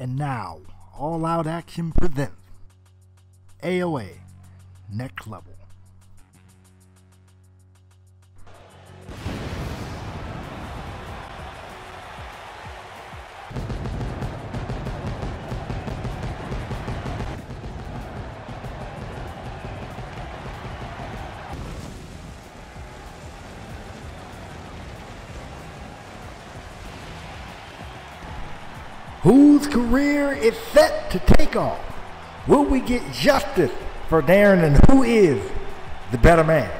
And now, All Out Action presents AOA Next Level. Whose career is set to take off? Will we get justice for Darren, and who is the better man?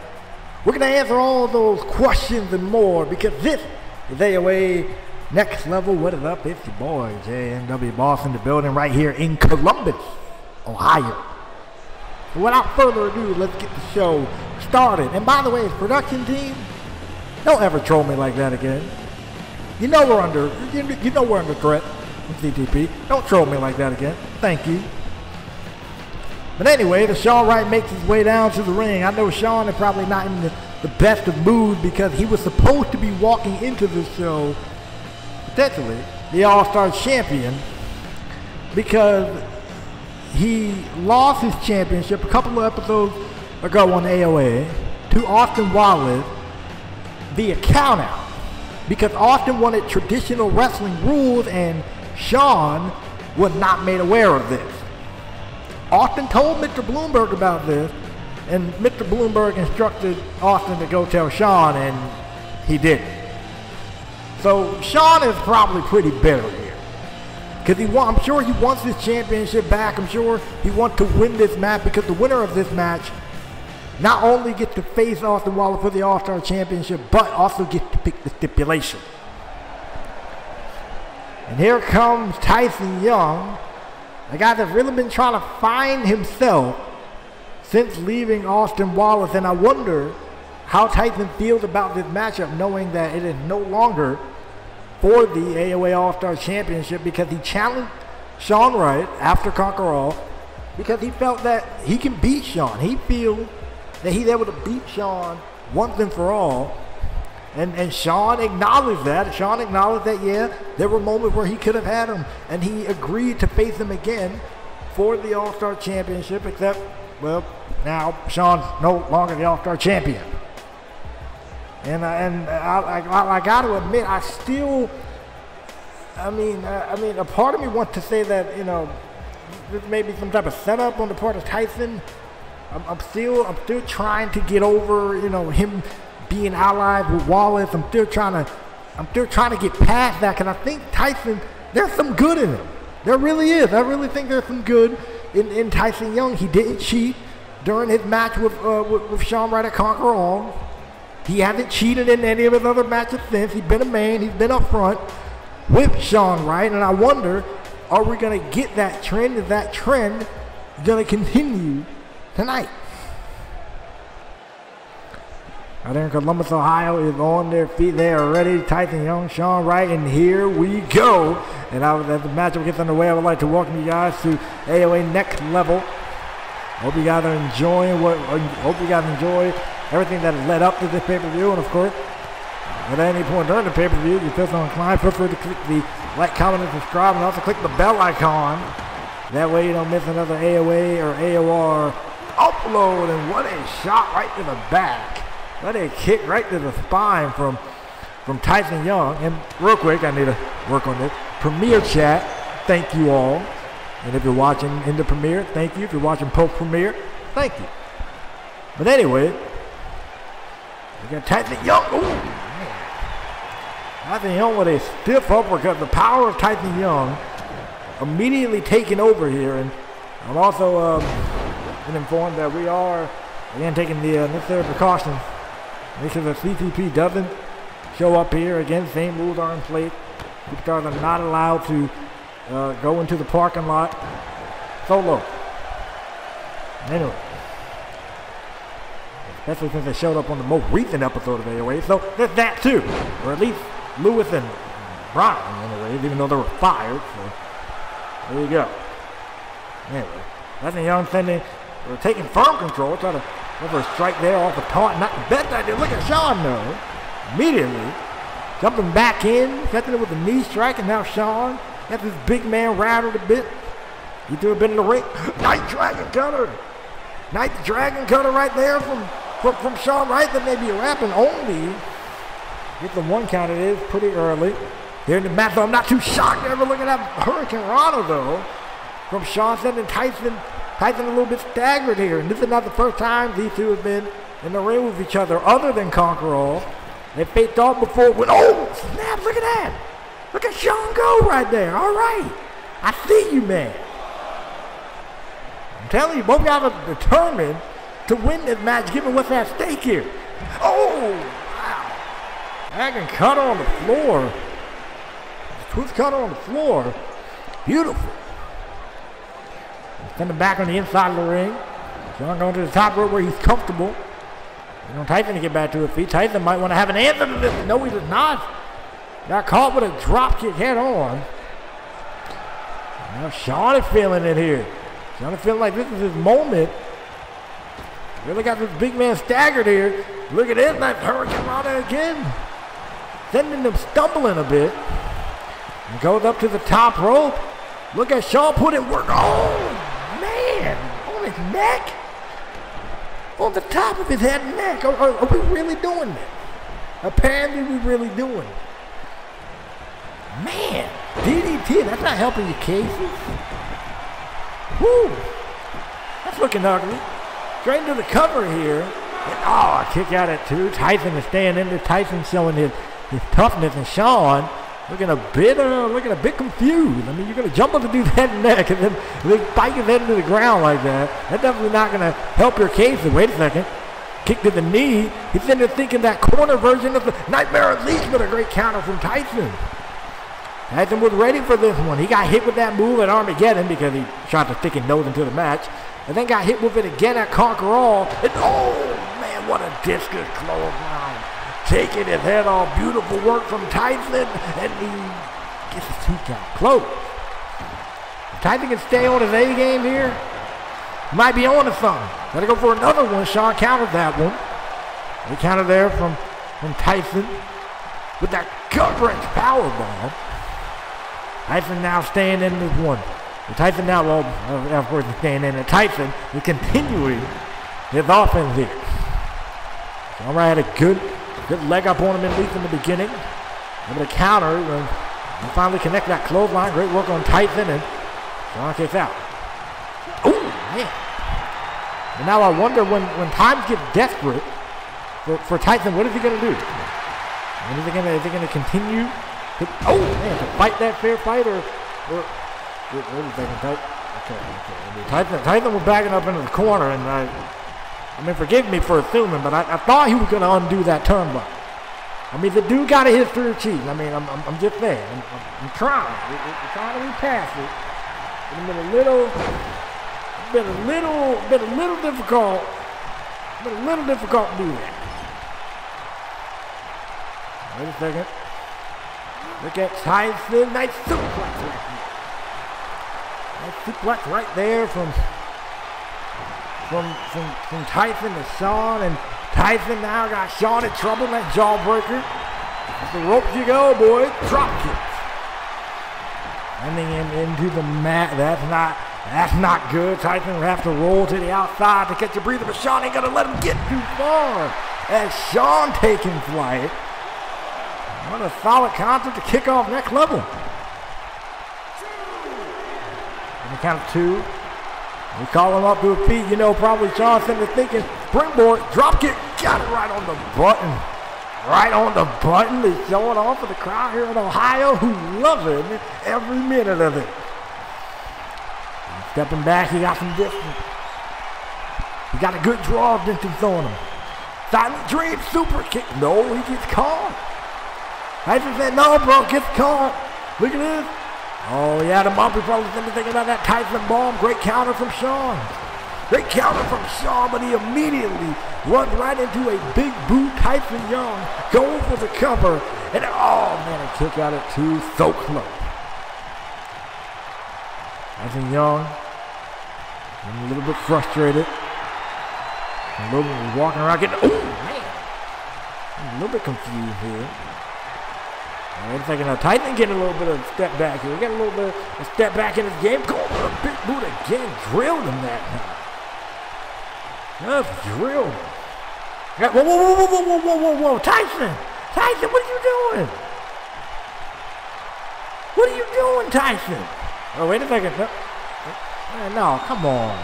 We're going to answer all those questions and more because this is AOA Next Level. What is up? It's your boy, JNW Boss, in the building right here in Columbus, Ohio. So without further ado, let's get the show started. And by the way, production team, don't ever troll me like that again. You know we're under threat. CTP. Don't troll me like that again. Thank you. But anyway, the Sean Wright makes his way down to the ring. I know Sean is probably not in the best of mood because he was supposed to be walking into this show, potentially, the All-Star champion, because he lost his championship a couple of episodes ago on AOA to Austin Wallace via countout because Austin wanted traditional wrestling rules and Sean was not made aware of this. Austin told Mr. Bloomberg about this, and Mr. Bloomberg instructed Austin to go tell Sean, and he didn't. So Sean is probably pretty bitter here, because I'm sure he wants his championship back. I'm sure he wants to win this match because the winner of this match not only gets to face Austin Wallace for the All-Star Championship, but also gets to pick the stipulation. And here comes Tyson Young, a guy that's really been trying to find himself since leaving Austin Wallace. And I wonder how Tyson feels about this matchup, knowing that it is no longer for the AOA All-Star Championship, because he challenged Sean Wright after Conquer All because he felt that he can beat Sean. He feels that he's able to beat Sean once and for all. And Sean acknowledged that. Sean acknowledged that, yeah, there were moments where he could have had him, and he agreed to face him again for the All-Star Championship, except, well, now Sean's no longer the All-Star Champion. And I got to admit, a part of me wants to say that, you know, this may be some type of setup on the part of Tyson. I'm still trying to get over, you know, him being allied with Wallace. I'm still trying to get past that, because I think Tyson, there's some good in him. There really is. I really think there's some good in Tyson Young. He didn't cheat during his match with Sean Wright at Conquer All. He hasn't cheated in any of his other matches since. He's been a man. He's been up front with Sean Wright, and I wonder, are we going to get that trend? Is that trend going to continue tonight? Out there in Columbus, Ohio is on their feet. They are ready. Tyson Young, Sean Wright, and here we go. And as the matchup gets underway, I would like to welcome you guys to AOA Next Level. Hope you guys are enjoying everything that has led up to this pay-per-view. And of course, at any point during the pay-per-view, you feel so inclined, feel free to click the like, comment, and subscribe, and also click the bell icon. That way you don't miss another AOA or AOR upload. And what a shot right to the back. What a kick right to the spine from Tyson Young. And real quick, I need to work on this. Premiere chat, thank you all. And if you're watching in the premiere, thank you. If you're watching post-premiere, thank you. But anyway, we got Tyson Young. Ooh, man. Tyson Young with a stiff uppercut. The power of Tyson Young immediately taking over here. And I'm also been informed that we are, again, taking the necessary precautions. Make sure the CTP doesn't show up here. Again, same rules are in place. Superstars are not allowed to go into the parking lot solo. Anyway, especially since they showed up on the most recent episode of AOA. So there's that too. Or at least Lewis and Brian, anyways, even though they were fired. So there you go. Anyway, that's a Young sending, taking firm control, trying to over a strike there off a taunt. Not the best idea. Look at Sean though. Immediately jumping back in, catching it with a knee strike, and now Sean Got this big man rattled a bit. He threw a bit in the ring. Nice dragon cutter. Nice dragon cutter right there from Shawn. Right, that may be a wrapping only. Get the 1 count. It is pretty early. Here in the match, I'm not too shocked ever looking at Hurricane Rana though. From Shawn sending Tyson a little bit staggered here. And this is not the first time these two have been in the ring with each other other than Conquer All. They faced off before when, oh, snap, look at that. Look at Shawn go right there. All right. I see you, man. I'm telling you, both guys are determined to win this match given what's at stake here. Oh, wow. Dragon cutter on the floor. Twist cutter on the floor. Beautiful. Sending back on the inside of the ring. Shawn going to the top rope where he's comfortable. You know, Tyson to get back to his feet. Tyson might want to have an answer to this. No, he does not. Got caught with a drop kick head on. Now Shawn is feeling it here. Shawn is feeling like this is his moment. Really got this big man staggered here. Look at this, nice Hurricane Rana again. Sending them stumbling a bit. And goes up to the top rope. Look at Shawn put in work. Oh, man. On his neck. On the top of his head and neck. Are we really doing that? Apparently we're really doing it. Man, DDT, that's not helping your cases. Woo. That's looking ugly. Straight into the cover here. And, oh, a kick out at 2. Tyson is staying in there. Tyson showing his toughness, and Shawn looking a bit confused. I mean, you're going to jump up to do that neck and then spike his head into the ground like that. That's definitely not going to help your case. Wait a second. Kick to the knee. He's sitting there thinking that corner version of the Nightmare Unleashed, but a great counter from Tyson. Tyson was ready for this one. He got hit with that move at Armageddon because he tried to stick his nose into the match. And then got hit with it again at Conquer All. And oh, man, what a discus clothesline. Taking his head off. Beautiful work from Tyson. And he gets his 2 count. Close. If Tyson can stay on his A game here, he might be on to something. Gotta go for another one. Shawn countered that one. He countered there from Tyson with that gut-wrench powerbomb. Tyson now staying in this one. Tyson now, well, of course, he's staying in. And Tyson is continuing his offense here. All right, had a good leg up on him at least in the beginning. Able to counter and finally connect that clothesline. Great work on Tyson, and Shawn kicks out. Oh, man. And now I wonder when times get desperate for Tyson, what is he going to do? And is he going to continue to, oh, man, to fight that fair fight or wait a second, okay. Tyson was backing up into the corner, and I mean, forgive me for assuming, but I thought he was going to undo that turnbuckle. I mean, the dude got a history of cheating. I mean, I'm just saying. I'm trying. We're trying to repass it. It's been a little difficult. Been a little difficult to do that. Wait a second. Look at Tyson. Nice suplex right there. Nice suplex right there from Tyson to Shawn, and Tyson now got Shawn in trouble in that jawbreaker. That's the ropes you go, boys. Drop kicks. Ending him into the mat. That's not good. Tyson will have to roll to the outside to catch a breather, but Shawn ain't gonna let him get too far. As Shawn taking flight. What a solid concept to kick off next level. On the count of 2. We call him up to his feet. You know, probably Shawn sitting there thinking, springboard, drop kick, got it right on the button. Right on the button. He's showing off for the crowd here in Ohio who loving every minute of it. And stepping back, he got some distance. He got a good draw distance on him. Silent Dream super kick. No, he gets caught. Tyson said, no, bro, gets caught. Look at this. Oh, yeah, the Bumpy probably thinking about that Tyson bomb. Great counter from Shawn. Great counter from Shawn, but he immediately runs right into a big boot. Tyson Young going for the cover. And, oh, man, a kick out at 2. So close. Tyson Young, a little bit frustrated. A little bit walking around getting, oh, man. I'm a little bit confused here. I'm thinking Titan getting a little bit of a step back here. We got a little bit of a step back in his game. Going for a big boot again. Drilled him that time. Just drilled him. Whoa. Tyson, what are you doing? What are you doing, Tyson? Oh, wait a second. No, come on.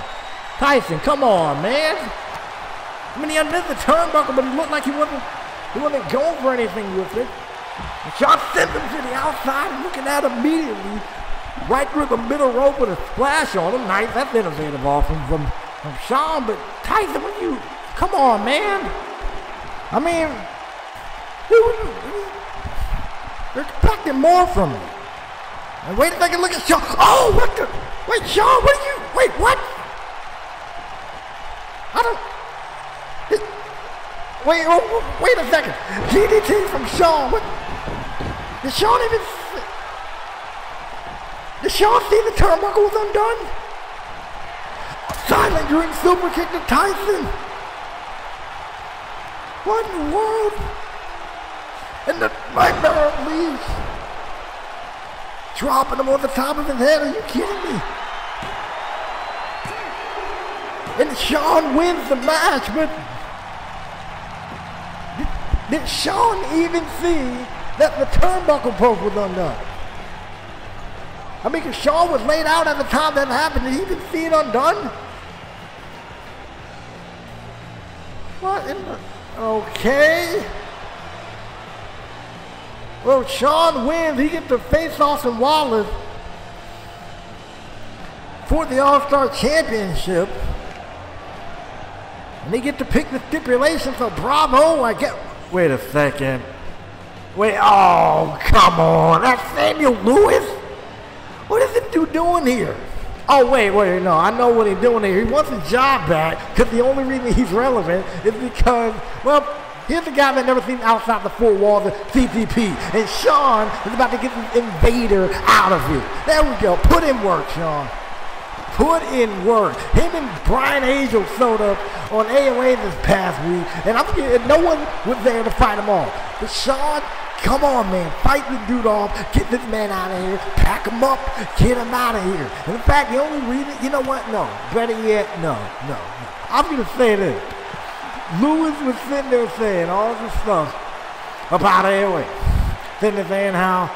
Tyson, come on, man. I mean, he undid the turnbuckle, but he looked like he wasn't going for anything with it. And Sean sent him to the outside and looking at him immediately right through the middle rope with a splash on him. Nice, that's innovative off him from Sean, but Tyson, what you, come on, man. I mean, they're expecting more from you. And wait a second, look at Sean. Oh, what the, wait, Sean, what are you, wait, what? Wait a second. DDT from Sean. What? Did Sean see the turnbuckle was undone? Silent Dream super kick to Tyson. What in the world? And the Nightmare leaves. Dropping him on the top of his head. Are you kidding me? And Sean wins the match, but did Sean even see that the turnbuckle post was undone? I mean, because Sean was laid out at the time that happened. Did he even see it undone? What in the... Okay. Well, Sean wins. He gets to face Austin Wallace for the All-Star Championship. And they get to pick the stipulation, so bravo, I get... Wait a second. Wait, oh, come on. That's Samuel Lewis? What is this dude doing here? Oh, wait, no, I know what he's doing here. He wants his job back because the only reason he's relevant is because, well, here's a guy that never seen outside the four walls of CTP. And Sean is about to get this invader out of here. There we go. Put in work, Sean. Put in work. Him and Brian Angel showed up on AOA this past week, and no one was there to fight him off. But Sean, come on, man. Fight this dude off. Get this man out of here. Pack him up. Get him out of here. And in fact, the only reason, you know what? No. Better yet, no. I'm going to say this. Lewis was sitting there saying all this stuff about AOA. Sitting there saying how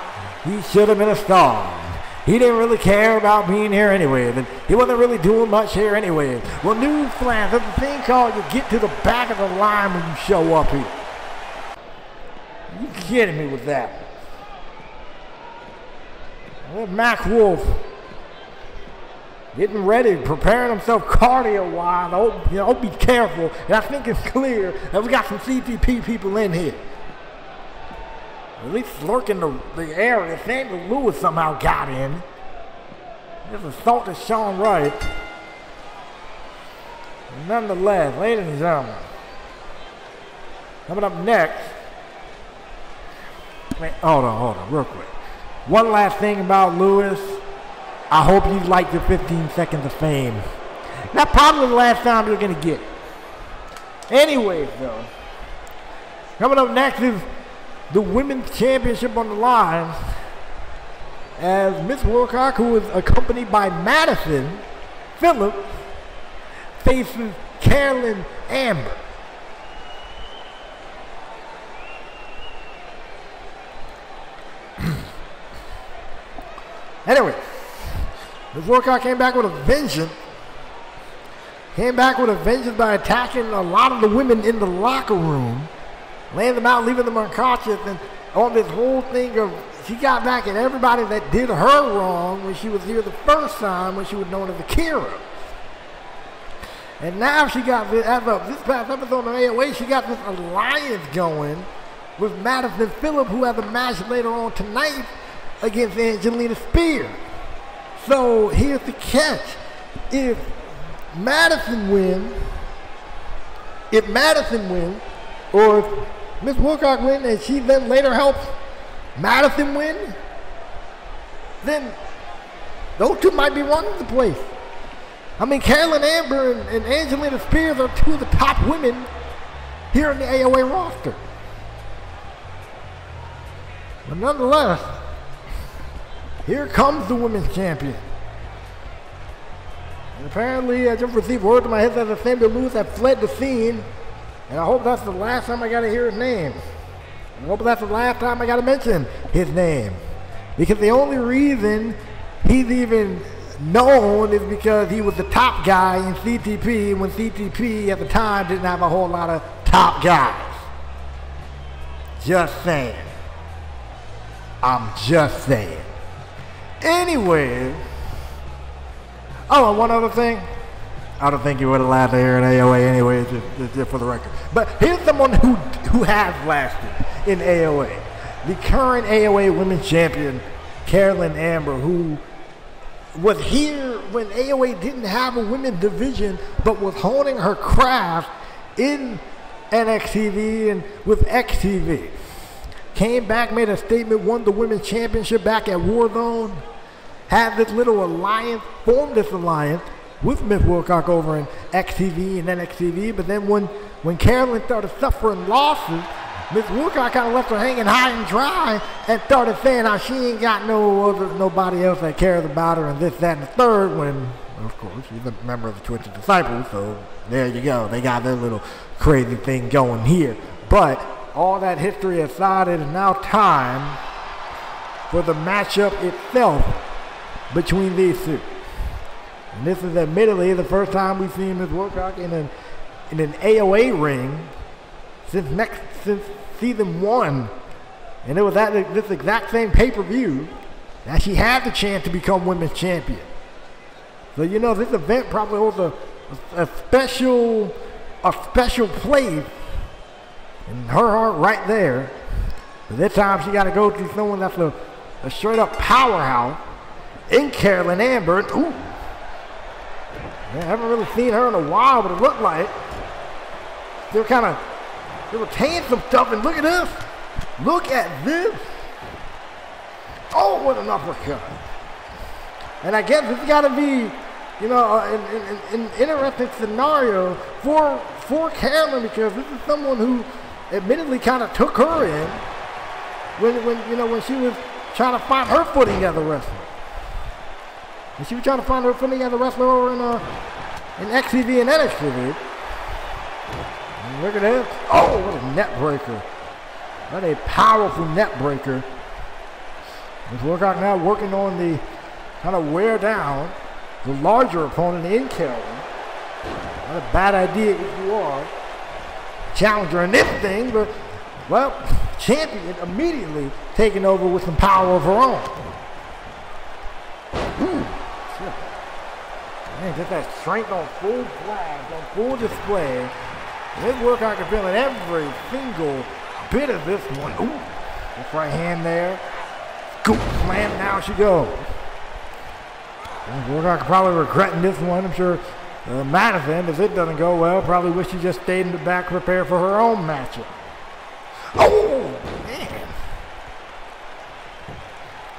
he should have been a star. He didn't really care about being here anyway. And he wasn't really doing much here anyway. Well, newsflash, there's a thing called you get to the back of the line when you show up here. You kidding me with that? Well, Mack Wolff getting ready, preparing himself cardio-wise. Oh, be careful. And I think it's clear that we got some CTP people in here. At least lurking the area. Samuel Lewis somehow got in. Just assaulted Sean Wright. Nonetheless, ladies and gentlemen, coming up next. Wait, hold on, real quick. One last thing about Lewis. I hope you like your 15 seconds of fame. Not probably the last time you're gonna get it. Anyways, though, coming up next is the Women's Championship on the line as Miss Wilcox, who is accompanied by Madison Phillips, faces Carolyn Amber. Anyway, Miss Wilcox came back with a vengeance. Came back with a vengeance by attacking a lot of the women in the locker room. Laying them out, leaving them unconscious, and on this whole thing of she got back at everybody that did her wrong when she was here the first time when she was known as Akira. And now she got this, as of this past episode on AOA, she got this alliance going with Madison Phillips, who has a match later on tonight against Angelina Spears. So here's the catch. If Madison wins, or if Miss Wilcox win and she then later helps Madison win, then those two might be running the place. I mean, Carolyn Amber and Angelina Spears are two of the top women here in the AOA roster. But nonetheless, here comes the women's champion. And apparently, I just received word to my head that the Sam Lewis have fled the scene. And I hope that's the last time I got to hear his name. I hope that's the last time I got to mention his name. Because the only reason he's even known is because he was the top guy in CTP when CTP at the time didn't have a whole lot of top guys. Just saying. I'm just saying. Anyway. Oh, and one other thing. I don't think you would have lasted here in AOA anyway, just for the record. But here's someone who has lasted in AOA. The current AOA Women's Champion, Carolyn Amber, who was here when AOA didn't have a women's division, but was honing her craft in NXTV and with XTV. Came back, made a statement, won the women's championship back at Warzone, had this little alliance, formed this alliance with Miss Wilcox over in XTV and NXTV, but then when Carolyn started suffering losses, Miss Wilcox kind of left her hanging high and dry and started saying how she ain't got nobody else that cares about her and this, that, and the third, when, of course, she's a member of the Twitch Disciples, so there you go. They got their little crazy thing going here. But all that history aside, it is now time for the matchup itself between these two. And this is admittedly the first time we've seen Miss Wilcox in an AOA ring since season 1. And it was at this exact same pay-per-view that she had the chance to become women's champion. So you know this event probably holds a special place in her heart right there. But this time she got to go through someone that's a straight up powerhouse in Carolyn Amber. Ooh. I haven't really seen her in a while, but it looked like they're retaining some stuff. And look at this. Look at this. Oh, what an uppercut. And I guess this has got to be, you know, an interesting scenario for Carolyn, because this is someone who admittedly kind of took her in when she was trying to find her footing as a wrestler. And she was trying to find her footing as a wrestler over in XTV and NXTV. And look at this. Oh, what a net breaker. What a powerful net breaker. Miss Wilcox now working on the kind of wear down the larger opponent in Carolyn. Not a bad idea if you are challenger in this thing, but, well, champion immediately taking over with some power of her own. Man, just that strength on full blast, on full display. This Wilcox is feeling every single bit of this one. Ooh, this right hand there. Scoop, slam, down she goes. Wilcox probably regretting this one. I'm sure Madison, if it doesn't go well, probably wish she just stayed in the back, prepare for her own matchup. Oh, man.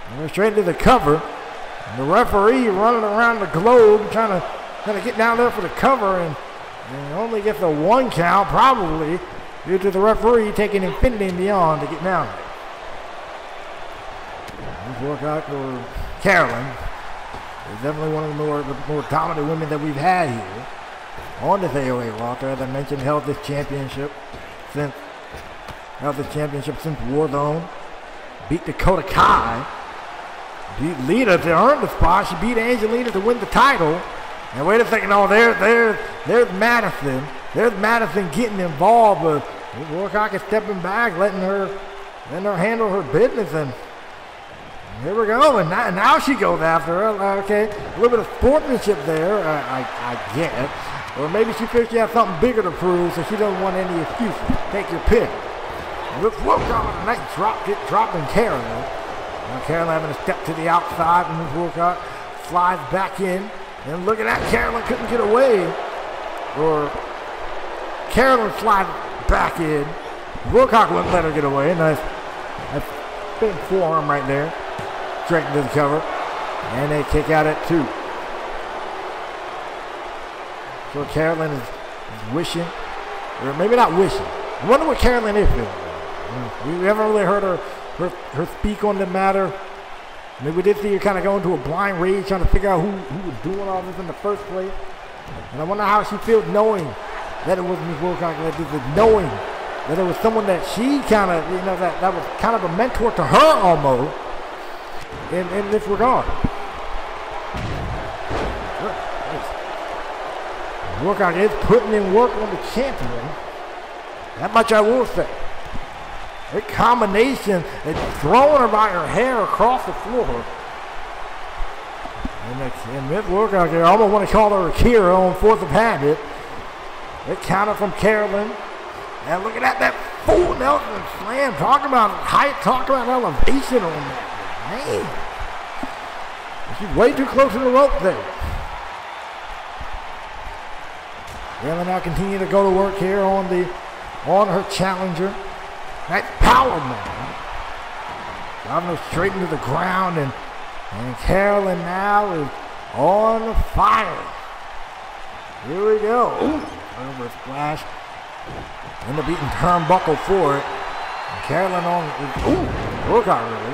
And we're straight to the cover. And the referee running around the globe trying to get down there for the cover, and only gets a 1 count, probably due to the referee taking infinity and beyond to get down there. This Wilcox or Carolyn is definitely one of the more dominant women that we've had here on this AOA roster. As I mentioned, held this championship since Warzone. Beat Dakota Kai. Beat Lita to earn the spot. She beat Angelina to win the title. And wait a second, oh, there's Madison. There's Madison getting involved, but Wilcox is stepping back, letting her handle her business, and here we go. And now she goes after her. Okay, a little bit of sportsmanship there, I guess. Or maybe she figured she had something bigger to prove, so she doesn't want any excuses. Take your pick. Wilcox with a nice drop kick, dropping Carolyn. Now Carolyn having to step to the outside, and Miss Wilcox flies back in. And look at that, Carolyn couldn't get away. Or Carolyn slides back in. Wilcox wouldn't let her get away. Nice big forearm right there. Straight into the cover. And they kick out at 2. So Carolyn is wishing, or maybe not wishing. I wonder what Carolyn is feeling. We haven't really heard her her speak on the matter. I mean, we did see her kind of go into a blind rage trying to figure out who was doing all this in the first place. And I wonder how she feels knowing that it was Ms. Wilcox, knowing that it was someone that she kind of, you know, that was kind of a mentor to her almost in this regard. Wilcox is putting in work on the champion. That much I will say. A combination and throwing her by her hair across the floor. And Ms. Wilcox, I almost want to call her Akira on force of habit. It counter from Carolyn. And look at that full Nelson slam. Talking about height, talking about elevation on that. Man. She's way too close to the rope there. Carolyn now continue to go to work here on her challenger. That power man. Driving her straight into the ground, and Carolyn now is on fire. Here we go. Over splash. In the beaten turnbuckle for it. And Carolyn on, Wilcox really.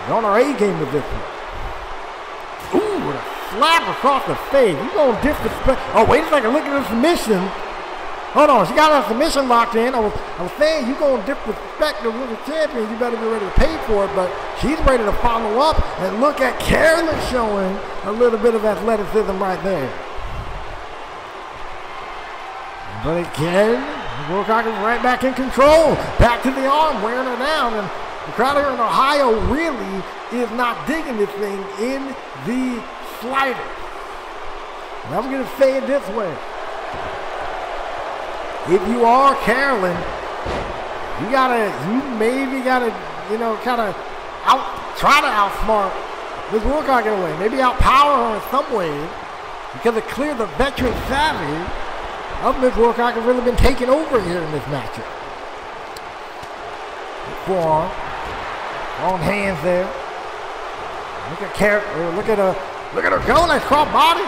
Is on her A game with this one. With a slap across the face. You gonna disrespect. Oh, wait a second, look at the submission. Hold on, she got her submission locked in. I was saying you gonna disrespect the women's champion, you better be ready to pay for it, but she's ready to follow up, and look at Carolyn showing a little bit of athleticism right there. But again, Wilcox is right back in control. Back to the arm, wearing her down, and the crowd here in Ohio really is not digging this thing in the slightest. And I'm gonna say it this way. If you are Carolyn, you maybe gotta, you know, kind of try to outsmart Ms. Wilcox in a way. Maybe outpower her in some ways, because it's clear the veteran savvy of Ms. Wilcox has really been taken over here in this matchup. Forearm, on hands there. Look at her go, nice cross body.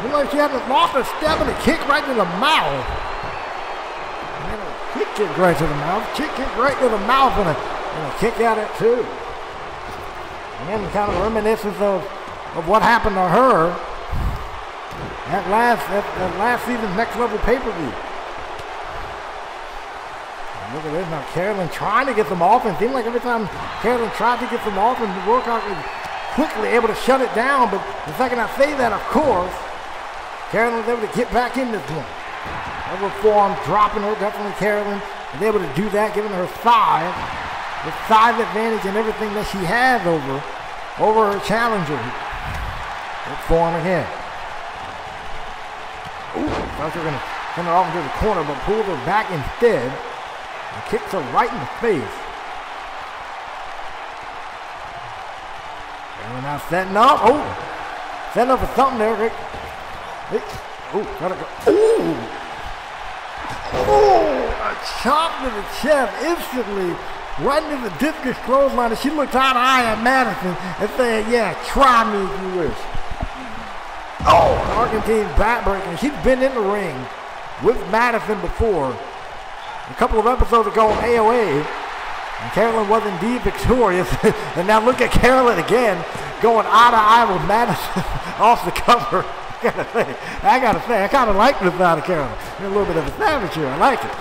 Looks like she hasn't lost a step, and a kick right to the mouth. And a kick right to the mouth. Kick right to the mouth, and a kick at it too. And then kind of reminiscence of what happened to her at last season's Next Level pay-per-view. Look at this now, Carolyn trying to get them off, and it seemed like every time Carolyn tried to get them off, and Wilcox was quickly able to shut it down. But the second I say that, of course, Carolyn was able to get back in this one. Over forearm dropping her, definitely Carolyn was able to do that, giving her the size advantage and everything that she has over her challenger. Good forearm again. Thought they were going to send her off into the corner, but pulled her back instead and kicks her right in the face. And now setting up. Setting up for something there, Rick. Gotta go. A chop to the chest instantly, right into the discus clothesline. And she looked eye to eye at Madison and said, "Yeah, try me if you wish." Argentine backbreaking. She's been in the ring with Madison before. A couple of episodes ago on AOA. And Carolyn was indeed victorious. And now look at Carolyn again, going eye to eye with Madison off the cover. I gotta say, I kind of like this side of Carolyn. There's a little bit of a savage here. I like it.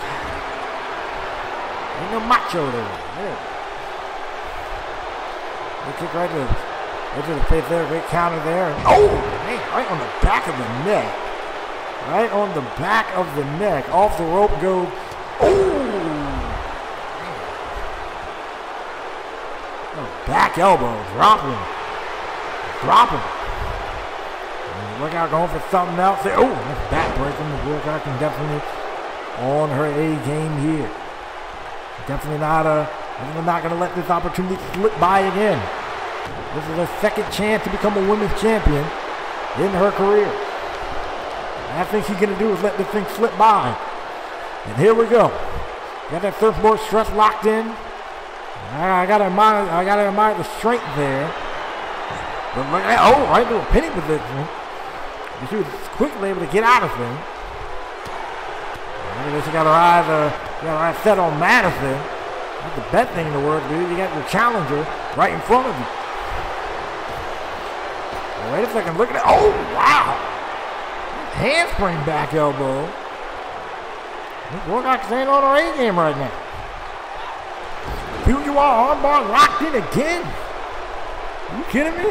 Ain't no macho there. Yeah. They kick right to the face there. Great counter there. Man, right on the back of the neck. Right on the back of the neck. Off the rope goes. Back elbow, dropping. Look out, going for something else. That's backbreaking. The Wilcox can definitely on her A game here. Definitely not going to let this opportunity slip by again. This is her second chance to become a women's champion in her career. Last thing she's going to do is let this thing slip by. And here we go. Got that surfboard stress locked in. I gotta admire the strength there. But look at right to a pinning position. She was quickly able to get out of it. She got her eyes set on Madison. That's the best thing in the world, dude. You got your challenger right in front of you. Oh, wait a second, look at that. Oh, wow. Handspring back elbow. This workout's ain't on our A game right now. Here you are, armbar locked in again. Are you kidding me?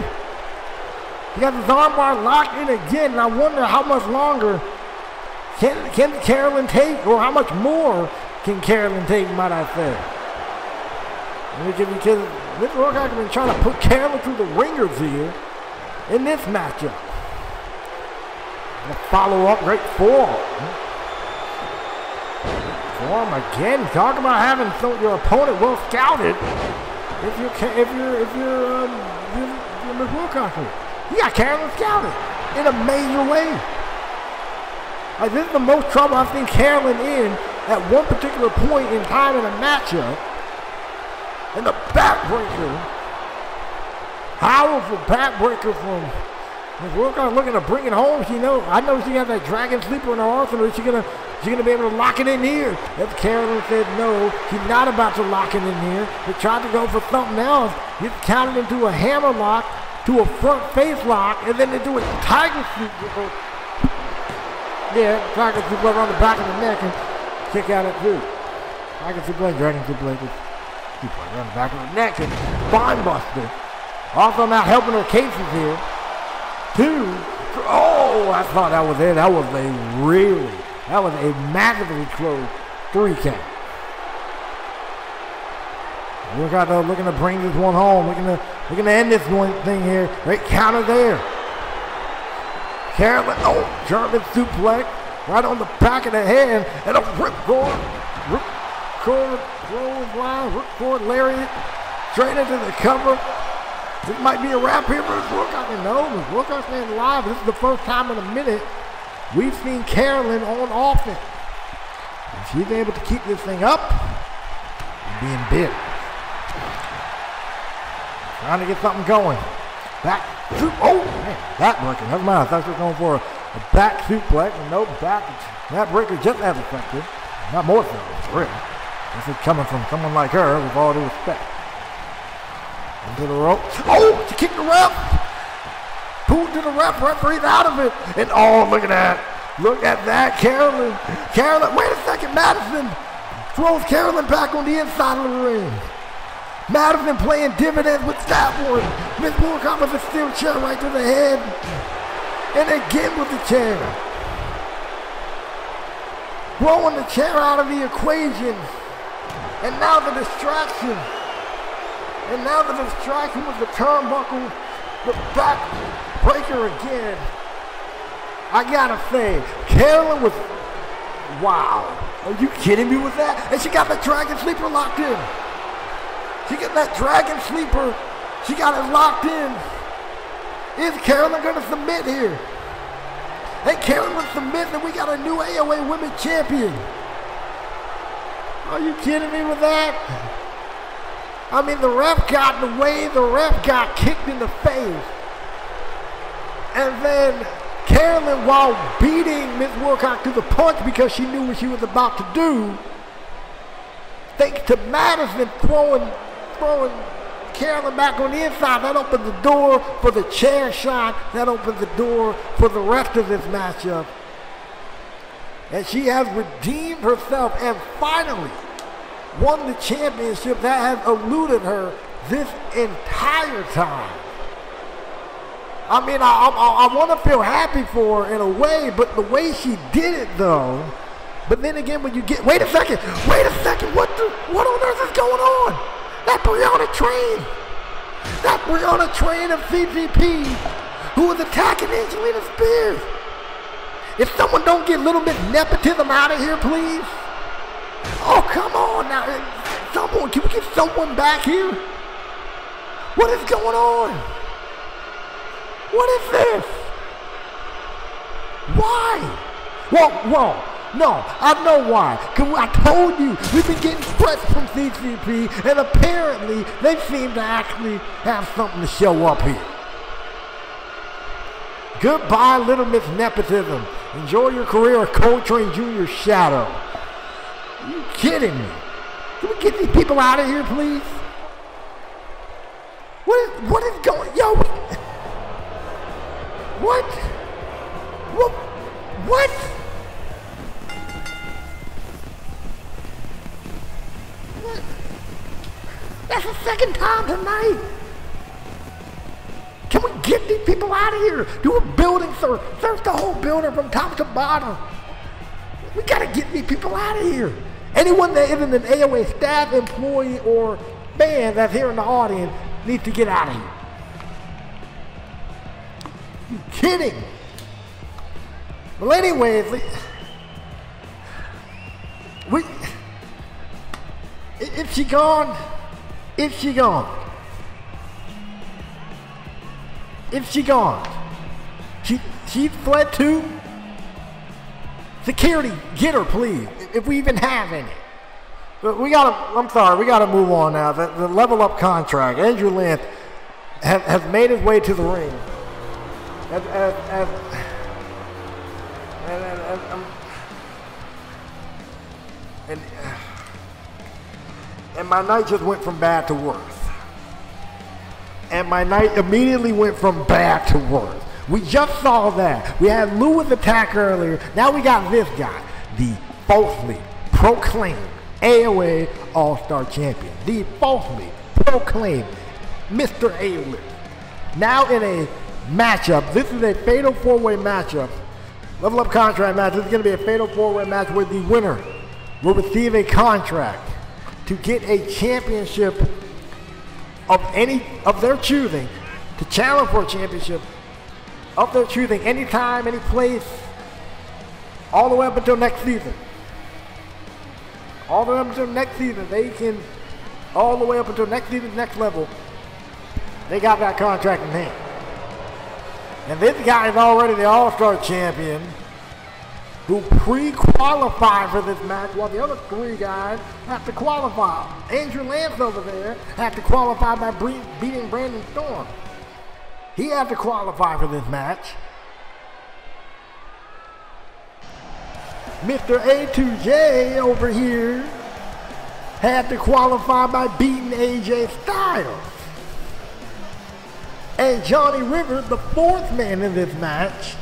You got this armbar locked in again, and I wonder how much longer can Carolyn take, or how much more can Carolyn take, might I say. Because this workout has been trying to put Carolyn through the ringers here in this matchup. And a follow-up, great forearm. Forearm again. Talk about having your opponent well scouted. If you're Miss Wilcox here. You got Carolyn scouted in a major way. Like, this is the most trouble I've seen Carolyn in at one particular point in time in a matchup. And the backbreaker. Powerful backbreaker from Miss Wilcox, looking to bring it home. I know she got that dragon sleeper in her arsenal. She's gonna be able to lock it in here. If Carolyn said no, she's not about to lock it in here. They tried to go for something else. He's counted into a hammer lock, to a front face lock, and then they do a tiger sleeper. Yeah, tiger sleeper around the back of the neck and kick out at two. Tiger sleeper, dragon sleeper, around the back of the neck and spine buster. Also not helping her cases here. Two. Oh, I thought that was it. That was a massively close 3 count. Looking to bring this one home. Looking to end this one thing here. Great counter there. Carolyn, German suplex right on the back of the head, and a ripcord lariat straight into the cover. This might be a wrap here for Miss Wilcox. No, Miss Wilcox staying alive. This is the first time in a minute we've seen Carolyn on offense. If she's able to keep this thing up, being big. Trying to get something going. Back. Oh, man. Back breaker. Never mind. I thought she was going for a back suplex. No, that breaker just as effective. Not more so, really. This is coming from someone like her, with all due respect. Into the rope. Oh, she kicked the ref. Pulled to the ref. Referee's out of it. And look at that. Look at that, Carolyn. Wait a second. Madison throws Carolyn back on the inside of the ring. Madison playing dividends with that one. Miss Wilcox with a steel chair right to the head. And again with the chair. Throwing the chair out of the equation. And now the distraction. With the turnbuckle. The back breaker again. I gotta say, Carolyn was, wow. Are you kidding me with that? And she got the dragon sleeper locked in. She got that dragon sleeper. She got it locked in. Is Carolyn going to submit here? Hey, Carolyn will submit, and we got a new AOA Women's Champion. Are you kidding me with that? I mean, the ref got in the way. The ref got kicked in the face. And then Carolyn, while beating Miss Wilcox to the punch because she knew what she was about to do, thanks to Madison throwing Carolyn back on the inside, that opened the door for the chair shot. That opened the door for the rest of this matchup. And she has redeemed herself and finally won the championship that has eluded her this entire time. I mean, I want to feel happy for her in a way, but the way she did it though, but then again when you get, wait a second, what on earth is going on? That Brianna Train of CCP who was attacking Angelina Spears. If someone don't get a little bit nepotism out of here, please. Oh, come on now. Can we get someone back here? What is going on? What is this? Why? Whoa. No, I know why. Cause I told you, we've been getting threats from CCP, and apparently they seem to actually have something to show up here. Goodbye, Little Miss Nepotism. Enjoy your career as Coltrane Jr.'s shadow. Are you kidding me? Can we get these people out of here, please? What is going, yo? What? That's the second time tonight. Can we get these people out of here? Do a building search. Search the whole building from top to bottom. We gotta get these people out of here. Anyone that isn't an AOA staff, employee, or fan that's here in the audience needs to get out of here. You kidding? Well, anyways, is she gone? Is she gone? Is she gone? She fled too? Security, get her, please, if we even have any. But we gotta move on now. The level up contract, Adrian has made his way to the ring. And my night just went from bad to worse. And my night immediately went from bad to worse. We just saw that. We had Lewis attack earlier. Now we got this guy, the falsely proclaimed AOA All-Star Champion. The falsely proclaimed Mr. A-List. Now in a matchup, this is a fatal four-way matchup. Level up contract match. This is going to be a fatal four-way match where the winner will receive a contract to get a championship of their choosing, to challenge for a championship of their choosing, anytime, any place, all the way up until next season. All the way up until next season, they can, all the way up until next season, next level, they got that contract in hand. And this guy is already the All-Star champion who pre-qualified for this match while the other three guys have to qualify. Andrew Lance over there had to qualify by beating Brandon Storm. He had to qualify for this match. Mr. A2J over here had to qualify by beating AJ Styles. And Johnny Rivers, the fourth man in this match,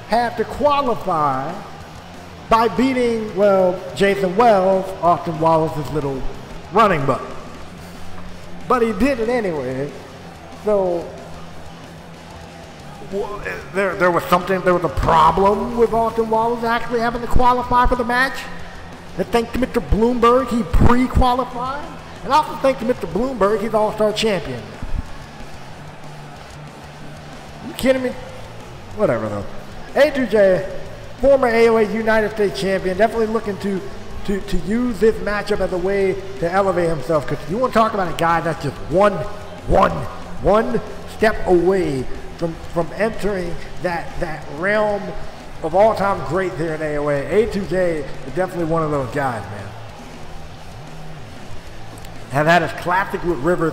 had to qualify by beating, well, Jason Wells, Austin Wallace's little running buddy. But he did it anyway. So there was a problem with Austin Wallace actually having to qualify for the match. And thanks to Mr. Bloomberg, he pre-qualified. And also thanks to Mr. Bloomberg, he's All-Star champion. You kidding me? Whatever though. A2J, former AOA United States champion, definitely looking to use this matchup as a way to elevate himself. Because you want to talk about a guy that's just one step away from entering that realm of all-time greats here in AOA. A2J is definitely one of those guys, man. Have had his classic with Rivers.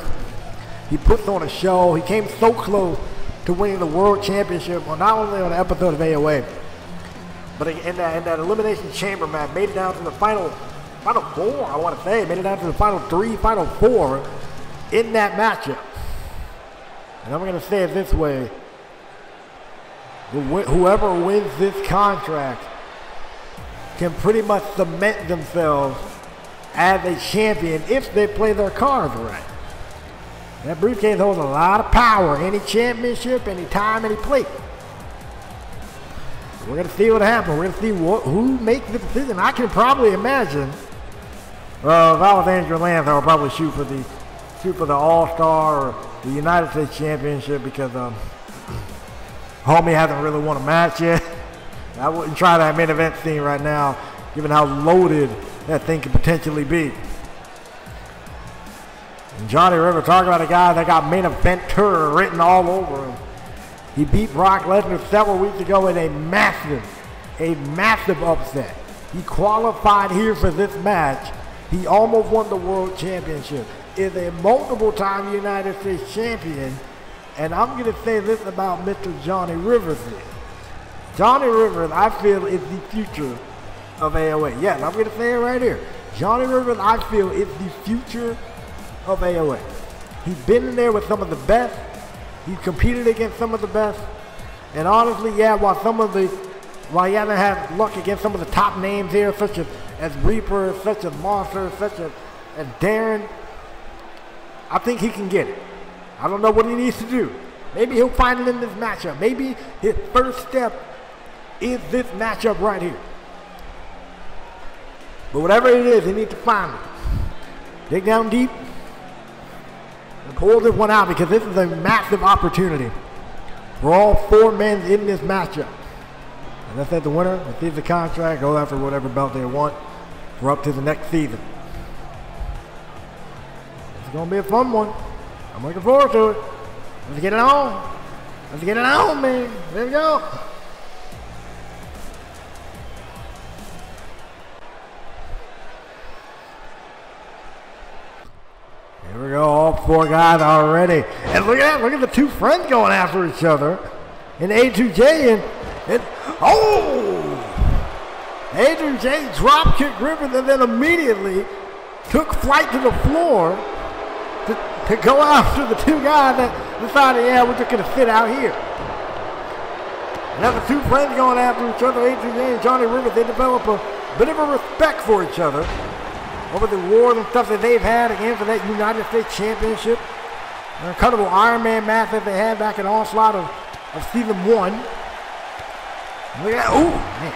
He puts on a show. He came so close to winning the World Championship, well, not only on an episode of AOA, but in that Elimination Chamber match, made it down to the final four, I want to say. Made it down to the final three, final four in that matchup. And I'm going to say it this way. Whoever wins this contract can pretty much cement themselves as a champion if they play their cards right. That briefcase holds a lot of power. Any championship, any time, any place. We're going to see what happens. We're going to see who makes the decision. I can probably imagine. Well, if I was Andrew Lance, I would probably shoot for the All-Star or the United States Championship because homie hasn't really won a match yet. I wouldn't try that main event scene right now, given how loaded that thing could potentially be. And Johnny Rivers, talking about a guy that got main eventer written all over him. He beat Brock Lesnar several weeks ago in a massive upset. He qualified here for this match. He almost won the World Championship. Is a multiple-time United States champion. And I'm going to say this about Mr. Johnny Rivers here. Johnny Rivers, I feel, is the future of AOA. Yes, I'm going to say it right here. Johnny Rivers, I feel, is the future of AOA. He's been in there with some of the best. He's competed against some of the best. And honestly, yeah, while he hasn't had luck against some of the top names here, such as Reaper, such as Monster, such as Darren, I think he can get it. I don't know what he needs to do. Maybe he'll find it in this matchup. Maybe his first step is this matchup right here. But whatever it is, he needs to find it. Dig down deep and pull this one out, because this is a massive opportunity for all four men in this matchup. And let's say the winner receives the contract, go after whatever belt they want for up to the next season. It's going to be a fun one. I'm looking forward to it. Let's get it on. Let's get it on, man. There we go. Here we go, all four guys already. And look at that, look at the two friends going after each other. And A2J and A2J drop kicked Rivers and then immediately took flight to the floor to go after the two guys that decided, yeah, we're just going to sit out here. And now the two friends going after each other, A2J and Johnny Rivers, they develop a bit of a respect for each other over the wars and stuff that they've had, again, for that United States Championship. An incredible Iron Man match that they had back in Onslaught of Season 1. Look at that. Ooh, man.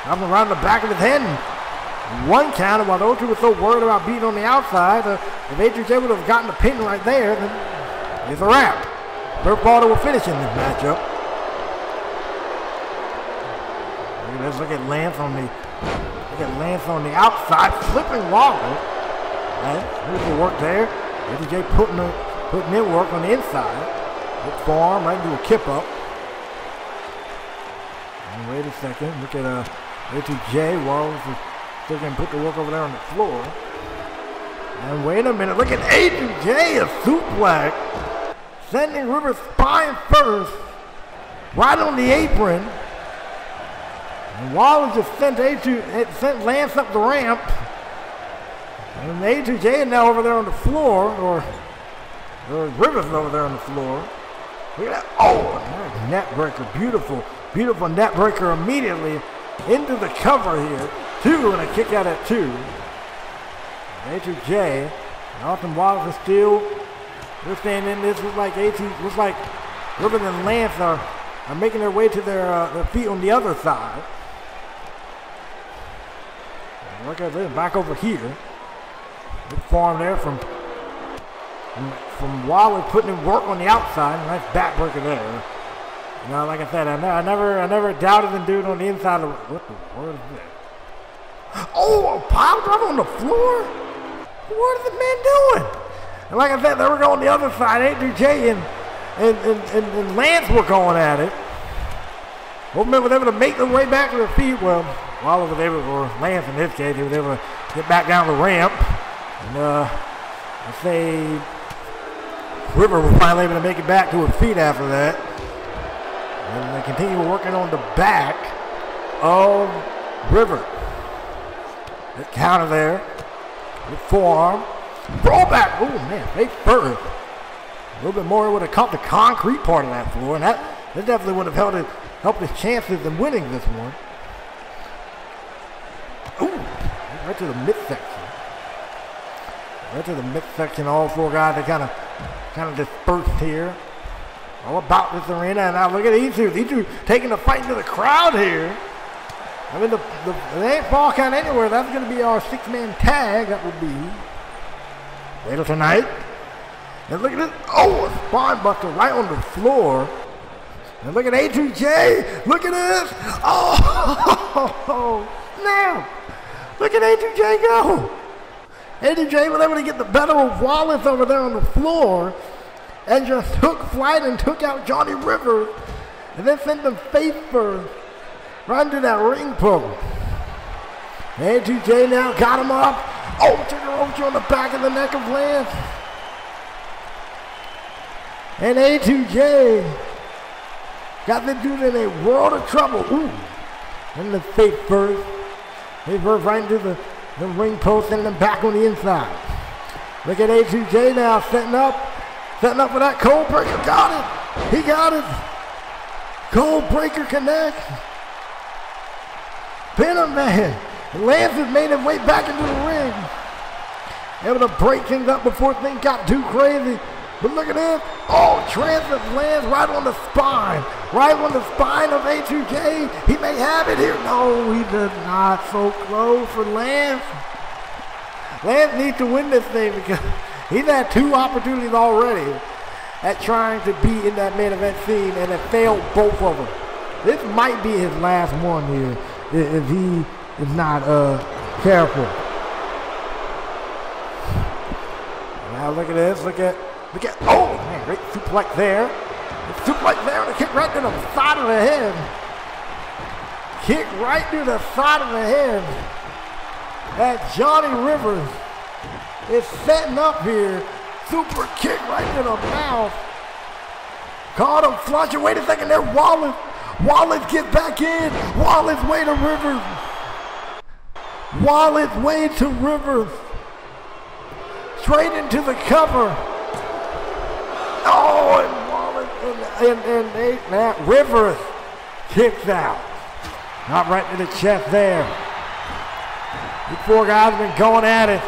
Up around the back of his head. And one counter, while those two were so worried about beating on the outside. If Adrian would have gotten the pin right there, then it's a wrap. Third Balder will finish in this matchup. Let's look at Lance on the outside, flipping Waller. Right, here's the work there. AJ putting in work on the inside. Good forearm right into a kip up. And wait a second, look at AJ. Waller still going to put the work over there on the floor. And wait a minute, look at AJ, a suplex, sending Rivers spine first, right on the apron. And Waller just sent Lance up the ramp. And A2J is now over there on the floor, or Rivers is over there on the floor. Look at that. Oh, net breaker. Beautiful, beautiful net breaker immediately into the cover here. Two, and a kick out at two. A2J, and Austin Wallace is still, they're staying in this. Looks like Rivers and Lance are making their way to their feet on the other side. Look at this, back over here. Good form there from Waller putting in work on the outside. Nice backbreaker there. You know, like I said, I never doubted the dude on the inside. What the word is this? Oh, a pile driver on the floor? What is the man doing? And like I said, they were going the other side. A2J and Lance were going at it. Both men were able to make their way back to their feet. Well, Waller was able, or Lance in this case, he was able to get back down the ramp. And I say River was finally able to make it back to his feet after that. And they continue working on the back of River. The counter there. With forearm. Throwback. Oh man, face first. A little bit more would have caught the concrete part of that floor. And that definitely would have helped his chances in winning this one. Ooh, right to the midsection. Right to the midsection. All four guys, they kind of dispersed here. All about this arena. And now look at these two. These two taking the fight into the crowd here. I mean, they ain't fall count anywhere. That's going to be our six-man tag. That would be later tonight. And look at this. Oh, a spine buster right on the floor. And look at A2J. Look at this. Oh, now. Look at A2J go. A2J was able to get the better of Wallace over there on the floor and just took flight and took out Johnny Rivers and then sent them face first right into that ring post. A2J now got him up. Oh, took a roach on the back of the neck of Lance. And A2J got the dude in a world of trouble. Ooh. And the face first. Face first right into the The ring post and then back on the inside. Look at A2J now setting up for that cold breaker. Got it. He got it. Cold breaker connects. Pin him, man. Lance has made his way back into the ring. Able to break things up before things got too crazy. But look at this. Oh, transit lands right on the spine. Right on the spine of A2J. He may have it here. No, he does not. So close for Lance. Lance needs to win this thing because he's had 2 opportunities already at trying to be in that main event scene and have failed both of them. This might be his last one here if he is not careful. Now look at this. Look at, oh man, great suplex there. Suplex there and a kick right to the side of the head. Kick right to the side of the head. That Johnny Rivers is setting up here. Super kick right to the mouth. Caught him flushing. Wait a second there, Wallace. Wallace gets back in. Wallace way to Rivers. Wallace way to Rivers. Straight into the cover. Oh, and Wallace and Rivers kicks out. Not right to the chest there. These 4 guys have been going at it.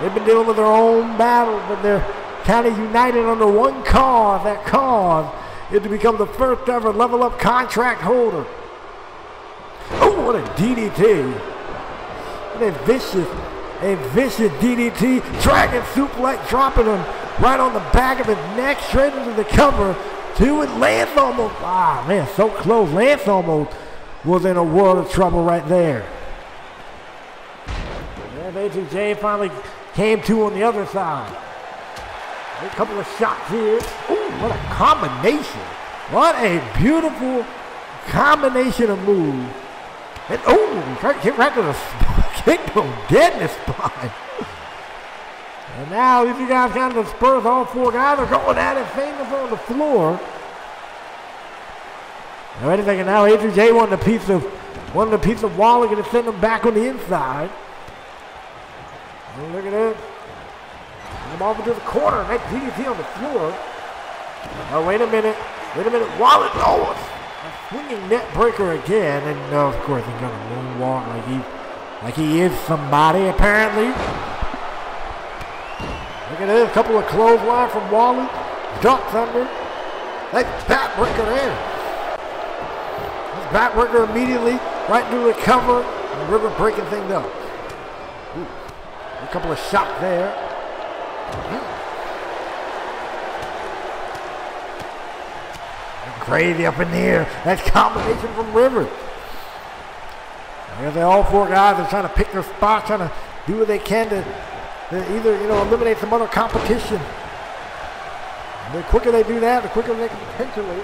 They've been dealing with their own battle, but they're kind of united under one cause. That cause is to become the first ever level up contract holder. Oh, what a DDT. What a vicious DDT. Dragon suplex, dropping him right on the back of his neck, straight into the cover. 2 and Lance almost, man, so close. Lance almost was in a world of trouble right there. And A2J finally came to on the other side. A couple of shots here. Ooh, what a combination. What a beautiful combination of moves. And hit right to the spine. Kicked him dead in the spine. And now these guys kind of spurs. All 4 guys are going at it, famous on the floor. Now wait a second, now A2J wanted a piece of Waller, gonna send him back on the inside. And look at this. Send him over to the corner. That DDT on the floor. Oh, wait a minute. Waller, a swinging net breaker again. And of course he's gonna moonwalk like he is somebody apparently. Look at this, a couple of clothesline from Waller. Ducks under. That backbreaker there. This backbreaker immediately right through the cover. And River breaking things up. Ooh. A couple of shots there. Crazy up in the air. That's combination from Rivers. All 4 guys are trying to pick their spots, trying to do what they can to either eliminate some other competition. And the quicker they do that, the quicker they can potentially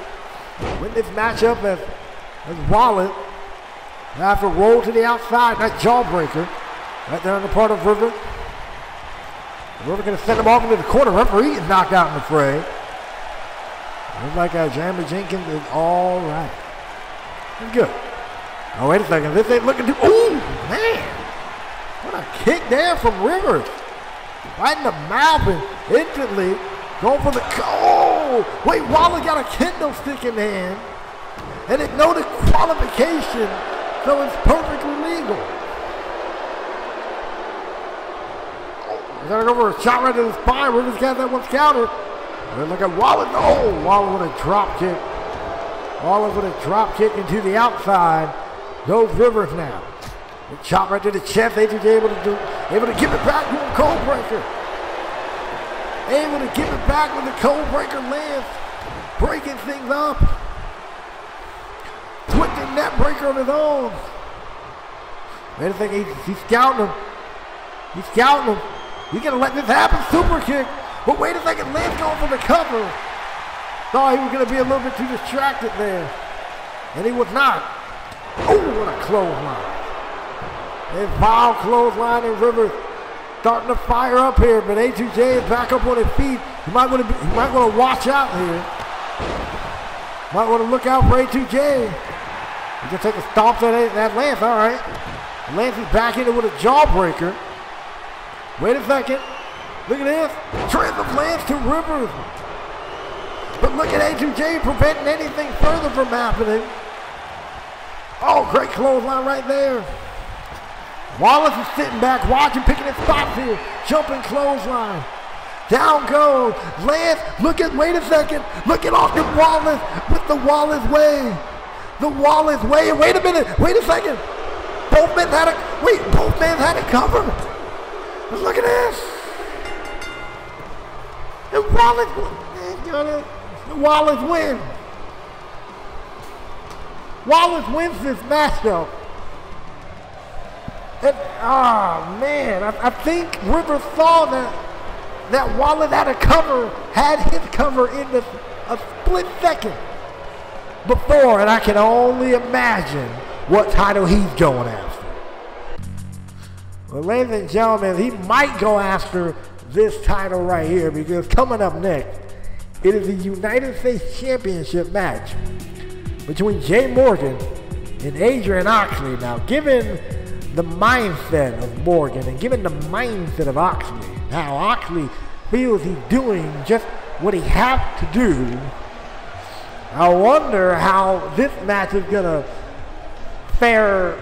win this matchup as Wallace. Now have to roll to the outside, that jawbreaker. Right there on the part of River. River going to send him off into the corner. Referee is knocked out in the fray. Looks like Jeremy Jenkins is all right. He's good. Oh, wait a second. This ain't looking too. Ooh, man. What a kick there from Rivers. Right in the mouth and instantly going for the. Oh, wait, Waller got a kendo stick in hand. And it noted qualification, so it's perfectly legal. He's gonna go for a shot right to the spine. Rivers got that one countered. And look at Waller. Oh, Waller with a drop kick. Waller with a drop kick into the outside. Goes Rivers now. The chop right to the chest. A2J able to give it back with a cold breaker. Able to give it back with the cold breaker lands. Breaking things up. Switching net breaker of his own. Wait a second, he's scouting him. He's scouting him. He's gonna let this happen. Super kick. But wait a second, Lance going for the cover. Thought he was gonna be a little bit too distracted there. And he was not. Oh, what a clothesline. And foul clothesline and Rivers starting to fire up here, but A2J is back up on his feet. You might want to watch out here. Might want to look out for A2J. He can take a stomp at Lance, all right. Lances back into with a jawbreaker. Wait a second. Look at this. Transplants to Rivers. But look at A2J preventing anything further from happening. Oh, great clothesline right there. Wallace is sitting back, watching, picking his spots here. Jumping clothesline. Down goes. Lance, wait a second. Look at Austin Wallace with the Wallace way. The Wallace way. Wait a minute. Wait a second. Both men had it covered. But look at this. And Wallace wins. Wallace wins this matchup. And, oh man, I think Rivers saw that Wallace had his cover in a split second before, and I can only imagine what title he's going after. Well, ladies and gentlemen, he might go after this title right here, because coming up next, it is a United States Championship match between Jay Morgan and Adrian Oxley. Now, given the mindset of Morgan and given the mindset of Oxley, how Oxley feels he's doing just what he has to do, I wonder how this match is gonna fare.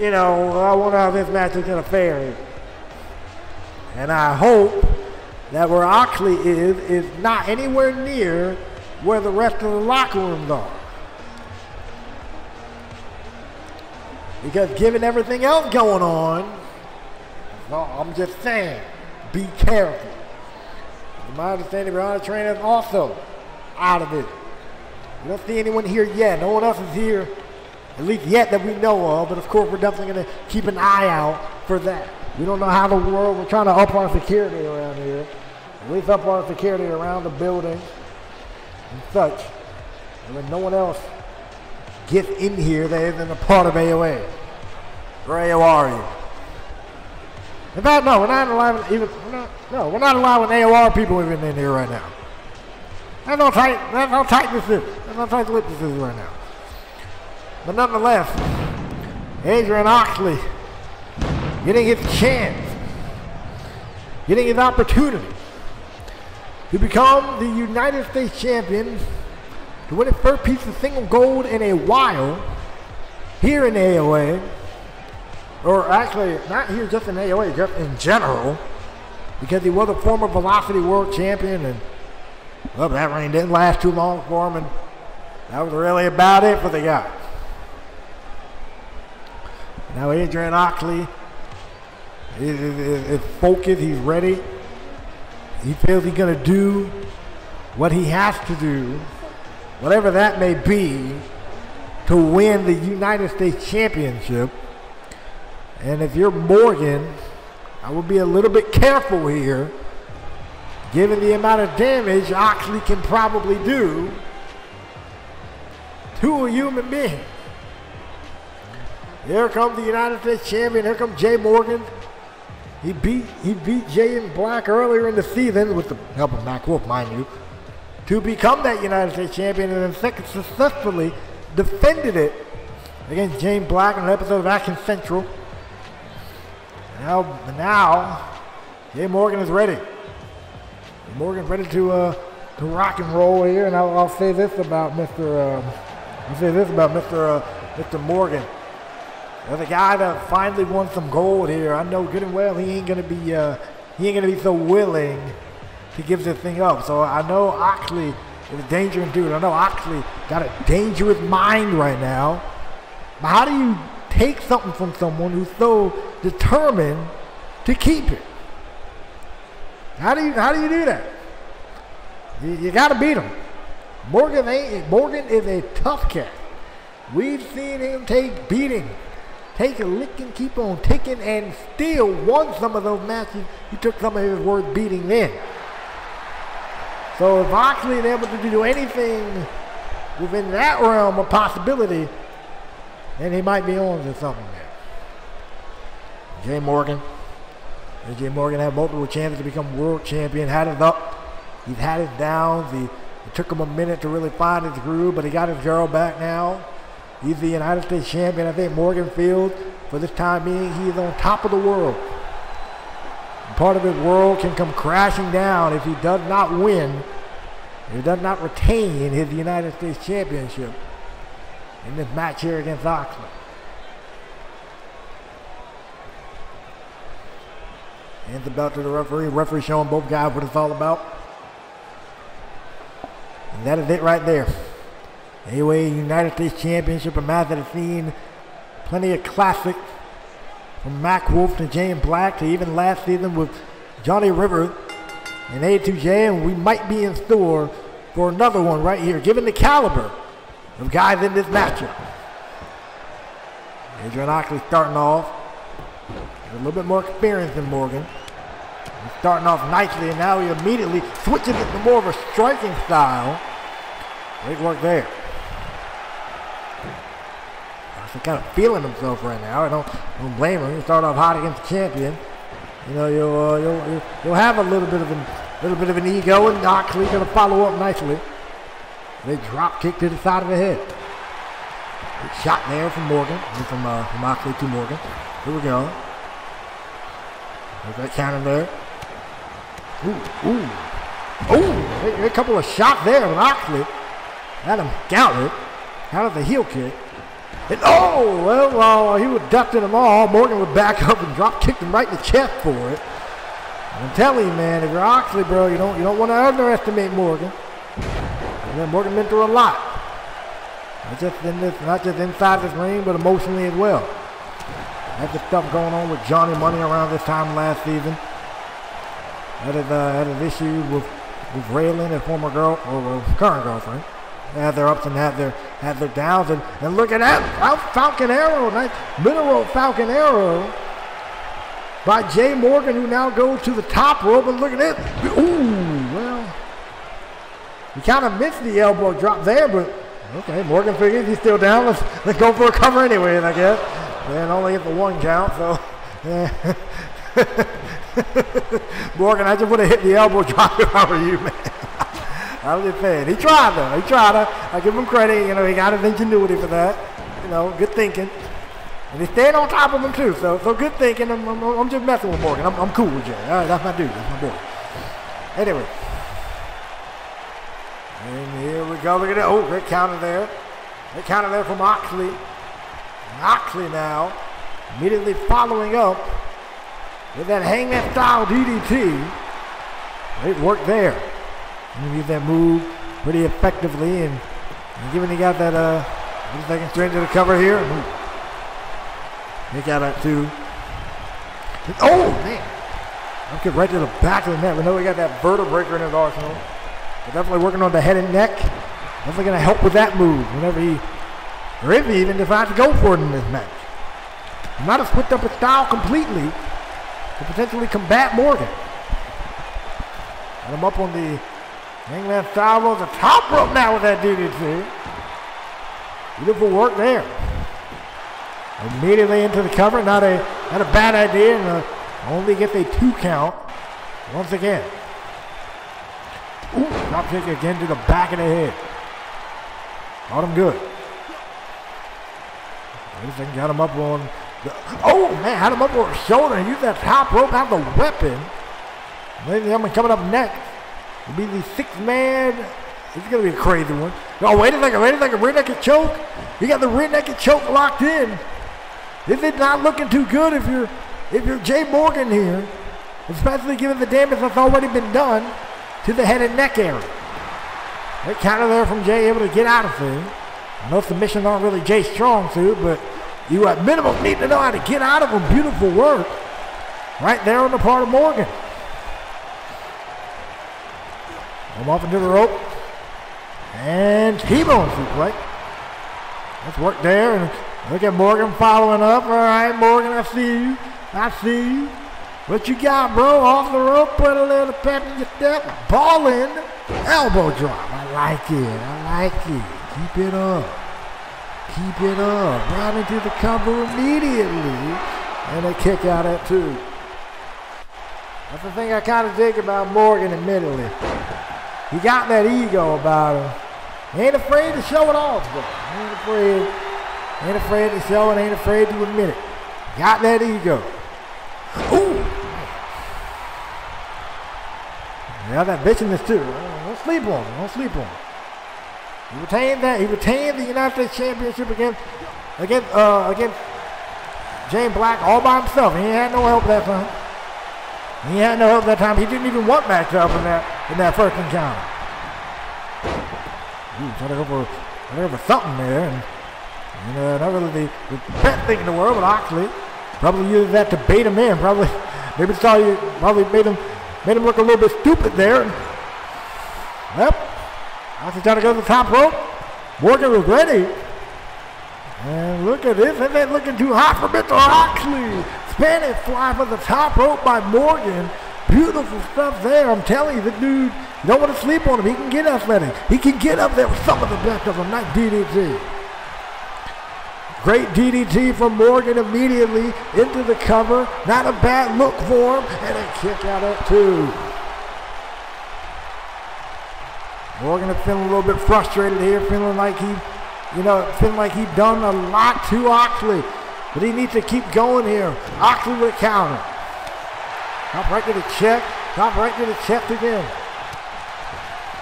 I wonder how this match is gonna fare. And I hope that where Oxley is not anywhere near where the rest of the locker rooms are. Because given everything else going on, I'm just saying, be careful. In my understanding, Brianna Trainer is also out of it. We don't see anyone here yet. No one else is here, at least yet that we know of. But of course, we're definitely going to keep an eye out for that. We don't know how the world, we're trying to up our security around here. At least up our security around the building and such. And when no one else gets in here that isn't a part of AOA or AOR. In fact, no, we're not allowing AOR people even in here right now. That's how tight this is. That's how tight this is right now. But nonetheless, Adrian Oxley getting his chance, getting his opportunity to become the United States champion, to win his first piece of single gold in a while here in AOA, or actually not here just in AOA, just in general, because he was a former Velocity World Champion, and well, that reign didn't last too long for him, and that was really about it for the guy. Now Adrian Oxley is focused, he's ready. He feels he's going to do what he has to do, whatever that may be, to win the United States Championship. And if you're Morgan, I would be a little bit careful here, given the amount of damage Oxley can probably do to a human being. Here comes the United States Champion. Here comes Jay Morgan. He beat Jay in Black earlier in the season with the help of Mack Wolff, mind you, to become that United States Champion, and then successfully defended it against Jay Black in an episode of Action Central. Now Jay Morgan is ready. Morgan's ready to rock and roll here, and I'll say this about Mr. Morgan. There's a guy that finally won some gold here. I know good and well he ain't gonna be so willing to give this thing up. So I know Oxley is a dangerous dude. I know Oxley got a dangerous mind right now. But how do you take something from someone who's so determined to keep it? How do you do that? You got to beat him. Morgan is a tough cat. We've seen him take beating, take a licking, keep on ticking, and still won some of those matches. He took some of his worth beating in. So if Oxley is able to do anything within that realm of possibility, then he might be on to something there. Jay Morgan had multiple chances to become world champion, had it up. He's had it down. It took him a minute to really find his groove, but he got his girl back now. He's the United States champion. I think Morgan feels, for this time being, he is on top of the world. Part of his world can come crashing down if he does not win, if he does not retain his United States championship in this match here against Oxley. Hands the belt to the referee. Referee showing both guys what it's all about. And that is it right there. AOA United States Championship, a match that has seen plenty of classics, from Mack, Wolff to James Black to even last season with Johnny Rivers and A2J, and we might be in store for another one right here, given the caliber of guys in this matchup. Adrian Oxley starting off with a little bit more experience than Morgan. He's starting off nicely, and now he immediately switches it to more of a striking style. Great work there. Oxley kind of feeling himself right now. I don't blame him. He started off hot against the champion. You know, you'll have a little bit of an ego, and Oxley going to follow up nicely. They drop kick to the side of the head. Good shot there from Morgan, from Oxley to Morgan. Here we go. There's that counter there. Ooh. A couple of shots there from Oxley. Had him countered. Countered the heel kick. And while he was ducking them all, Morgan would back up and drop kicked him right in the chest for it. And I'm telling you, man, if you're Oxley, bro, you don't want to underestimate Morgan. And Morgan been through a lot. Not just inside this ring, but emotionally as well. Had the stuff going on with Johnny Money around this time last season. Had an issue with Raylan, his former girl or current girlfriend. They had their ups and had their downs, and look at that Falcon Arrow, nice middle Falcon Arrow by Jay Morgan, who now goes to the top rope, and look at it. Ooh, well, he kind of missed the elbow drop there, but okay, Morgan figures he's still down. Let's go for a cover anyway, I guess. And only hit the one count, so yeah. Morgan, I just would have hit the elbow drop if I were you, man. I was just saying. He tried, though. He tried. I give him credit. You know, he got his ingenuity for that. You know, good thinking. And he stayed on top of him, too. So good thinking. I'm just messing with Morgan. I'm cool with Jay. All right, that's my dude. That's my boy. Anyway. And here we go. Look at that. Oh, great counter there. Great counter there from Oxley. And Oxley now immediately following up with that hangman style DDT. Great work there. And use that move pretty effectively, and given he got that second straight to the cover here. Make out that two. Oh man! I'll get right to the back of the net. We know we got that vertebraker in his arsenal. We're definitely working on the head and neck. Definitely gonna help with that move whenever he, or if he even decides to go for it in this match. He might have switched up his style completely to potentially combat Morgan. Got him up on the hangman style on the top rope now with that DDT. Beautiful work there. Immediately into the cover. Not a bad idea. And only gets a 2 count once again. Ooh, drop kick again to the back of the head. Caught him good. Got him up on the, oh man, had him up on his shoulder and used that top rope as a weapon. Ladies and gentlemen, coming up next will be the 6-man. It's going to be a crazy one. Oh, wait a second, rear naked choke. You got the rear naked choke locked in. This is not looking too good if you're Jay Morgan here, especially given the damage that's already been done to the head and neck area. That counter there from Jay, able to get out of things. I know submissions aren't really Jay's strong suit, but you at minimum need to know how to get out of them. Beautiful work right there on the part of Morgan. I'm off into the rope. And T-bone suplex. Let's work there. And look at Morgan following up. All right, Morgan, I see you. What you got, bro? Off the rope, put a little pep in your step. Ball in. Elbow drop. I like it. Keep it up. Right into the cover immediately. And a kick out at 2. That's the thing I kind of dig about Morgan, admittedly. He got that ego about him. He ain't afraid to show it off, bro. He ain't afraid Ain't afraid to show it, ain't afraid to admit it. Got that ego. Ooh. Yeah, that bitchiness too. Don't sleep on him. Don't sleep on him. He retained that. He retained the United States Championship against James Black all by himself. He ain't had no help that time. He had no help that time. He didn't even want Mack up in that first encounter. Ooh, trying to go for something there. And not really the best thing in the world, but Oxley probably used that to bait him in. Probably made him look a little bit stupid there. And, yep. Oxley trying to go to the top rope. Morgan was ready. And look at this. It ain't looking too hot for Mr. Oxley. Spanish fly for the top rope by Morgan. Beautiful stuff there. I'm telling you, the dude, you don't want to sleep on him. He can get athletic. He can get up there with some of the best of them. Nice DDT. Great DDT from Morgan immediately into the cover. Not a bad look for him. And a kick out at 2. Morgan is feeling a little bit frustrated here, feeling like he done a lot to Oxley. But he needs to keep going here. Oxley with a counter. Top right to the check. Top right to the chest again.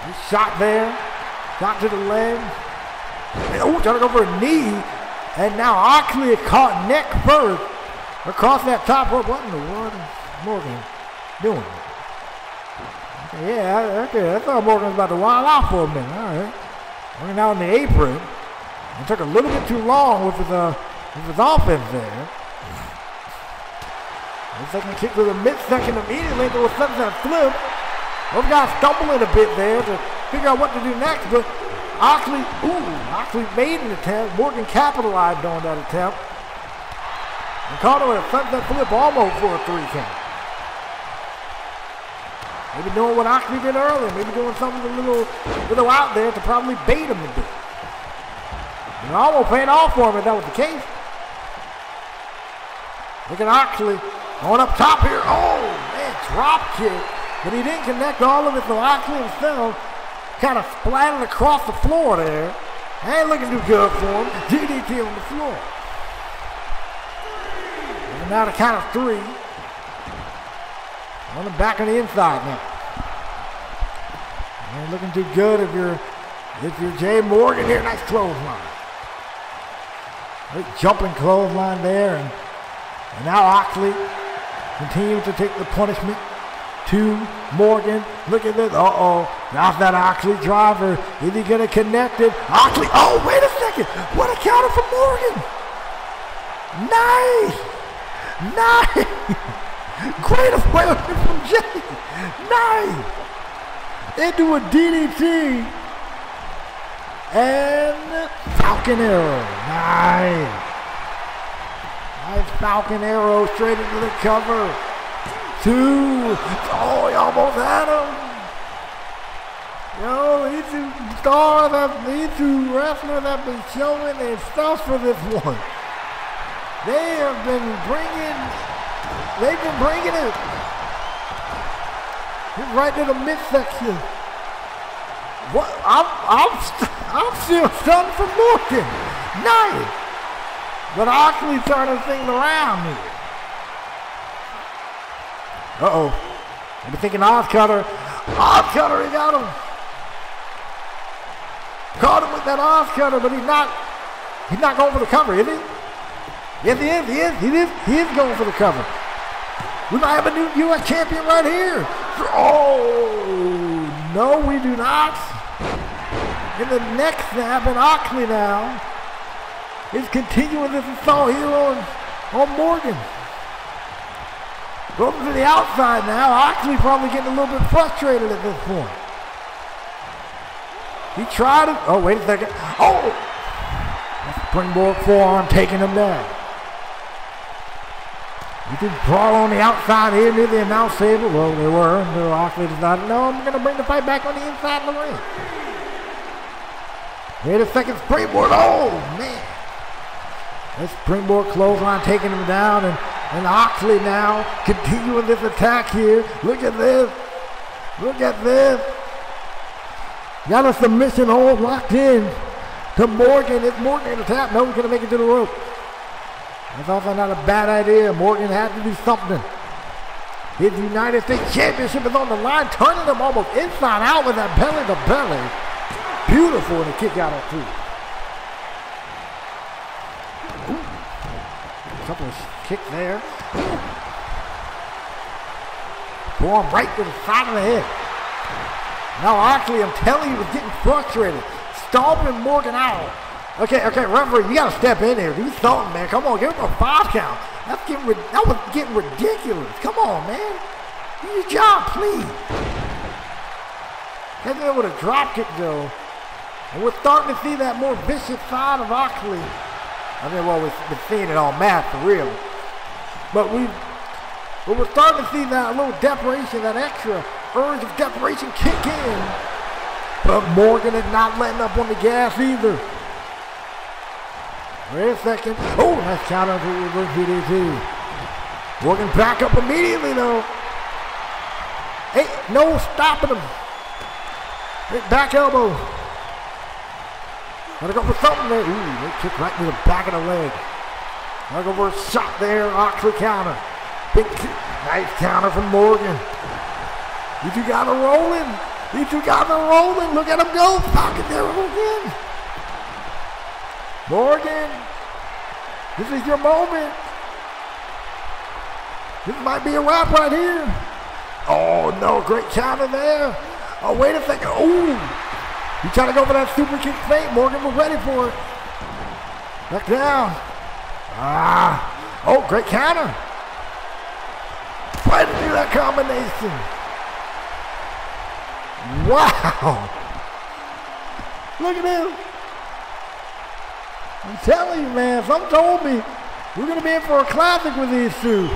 He's shot there. Shot to the leg. Oh, trying to go for a knee. And now Oxley is caught neck first across that top rope. What in the world is Morgan doing? Okay, yeah, okay. I thought Morgan was about to wild out for a minute. All right. Running out in the apron. It took a little bit too long with his offense there. The second kick with a midsection immediately into a sunset flip. Both guys stumbling a bit there to figure out what to do next, but Oxley made an attempt. Morgan capitalized on that attempt. And caught him with a sunset flip almost for a 3 count. Maybe doing what Oxley did earlier. Maybe doing something a little out there to probably bait him a bit. And almost paid off for him if that was the case. Look at Oxley going up top here. Oh, man, drop kick. But he didn't connect all of it, so Oxley himself kind of splattered across the floor there. Ain't looking too good for him. DDT on the floor. And now the count of 3. On the back on the inside now. Ain't looking too good if you're Jay Morgan here. Nice clothesline. Great jumping clothesline there. And now Oxley continues to take the punishment to Morgan. Look at this. Uh-oh. Now that Oxley driver. Is he going to connect it? Oxley. Oh, wait a second. What a counter from Morgan. Nice. Nice. Great awareness from Jay. Nice. Into a DDT. And Falcon Arrow. Nice. Nice Falcon Arrow straight into the cover. 2. Oh, he almost had him. Yo, these two wrestlers have been showing their stuff for this one. They've been bringing it. He's right to the midsection. What? I'm still stunned for Morgan. Nice. But Oxley turning things around here. Uh-oh. I've been thinking Oz Cutter, he got him. Caught him with that Oz Cutter, but he's not going for the cover, is he? Yes, he is going for the cover. We might have a new U.S. champion right here. Oh, no, we do not. In the next snap, and Oxley now is continuing this assault here on Morgan. Going to the outside now. Oxley probably getting a little bit frustrated at this point. He tried it. Oh, wait a second. Oh! Springboard forearm taking him down. You can brawl on the outside here near the announce table. Well, they were until Oxley decided, no, I'm going to bring the fight back on the inside of the ring. Wait a second. Springboard. Oh, man. That springboard clothesline taking him down, and Oxley now continuing this attack here. Look at this. Look at this. Got a submission hold locked in to Morgan. Is Morgan going to tap? No, he's going to make it to the rope. That's also not a bad idea. Morgan had to do something. His United States Championship is on the line, turning him almost inside out with that belly to belly. Beautiful in the kick out of 2. Couple of kicks there. Forearm right to the side of the head. Now Oxley, I'm telling you, was getting frustrated. Stomping Morgan out. Okay, referee, you gotta step in here. Do something, man. Come on, give him a 5 count. That was getting ridiculous. Come on, man. Do your job, please. Hit there with a drop kick, though. And we're starting to see that more vicious side of Oxley. I mean, well, we've been seeing it on Mack for real. But we're starting to see that little desperation, that extra urge of desperation kick in. But Morgan is not letting up on the gas either. Wait a second. Oh, nice counter to reverse DDT. Morgan back up immediately, though. Hey, no stopping him. Hey, back elbow. Gotta go for something there. Ooh, they kick right to the back of the leg. Gotta go for a shot there. Oxley counter. Big nice counter from Morgan. You two got her rolling. You two got her rolling. Look at him go. Pocket there again. Morgan, this is your moment. This might be a wrap right here. Oh no, great counter there. Oh, wait a second. Ooh. You trying to go for that super kick feint. Morgan was ready for it. Back down. Oh, great counter. Try to do that combination. Wow. Look at him. I'm telling you, man, something told me we're going to be in for a classic with these two.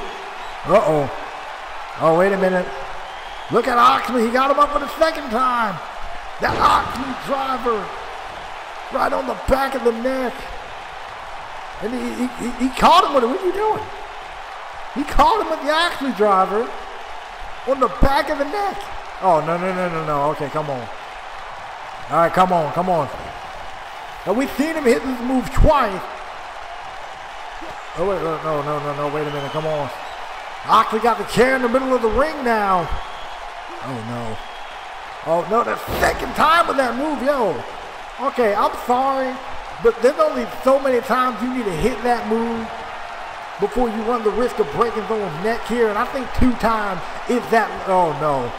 Uh-oh. Oh, wait a minute. Look at Oxley. He got him up for the second time. That Oxley driver right on the back of the neck. And he caught him with it. What are you doing? He caught him with the Oxley driver on the back of the neck. Oh, no. Okay, come on. All right, come on. Now, we've seen him hit this move twice. Oh, wait, no, wait a minute, come on. Oxley got the chair in the middle of the ring now. Oh, no. Oh, no, the second time with that move, yo. Okay, I'm sorry, but there's only so many times you need to hit that move before you run the risk of breaking someone's neck here, and I think 2 times is that. Oh, no.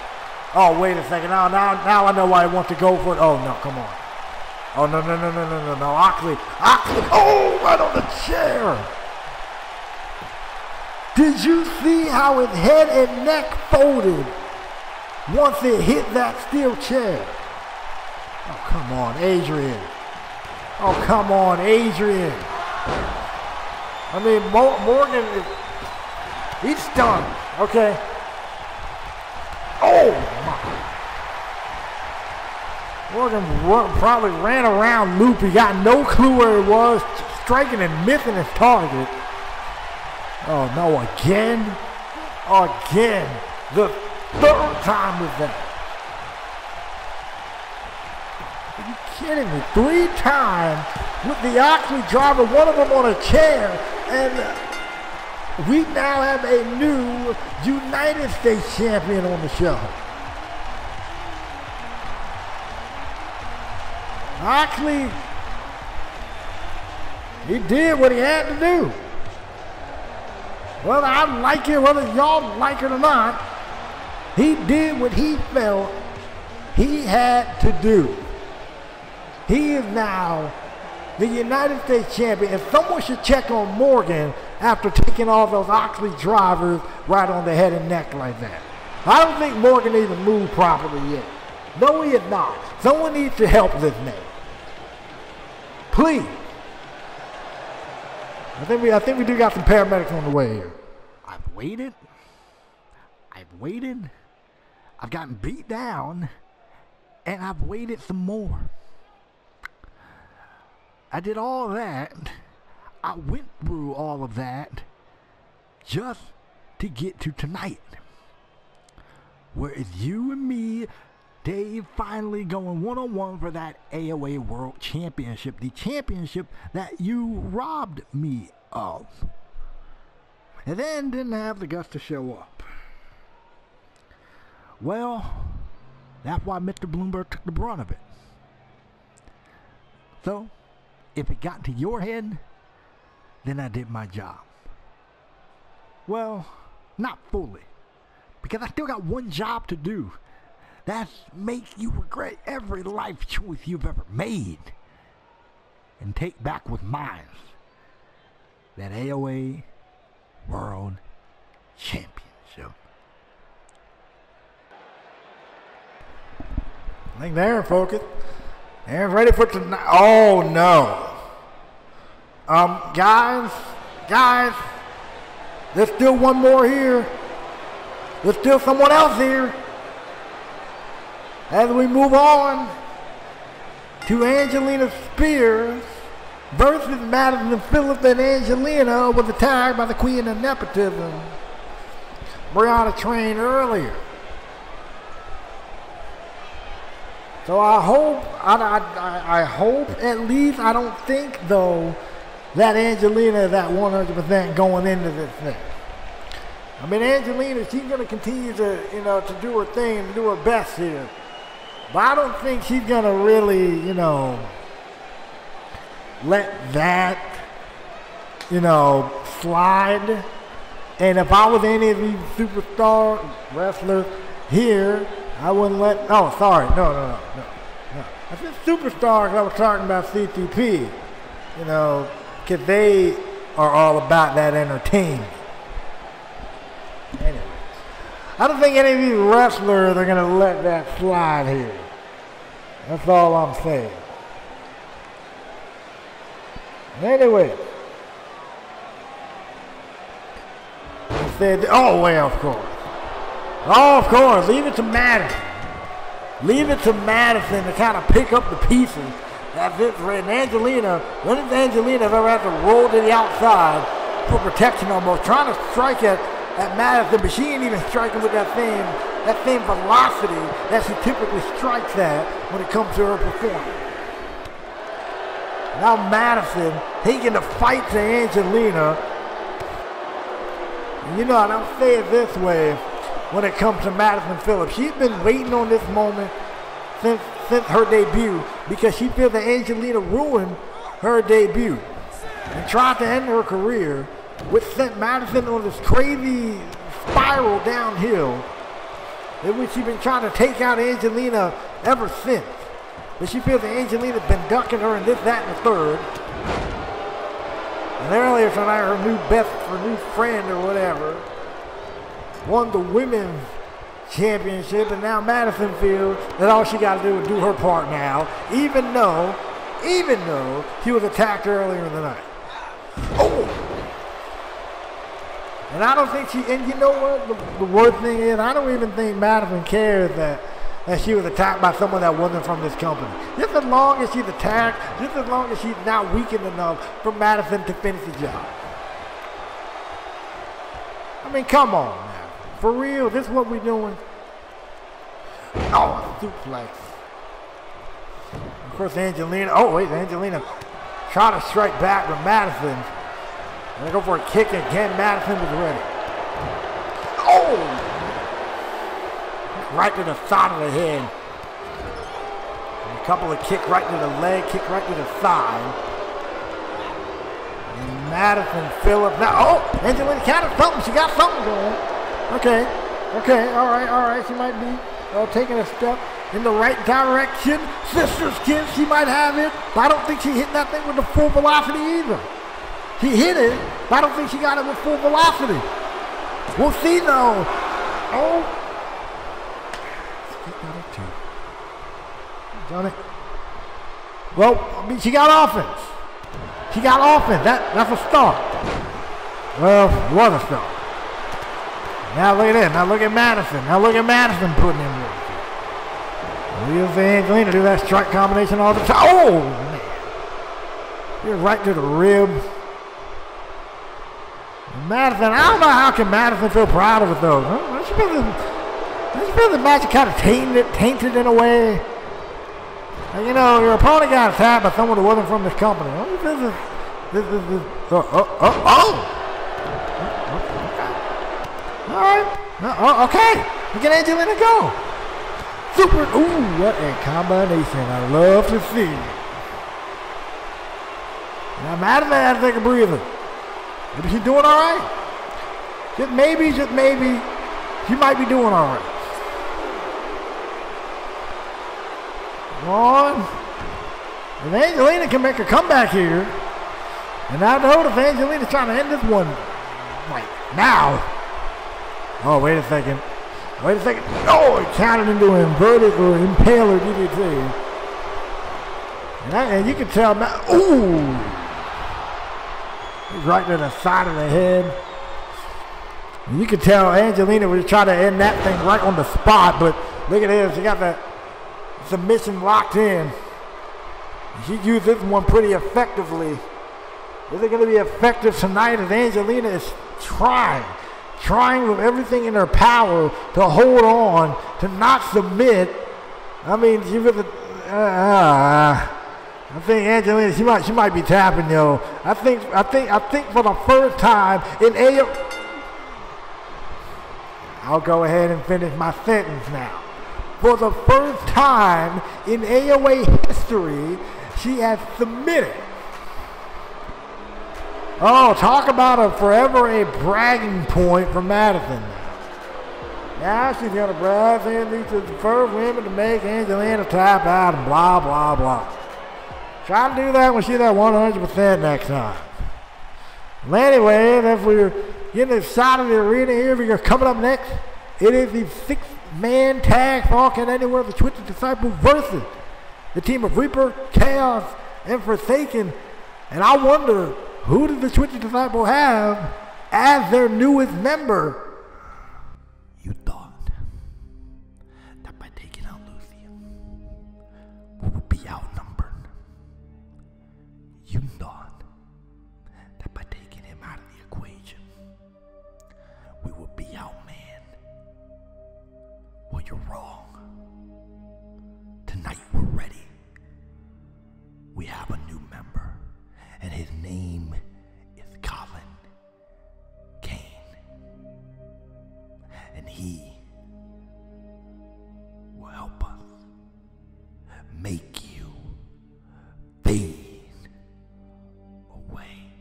Oh, wait a second. Now I know why he wants to go for it. Oh, no, come on. Oh, no. Oxley. Oh, right on the chair. Did you see how his head and neck folded once it hit that steel chair? Oh, come on, Adrian. I mean, Morgan, he's stunned, okay? Oh, my. Morgan probably ran around loop. He got no clue where he was, striking and missing his target. Oh, no, again. The 3rd time with that. Are you kidding me? 3 times with the Oxley driver, one of them on a chair, and we now have a new United States champion on the show. Oxley, he did what he had to do. Whether I like it, whether y'all like it or not, he did what he felt he had to do. He is now the United States champion, and someone should check on Morgan after taking all those Oxley drivers right on the head and neck like that. I don't think Morgan even moved properly yet. No, he is not. Someone needs to help this man. Please. I think we do got some paramedics on the way here. I've waited. I've gotten beat down, and I've waited some more. I did all that. I went through all of that just to get to tonight, where it's you and me Dave finally going one-on-one for that AOA World Championship, the championship that you robbed me of. And then didn't have the guts to show up. Well, that's why Mr. Bloomberg took the brunt of it. So, if it got into your head, then I did my job. Well, not fully. Because I still got one job to do. That's make you regret every life choice you've ever made. And take back with mine that AOA World Championship. I think they're focused. They're ready for tonight. Oh no. Guys, there's still one more here. There's still someone else here. As we move on to Angelina Spears versus Madison Phillips, and Angelina was attacked by the Queen of Nepotism, Brianna Train, earlier. So I hope at least, I don't think though that Angelina is at 100% going into this thing. I mean, Angelina, she's going to continue to, to do her thing and do her best here. But I don't think she's going to really, let that, slide. And if I was any of these superstar wrestlers here, I wouldn't let, oh, sorry, no. I said superstars, I was talking about CTP, because they are all about that entertainment. Anyway, I don't think any of these wrestlers are going to let that slide here. That's all I'm saying. Anyway. I said, oh, well, of course. Oh, of course. Leave it to Madison. Leave it to Madison to kind of pick up the pieces. That's it. And Angelina, when has Angelina ever had to roll to the outside for protection almost, trying to strike at Madison, but she ain't even striking with that same velocity that she typically strikes at when it comes to her performance. Now Madison taking the fight to Angelina. And I don't say it this way when it comes to Madison Phillips. She's been waiting on this moment since her debut because she feels that Angelina ruined her debut and tried to end her career, which sent Madison on this crazy spiral downhill in which she's been trying to take out Angelina ever since. But she feels that Angelina's been ducking her in this, that, and the third. And earlier tonight, her new friend or whatever won the women's championship, and now Madison feels that all she got to do is do her part now, even though she was attacked earlier in the night. Oh! And I don't think and you know what? The worst thing is, I don't even think Madison cares that she was attacked by someone that wasn't from this company. Just as long as she's attacked, just as long as she's not weakened enough for Madison to finish the job. I mean, come on now. For real, this is what we're doing. Oh, a suplex. Of course, Angelina. Oh, wait, Angelina trying to strike back with Madison. They go for a kick again. Madison was ready. Oh! Right to the side of the head. And a couple of kick right to the leg, kick right to the side. And Madison Phillips. Now, oh! Angelina counted something. She got something going. Okay, all right. She might be taking a step in the right direction. Sister's kiss, she might have it. But I don't think she hit that thing with the full velocity either. She hit it, but I don't think she got it with full velocity. We'll see though. Oh. Done it. Well, I mean, she got offense. That's a start. Well, it was a start. Now look at this. Now look at Madison. Putting in work. We'll see Angelina do that strike combination all the time. Oh, man. You're right to the rib. Madison, I don't know how can Madison feel proud of it though. Don't you feel the match is kind of tainted in a way? Like, you know, your opponent got attacked by someone who wasn't from this company. Don't you feel this? All right. Okay. We get Angelina go. Super. Ooh, what a combination. I love to see. Now, Madison has to take a breather. Maybe she's doing all right. Just maybe, she might be doing all right. One. If Angelina can make a comeback here, and I know if Angelina's trying to end this one right now. Oh, wait a second. Oh, it counted into an inverted or impaler DDT. And you can tell now. Ooh. He's right to the side of the head. And you can tell Angelina was trying to end that thing right on the spot, but look at this. She got that submission locked in. She used this one pretty effectively. Is it going to be effective tonight as Angelina is trying with everything in her power to hold on, to not submit. I mean, she was I think Angelina, she might be tapping, yo. I think for the first time in AOA, I'll go ahead and finish my sentence now. For the first time in AOA history, she has submitted. Oh, talk about a bragging point for Madison. Now she's going to brag in these are the first women to make Angelina tap out and blah, blah, blah. Try to do that when she's at 100% next time. Well, anyway, if we're getting a shot of the arena here, we're coming up next. It is the 6-man tag Fall Count Anywhere, the Twisted Disciple versus the team of Reaper, Chaos, and Forsaken. And I wonder, who does the Twisted Disciple have as their newest member? You thought that by taking out Lucian, we would be outnumbered. You thought that by taking him out of the equation, we would be outmanned. Well, you're wrong. Tonight we're ready. We have a new member, and his name is Colin Kane. And he will help us make you fade away.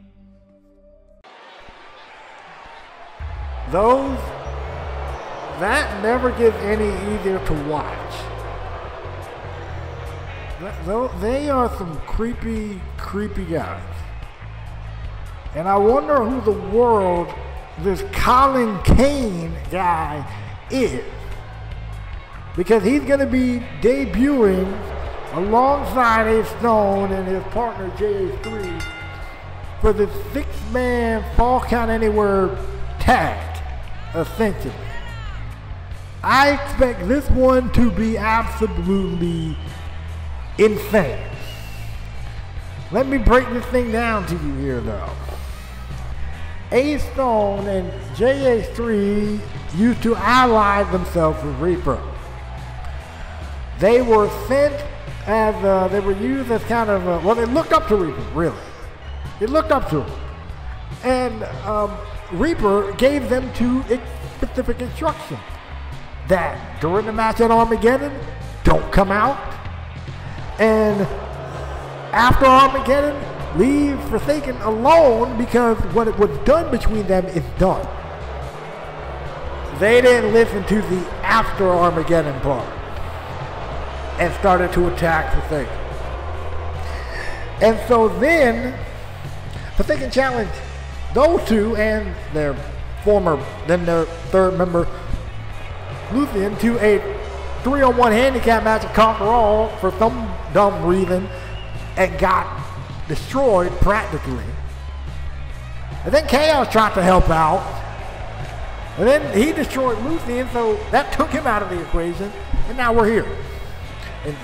Those that never get any easier to watch. They are some creepy guys. And I wonder who the world this Colin Kane guy is. Because he's going to be debuting alongside A Stone and his partner JH3 for the 6-man Fall Count Anywhere tag, essentially. I expect this one to be absolutely insane. Let me break this thing down to you here, though. A Stone and JH3 used to ally themselves with Reaper. They were sent as, they were used as kind of, well, they looked up to Reaper, really. They looked up to him. And Reaper gave them two specific instructions. That during the match at Armageddon, don't come out. And after Armageddon, leave Forsaken alone because what was done between them is done. They didn't listen to the after Armageddon part and started to attack Forsaken. And so then, Forsaken challenged those two and their third member, Lucian, to a 3-on-1 handicap match at Conquer All for some dumb reason and got destroyed practically. And then Chaos tried to help out. And then he destroyed Lucian, so that took him out of the equation. And now we're here. And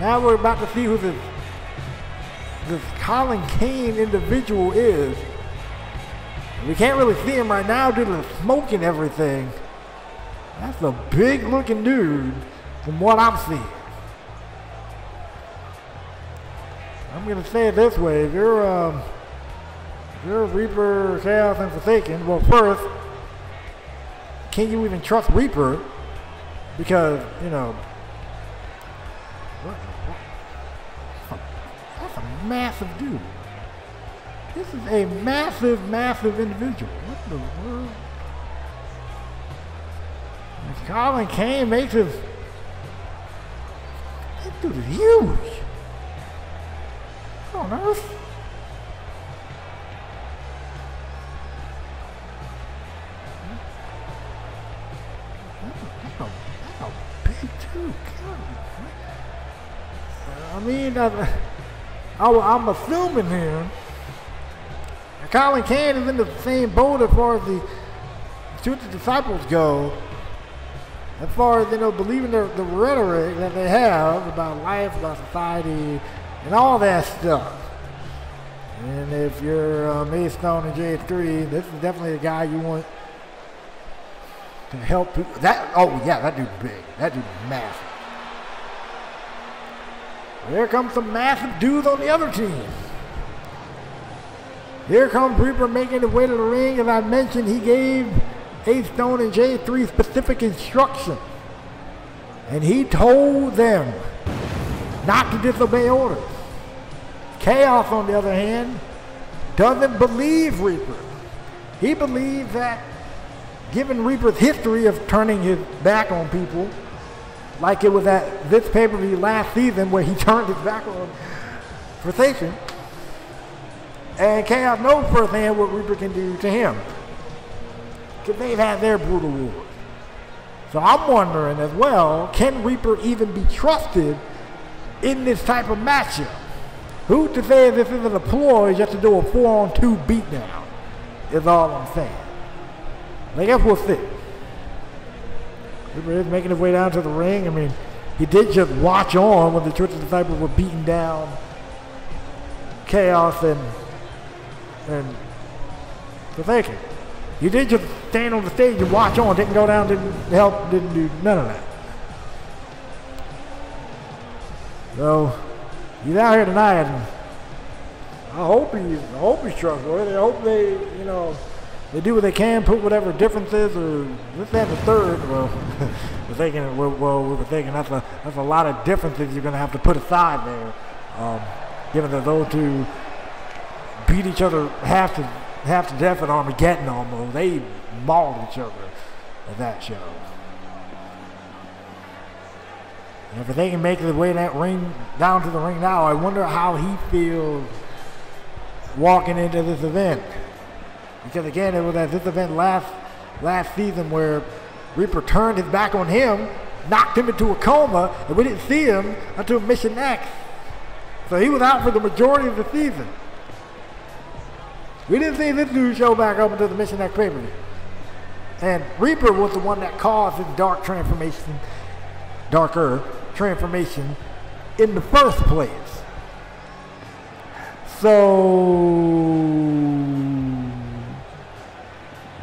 now we're about to see who this Colin Kane individual is. We can't really see him right now due to the smoke and everything. That's a big looking dude from what I'm seeing. I'm going to say it this way. If you're a Reaper, Chaos, and Forsaken, well, first, can you even trust Reaper? Because, you know, that's a massive dude. This is a massive, massive individual. What the world? If Colin Kane makes his... This dude is huge. What on earth? That's a big dude. I mean, I'm assuming here Colin Kane is in the same boat as far as the Truth of Disciples go, as far as, you know, believing the rhetoric that they have about life, about society, and all that stuff. And if you're Maystone and J3, this is definitely a guy you want to help people. Oh yeah, that dude's big. That dude's massive. Here comes some massive dudes on the other team. Here comes Reaper making his way to the ring. As I mentioned, he gave A-Stone and J3 specific instruction. And he told them not to disobey orders. Chaos, on the other hand, doesn't believe Reaper. He believes that, given Reaper's history of turning his back on people, like it was at this pay-per-view last season where he turned his back on Forsaken, and Chaos knows firsthand what Reaper can do to him, because they've had their brutal wars. So I'm wondering as well, can Reaper even be trusted in this type of matchup? Who's to say this isn't a ploy just to do a 4-on-2 beatdown, is all I'm saying. I guess we'll see. Reaper is making his way down to the ring. I mean, he did just watch on when the Church of Disciples were beating down Chaos and Forsaken. He did just stand on the stage and watch on, didn't go down, didn't help, didn't do none of that. So he's out here tonight, and I hope he's trustworthy. I hope they, you know, they do what they can, put whatever differences or this, that, and the third. Well, we're thinking that's a lot of differences you're going to have to put aside there, given that those two beat each other half to death at Armageddon almost. They mauled each other at that show. And if they can make their way in that ring down to the ring now, I wonder how he feels walking into this event. Because again, it was at this event last season where Reaper turned his back on him, knocked him into a coma, and we didn't see him until Mission X. So he was out for the majority of the season. We didn't see this dude show back up until the Mission X pay-per-view. And Reaper was the one that caused his darker transformation in the first place. So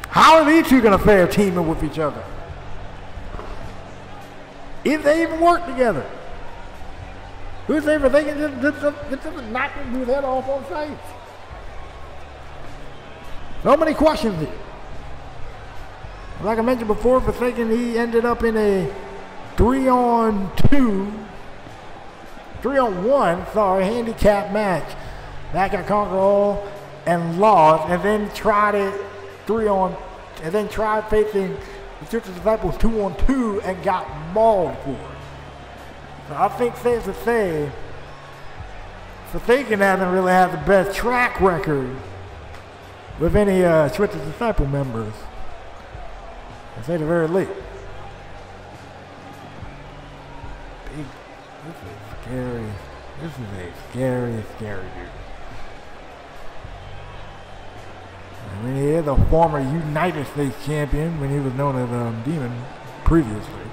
how are these two going to fare teaming with each other? If they even work together. Who's they for thinking just knock his head off on sight? So many questions here. Like I mentioned before, Forsaken, he ended up in a 3-on-1 handicap match. Mack got Conquer All and lost, and then tried it and then tried facing the Church of Disciples 2-on-2 and got mauled for it. So I think safe to say, Forsaken hasn't really had the best track record with any Church of Disciple members, to say the very least. This is scary. This is a scary, scary dude. I mean, he is a former United States champion when he was known as Demon previously.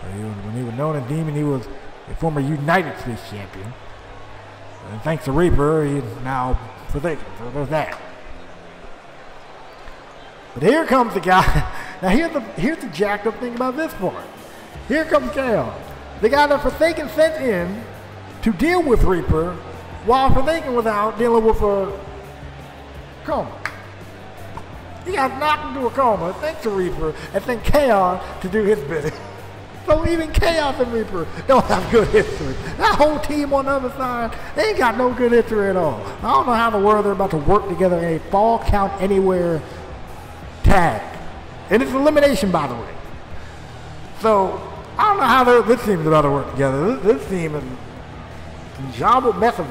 When he was known as Demon, he was a former United States champion. And thanks to Reaper, he's now Forsaken. So there's that. But here comes the guy. Now here's the jacked up thing about this part. Here comes Chaos. They got a Forsaken sent in to deal with Reaper, while Forsaken was out dealing with a coma. He got knocked into a coma thanks to Reaper, and then Chaos to do his bidding. So even Chaos and Reaper don't have good history. That whole team on the other side, they ain't got no good history at all. I don't know how in the world they're about to work together in a fall count anywhere tag. And it's elimination, by the way. So, I don't know how this team is about to work together. This team is a jumbled mess of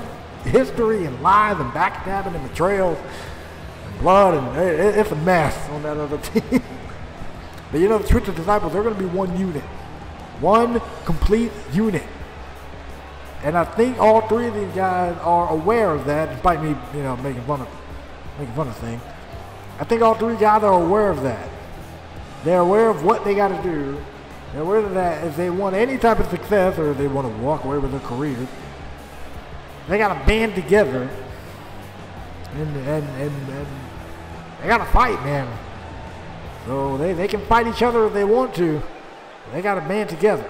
history and lies and backstabbing and betrayals and blood, and it's a mess on that other team. But you know, the Twisted Disciples, they're going to be one unit. One complete unit. And I think all three of these guys are aware of that, despite me, you know, making fun of things. I think all three guys are aware of that. They're aware of what they got to do. They're aware of that if they want any type of success or if they want to walk away with their careers, they got to band together and they got to fight, man. So they can fight each other if they want to. They got to band together.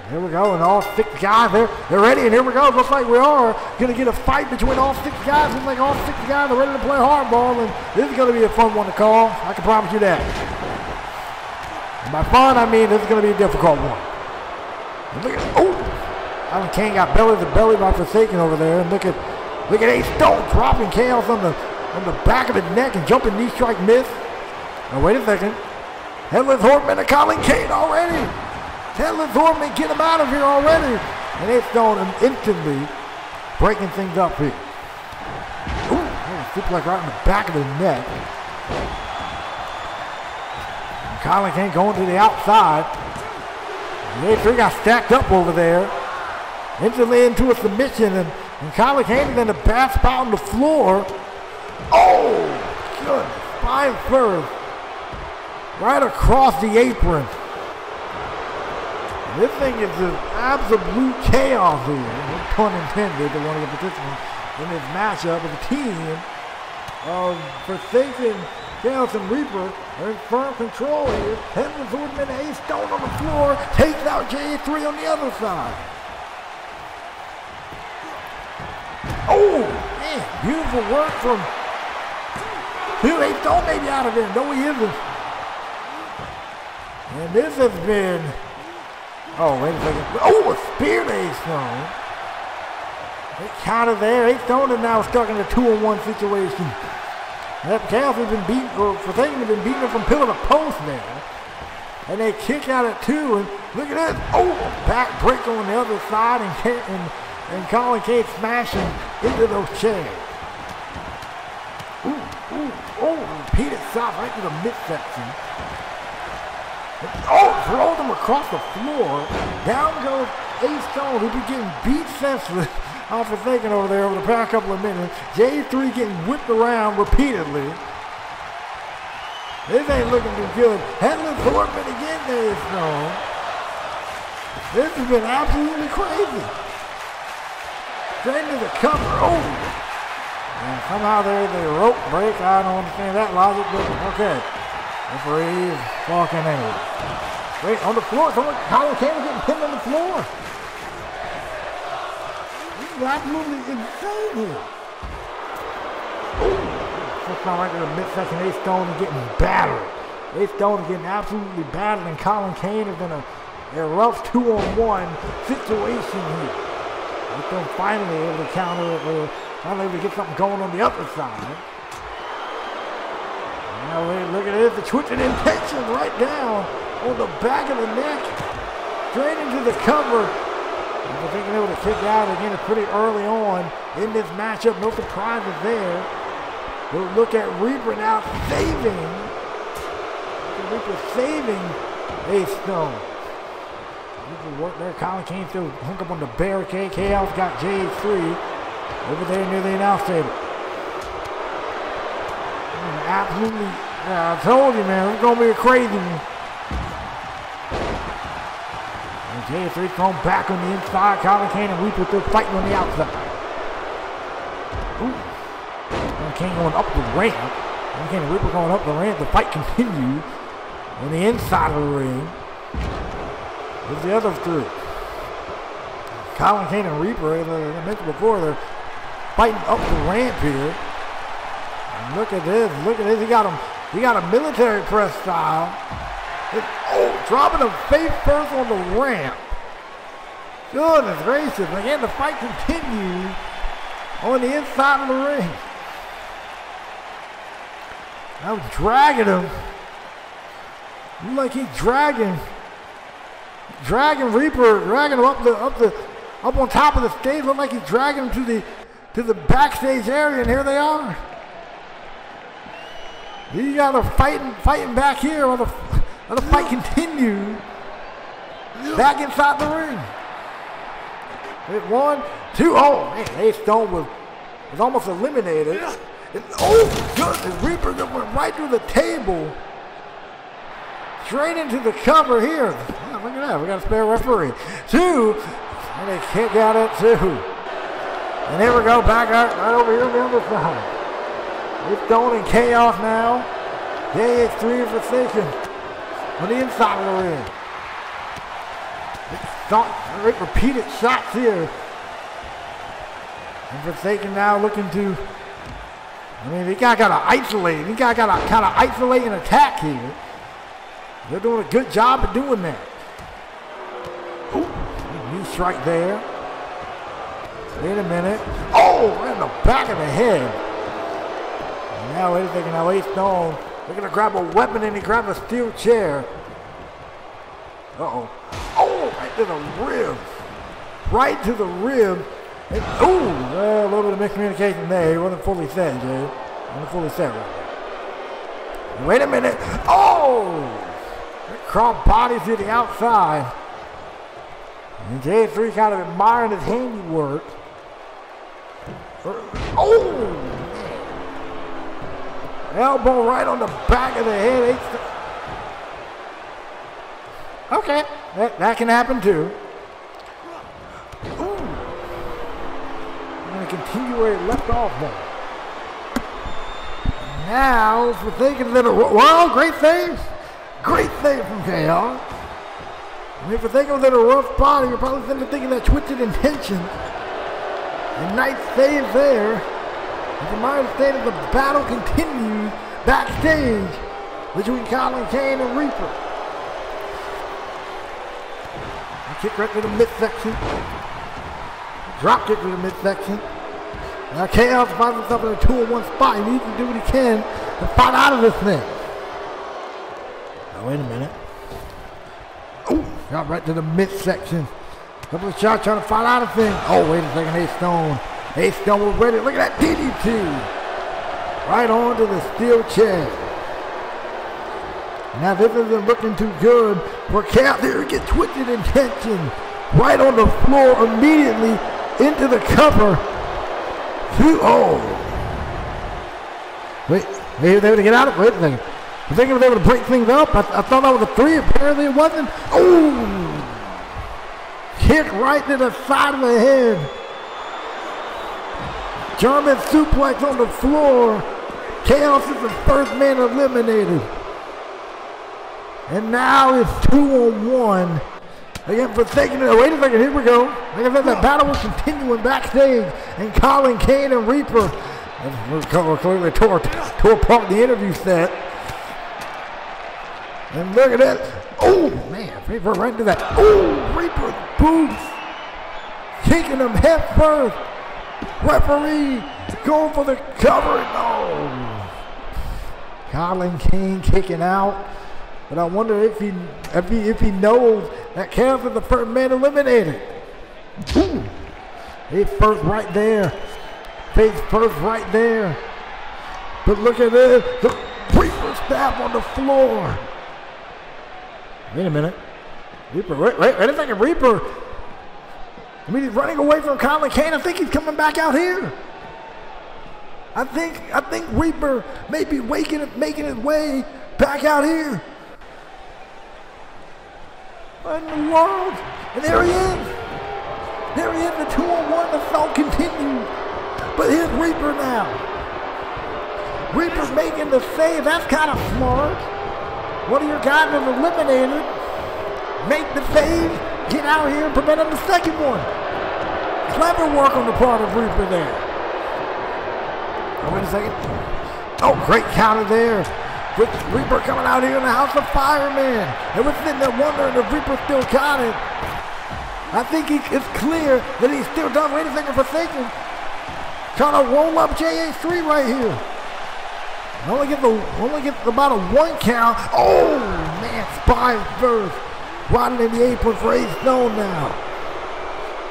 Here we go, and all 6 guys, they're ready, and here we go. Looks like we are going to get a fight between all 6 guys. Looks like all 6 guys are ready to play hardball, and this is going to be a fun one to call. I can promise you that. And by fun, I mean this is going to be a difficult one. And look at, oh! Alan Kane got belly to belly by Forsaken over there, and look at Ace Stone dropping Chaos on the back of the neck and jumping knee strike miss. Now wait a second. Headless Horseman and Colin Kane already. Headless Horseman, get him out of here already. And Ace Stone instantly breaking things up here. Ooh, suplex right in the back of the neck. And Colin Kane going to the outside. The A3 got stacked up over there. Instantly into a submission, and Colin Kane is in the bad spot on the floor. Oh, goodness. Spine first. Right across the apron. This thing is just absolute chaos here. No pun intended to one of the participants in this matchup of the team of Forsaken, Chaos, and Reaper are in firm control here. Headless Horseman and Ace Stone on the floor. Takes out J3 on the other side. Oh, man. Beautiful work from Ace Stone maybe out of there. No, he isn't. And this has been, oh, wait a second. Oh, a spear to Ace Stone. They counter there. Ace Stone is now stuck in a 2-on-1 situation. That Chaos has been beaten, or Forsaken has been beaten from pillar to post there. And they kick out at 2, and look at this. Oh, back break on the other side, and Colin Kane smashing into those chairs. Repeated shot right to the midsection. Oh, throws him across the floor. Down goes Ace Stone, who's been getting beat senseless off Forsaken over there over the past couple of minutes. J3 getting whipped around repeatedly. This ain't looking too good. Headless Horseman again to Ace Stone. This has been absolutely crazy. Straight into the cover. Oh! And somehow there's a rope break. I don't understand that logic, but okay. Referee is walking anyway. Wait, on the floor. Colin Kane is getting pinned on the floor. This is absolutely insane here. That's not right to the midsection. Ace Stone is getting battered. Ace Stone is getting absolutely battered, and Colin Kane is in a rough 2-on-1 situation here. Ace Stone finally able to counter it, finally able to get something going on the other side. Now look at this, the twitching intention right down on the back of the neck, straight into the cover. And being able to kick out again pretty early on in this matchup. No surprises there. But look at Reaper now saving. Reaper saving Ace Stone. Reaper work there. Colin Kane still hung up on the barricade. Chaos got J3 over there near the announce table. Absolutely, I told you, man, it's going to be a crazy one. And J3 thrown back on the inside. Colin Kane and Reaper still fighting on the outside. Ooh. Colin Kane going up the ramp. Kane and Reaper going up the ramp. The fight continues on the inside of the ring. There's the other three. Colin Kane and Reaper, as I mentioned before, they're fighting up the ramp here. And look at this. Look at this. He got a military press style. Dropping him face first on the ramp. Goodness gracious. Again, the fight continues on the inside of the ring. I was dragging him. Look like he's dragging Reaper, dragging him up on top of the stage. Look like he's dragging him to the backstage area, and here they are. You got them fighting back here while the fight continues. Back inside the ring. Hit 1, 2. Oh man, Ace Stone was almost eliminated. And, oh goodness, Reaper just went right through the table. Straight into the cover here. Oh, look at that, we got a spare referee. 2, and they kick out at 2. And here we go, back out right over here on the other side. It's Stone in chaos now. Yeah, it's 3 for station on the inside of the ring. Repeated shots here. And Forsaken now looking to, the guy got to isolate. The guy got to kind of isolate and attack here. They're doing a good job of doing that. Ooh, knee strike there. Wait a minute. Oh, right in the back of the head. And now wait a second. Now Ace Stone, they're going to grab a weapon and he grabs a steel chair. Uh-oh. Oh, right to the rib. Right to the rib. And, ooh, well, a little bit of miscommunication there. He wasn't fully set, Jay. Wasn't fully set right there. Wait a minute. Oh! Cross bodies to the outside. And J3 kind of admiring his handiwork. Oh! Elbow right on the back of the head. Okay, that can happen too. Ooh. I'm going to continue where he left off there. Now, for thinking a little, well, great save. Great save from KR. And if you're thinking of a little rough body, you're probably thinking that twisted intention. And nice save there. As the mind state of the battle continues backstage between Colin Kane and Reaper. Kick right to the midsection. Drop kick to the midsection. Now Chaos finds himself in a 2-on-1 spot. He needs to do what he can to fight out of this thing. Now wait a minute. Oh, drop right to the midsection. Couple of shots trying to fight out of things. Oh, wait a second, Ace Stone. Ace Stone was ready. Look at that DDT. Right onto the steel chair. Now this isn't looking too good for Chaos here to get twisted intention. Right on the floor immediately into the cover. 2-0. Wait, they were able to get out of it. Wait a second. I think they were able to break things up. I thought that was a 3. Apparently it wasn't. Oh! Kick right to the side of the head. German suplex on the floor. Chaos is the first man eliminated. And now it's 2-on-1. Again, for taking it. Wait a second, here we go. Like I said, that battle was continuing backstage. And Colin Kane and Reaper clearly tore apart the interview set. And look at that. Oh, man. Reaper right into that. Oh, Reaper's boots. Kicking him head first. Referee going for the cover. No. Colin Kane kicking out. But I wonder if he knows that Chaos is the first man eliminated. Ooh. He's first right there. Face first right there. But look at this. The Reaper stab on the floor. Wait a minute. Reaper, wait a second. Reaper. He's running away from Colin Kane. I think he's coming back out here. I think Reaper may be making his way back out here. What in the world? And there he is. There he is, the 2-on-1. The assault continues. But here's Reaper now. Reaper making the save. That's kind of smart. One of your guys was eliminated. Make the save. Get out here and prevent him the second one. Clever work on the part of Reaper there. Oh, wait a second. Oh, great counter there. With Reaper coming out here in the House of Fireman. And we're sitting there wondering if Reaper still got it. I think it's clear that he's still done. Wait a second for thinking. Trying to roll up JA3 right here. Only get about a 1 count. Oh, man, spine first. Riding in the apron for Ace Stone now.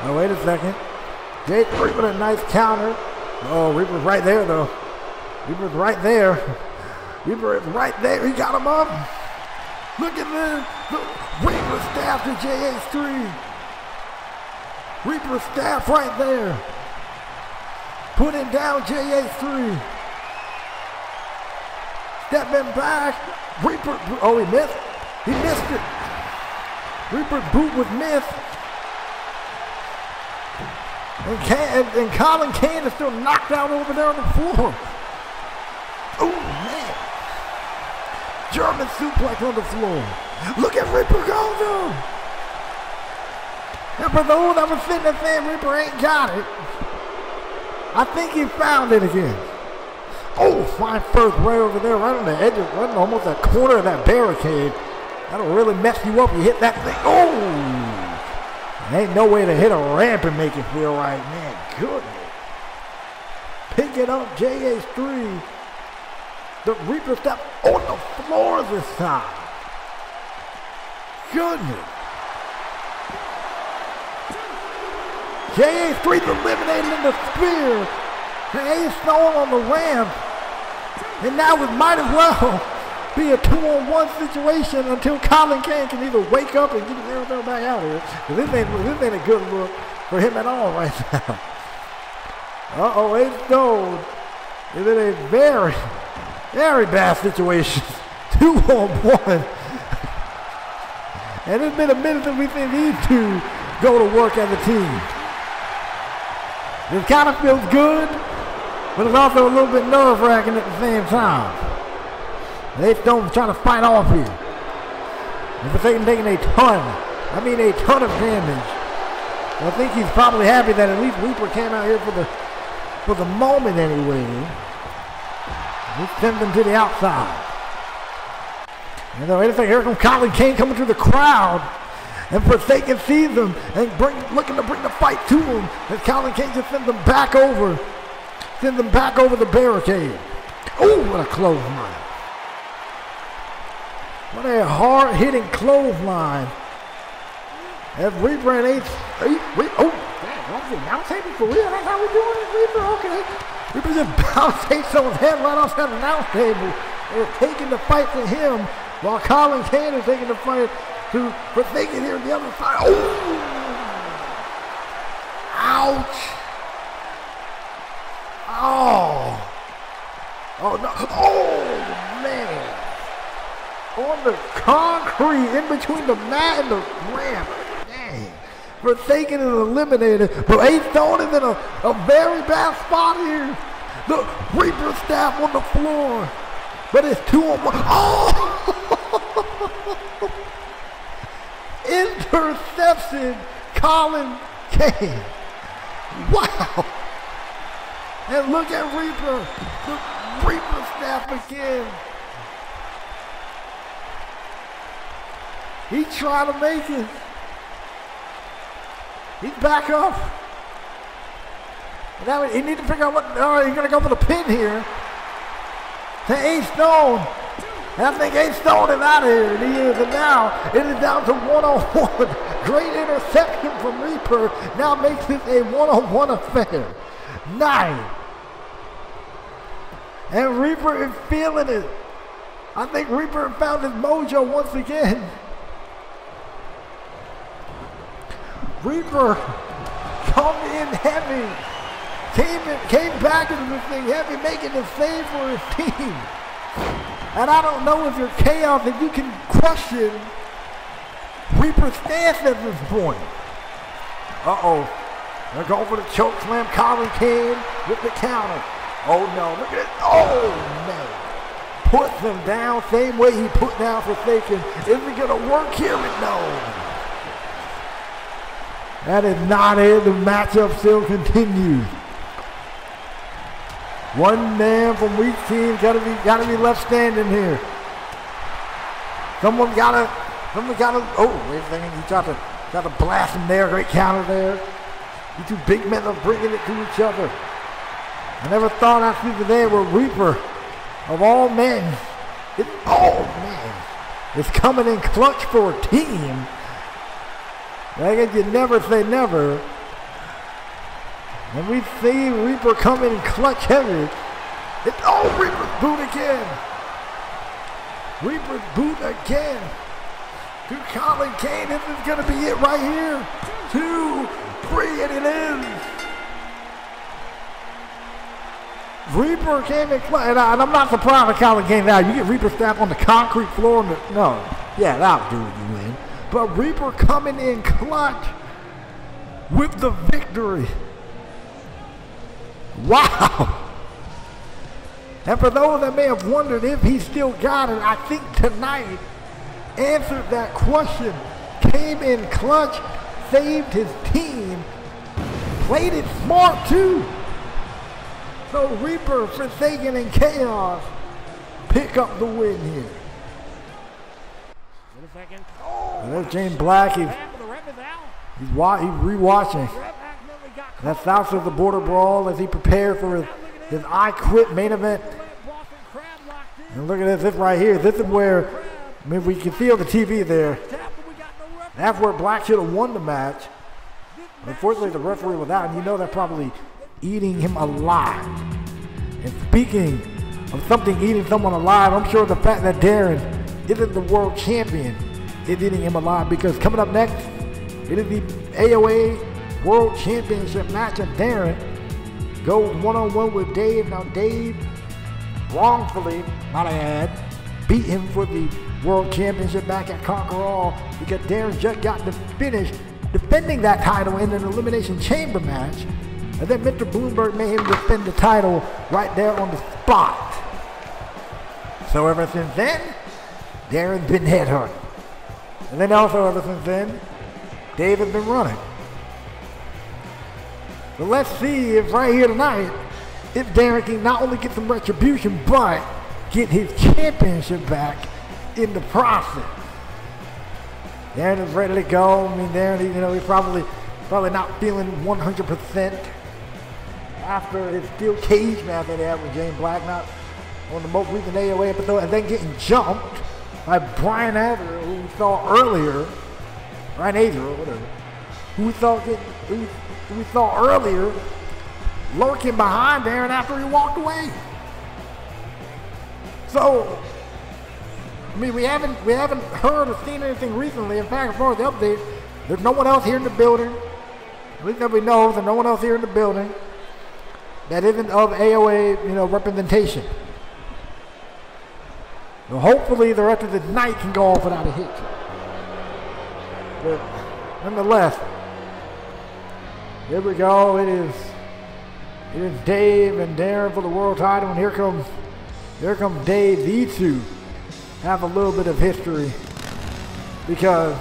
Oh, wait a second. JA3 with a nice counter. Oh, Reaper's right there, though. Reaper's right there. Reaper is right there. He got him up. Look at this. Reaper staff to JA3. Reaper staff right there. Putting down JA3. Stepping back. Reaper. Oh, he missed. He missed it. Reaper's boot was missed. And Colin Kane is still knocked out over there on the floor. Oh, man. German suplex on the floor. Look at Reaper go, though. And for those that were sitting there saying Reaper ain't got it, I think he found it again. Oh, fine first right over there, right on the edge of, right on almost that corner of that barricade. That'll really mess you up. You hit that thing. Oh! Ain't no way to hit a ramp and make it feel right, man. Goodness. Pick it up, JH3. The Reaper step on the floor this time. Goodness. JH3's eliminated in the spear. And Ace Stone on the ramp. And now it might as well be a 2-on-1 situation until Colin Kane can either wake up and get his air back out here. This ain't a good look for him at all right now. Uh-oh, Ace Stone is in a very, very bad situation. 2-on-1. And it's been a minute since we've seen these two go to work as a team. This kind of feels good, but it's also a little bit nerve-wracking at the same time. Ace Stone's trying to fight off here. He's taking a ton of damage. I think he's probably happy that at least Reaper came out here for the moment anyway. He sends him to the outside. And then wait a second, here comes Colin Kane coming through the crowd. And Forsaken sees him and looking to bring the fight to him. And Colin Kane just sends him back over. Sends him back over the barricade. Oh, what a clothesline. What a hard-hitting clothesline. As Reaper and Ace. Oh, that's the announce table for real? That's how we doing it, Reaper? Okay. Reaper just bounced Ace Stone's head right off that announce table. They're taking the fight to him while Colin Kane is taking the fight to Forsaken here on the other side. Oh! Ouch! Oh! Oh, no. Oh, man. On the concrete, in between the mat and the ramp. Dang. Forsaken is eliminated, but Ace Stone is in a very bad spot here. The Reaper staff on the floor. But it's 2-on-1. Oh! Interception, Colin Kane. Wow. And look at Reaper. The Reaper staff again. He's trying to make it. He's back up. Now he needs to figure out what, all right, he's going to go for the pin here. To Ace Stone. And I think Ace Stone is out of here. And he is. And now it is down to 1-on-1. Great interception from Reaper. Now makes this a 1-on-1 affair. 9. And Reaper is feeling it. I think Reaper found his mojo once again. Reaper come in heavy. Came back into this thing heavy, making the save for his team. And I don't know if you're Chaos, if you can question Reaper's stance at this point. Uh-oh. They're going for the choke slam. Colin Kane with the counter. Oh no, look at it. Oh man. Puts him down, same way he put down Forsaken. Is it gonna work here? No. That is not it. The matchup still continues. One man from each team gotta be left standing here. Someone gotta, oh, wait a second, he tried to blast him there, great counter there. These two big men are bringing it to each other. I never thought I'd see the day where Reaper, of all men, is coming in clutch for a team. I guess you never say never. And we see Reaper coming in clutch heavy. Reaper's boot again. Reaper's boot again. To Colin Kane. This is going to be it right here. 2, 3, and it is. Reaper came in clutch. And I'm not surprised at Colin Kane now. You get Reaper stabbed on the concrete floor. That'll do you win. But Reaper coming in clutch with the victory. Wow. And for those that may have wondered if he still got it, I think tonight answered that question. Came in clutch, saved his team, played it smart too. So Reaper, Forsaken, and Chaos pick up the win here. And there's James Black. He's rewatching. That's south of the border brawl as he prepared for his I Quit main event. And look at this right here. This is where, we can see on the TV there. That's where Black should have won the match. Unfortunately, the referee was out, and you know they're probably eating him alive. And speaking of something eating someone alive, I'm sure the fact that Darren isn't the world champion is eating him alive, because coming up next, it is the AOA World Championship match, and Darren goes one-on-one with Dave. Now Dave, wrongfully, might I add, beat him for the World Championship back at Conquer All, because Darren just got to finish defending that title in an Elimination Chamber match, and then Mr. Bloomberg made him defend the title right there on the spot. So ever since then, Darren's been headhunted. And then also ever since then, Dave has been running. So let's see if right here tonight, if Darren can not only get some retribution, but get his championship back in the process. Darren is ready to go. Darren, he's probably not feeling 100% after his steel cage match that he had with James Black, not on the most recent AOA episode, and then getting jumped by Brian Adler, who we saw earlier, Brian Adler or whatever, who we saw earlier lurking behind Darren after he walked away. So, we haven't heard or seen anything recently. In fact, as far as the update, there's no one else here in the building. At least that we know, there's no one else here in the building that isn't of AOA, representation. So hopefully the rest of the night can go off without a hitch. But nonetheless, here we go. It is Dave and Darren for the world title, and here comes Dave. These two have a little bit of history, because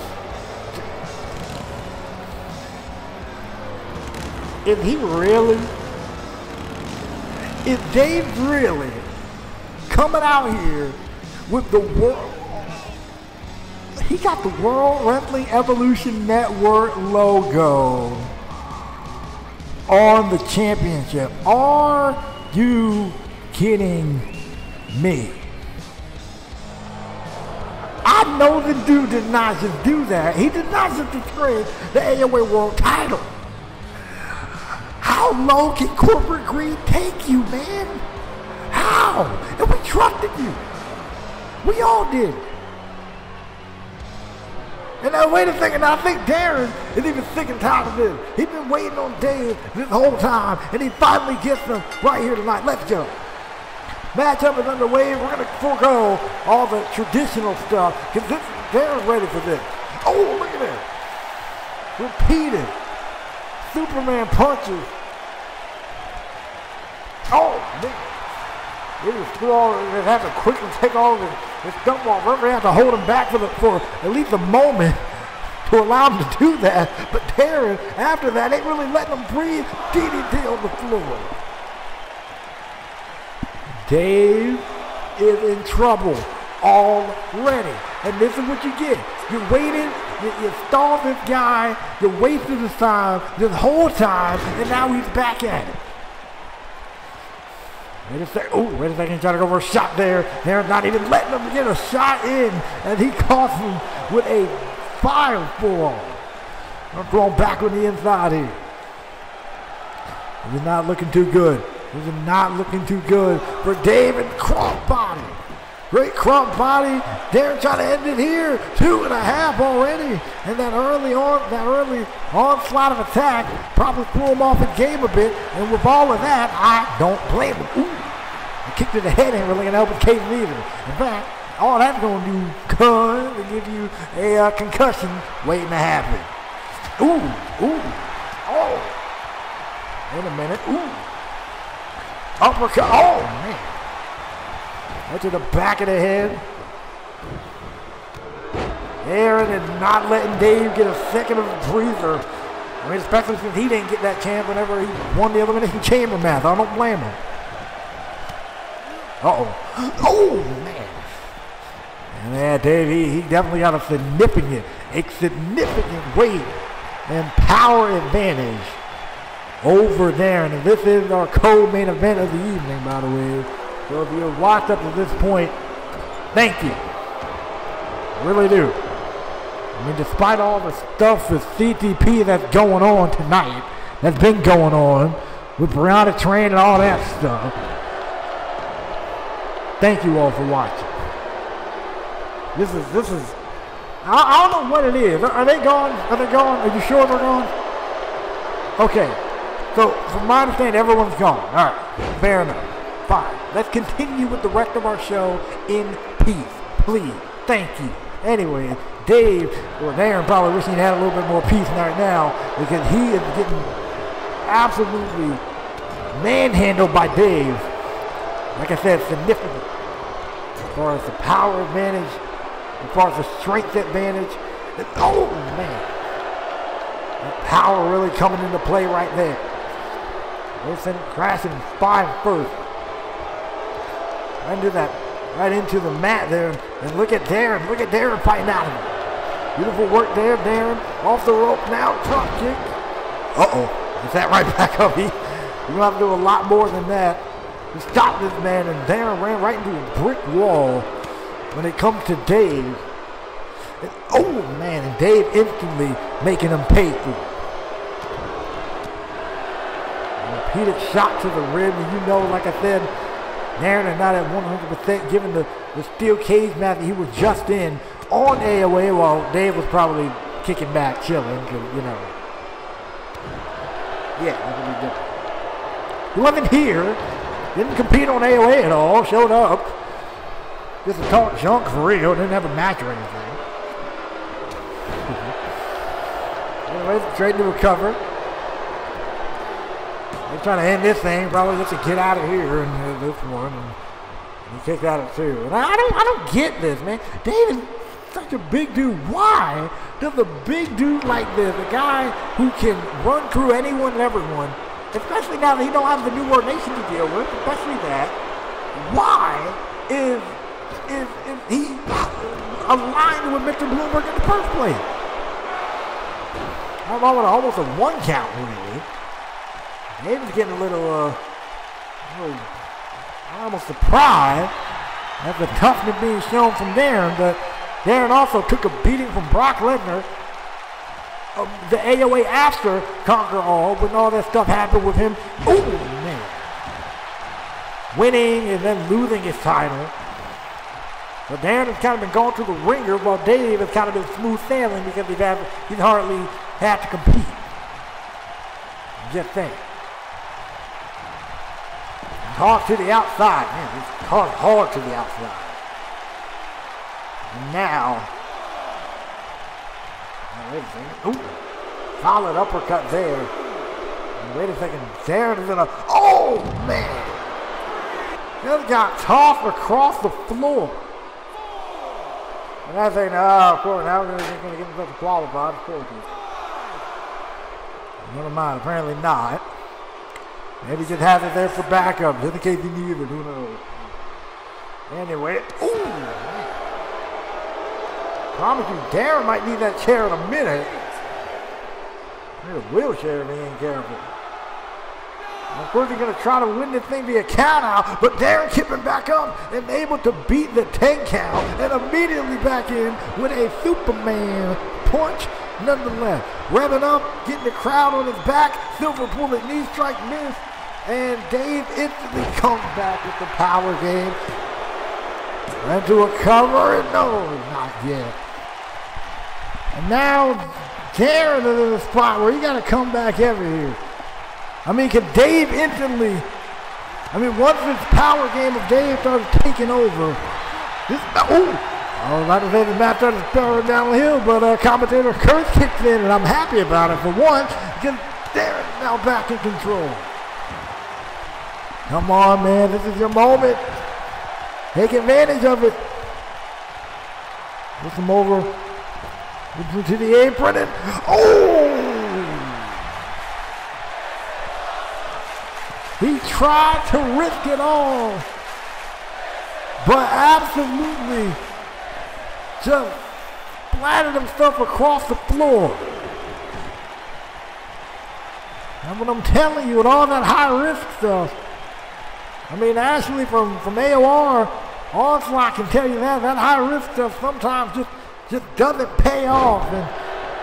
is Dave really coming out here with the world? He got the World Wrestling Evolution Network logo on the championship. Are you kidding me? I know the dude did not just do that. He did not just disgrace the AOA World title. How low can corporate greed take you, man? How? And we trusted you. We all did. And now wait a second, I think Darren is even sick and tired of this. He's been waiting on Dave this whole time, and he finally gets him right here tonight. Let's go. Matchup is underway. We're going to forego all the traditional stuff, because Darren's ready for this. Oh, look at that. Repeated Superman punches. Oh, man. They just threw all, they had to quickly take all of his dump off. Referee had to hold him back for at least a moment to allow him to do that. But Darren, after that, they really let him breathe. DDT on the floor. Dave is in trouble already. And this is what you get. You're waiting, you stalled this guy, you wasted his time this whole time, and now he's back at it. Wait a second, he's trying to go for a shot there. They're not even letting him get a shot in, and he caught him with a fire forearm. I'm throwing back on the inside here. This is not looking too good. This is not looking too good for David Crossbody. Great crump body. Darren trying to end it here. 2.5 already. And that early onslaught of attack probably threw him off his game a bit. And with all of that, I don't blame him. Ooh. A kick to the head ain't really gonna help his case either. In fact, all that's gonna do is give you a concussion waiting to happen. Ooh. Oh. Wait a minute. Ooh. Uppercut. Oh man. Right to the back of the head. Aaron is not letting Dave get a second of a breather. I mean, especially since he didn't get that chance whenever he won the Elimination Chamber match. I don't blame him. Uh-oh. Oh, man. And yeah, Dave, he definitely got a significant weight and power advantage over there. And this is our co-main event of the evening, by the way. So if you've watched up to this point, thank you. I really do. I mean, despite all the stuff with CTP that's going on tonight, that's been going on with Brianna Train and all that stuff, thank you all for watching. This is, I don't know what it is. Are they gone? Are you sure they're gone? Okay. So, from my understanding, everyone's gone. All right. Fair enough. Fine. Let's continue with the rest of our show in peace. Please. Thank you. Anyway, Dave, or Darren probably wishing he had a little bit more peace right now because he is getting absolutely manhandled by Dave. Like I said, significant. As far as the power advantage, as far as the strength advantage. Oh, man. That power really coming into play right there. They sent him crashing spine first. Right into the mat there. And look at Darren. Look at Darren fighting out of it. Beautiful work there, Darren. Off the rope now. Drop kick. Uh-oh. Is that right back up? You're going to have to do a lot more than that to stop this man. And Darren ran right into a brick wall when it comes to Dave. And, oh, man. And Dave instantly making him pay for it. Repeated shot to the rib. And you know, like I said, Darren is not at 100% given the steel cage match that he was just in on AOA while Dave was probably kicking back, chilling, because, you know. Yeah, that would be different. He wasn't here. Didn't compete on AOA at all. Showed up. Just to talk junk for real. Didn't have a match or anything. Anyways, straight to recover. They're trying to end this thing, probably just to get out of here and this one. And he kicked out of two. And I don't get this, man. Dave is such a big dude. Why does a big dude like this, a guy who can run through anyone and everyone, especially now that he don't have the New World Nation to deal with, especially that, why is he aligned with Mr. Bloomberg in the first place? I'm almost a one count, really. Dave's getting a little almost surprised at the toughness being shown from Darren, but Darren also took a beating from Brock Lesnar, the AOA after Conquer All, when all that stuff happened with him. Oh, man. Winning and then losing his title. But Darren has kind of been going through the ringer while Dave has kind of been smooth sailing because he's hardly had to compete. Just saying. Hard to the outside. Man, it's hard to the outside. And now, wait a second. Ooh, solid uppercut there. And wait a second. Darren is in a, oh man. Just got tossed across the floor. And I think, of course, now we're going to get himself qualified. Of course. Never mind, apparently not. Maybe just have it there for backup, just in case you need it. Who knows? Anyway, ooh. Promise you, Darren might need that chair in a minute. Need a wheelchair if he ain't careful. And of course, he's going to try to win this thing via count out, but Darren keeping back up and able to beat the 10 count and immediately back in with a Superman punch nonetheless. Revving up, getting the crowd on his back, silver bullet, knee strike, miss, and Dave instantly comes back with the power game. Into a cover, and no, not yet. And now Darren is in a spot where he got to come back heavy here. I mean, can Dave instantly, once this power game of Dave started taking over, this, I was about to say the match started downhill, but commentator Kurt kicked in, and I'm happy about it for once, because Darren's now back in control. Come on, man, this is your moment. Take advantage of it. Push him over to the apron, and he tried to risk it all, but absolutely just splattered himself across the floor. And what I'm telling you, with all that high risk stuff, actually from AOR, Oxley can tell you that high risk stuff sometimes just doesn't pay off.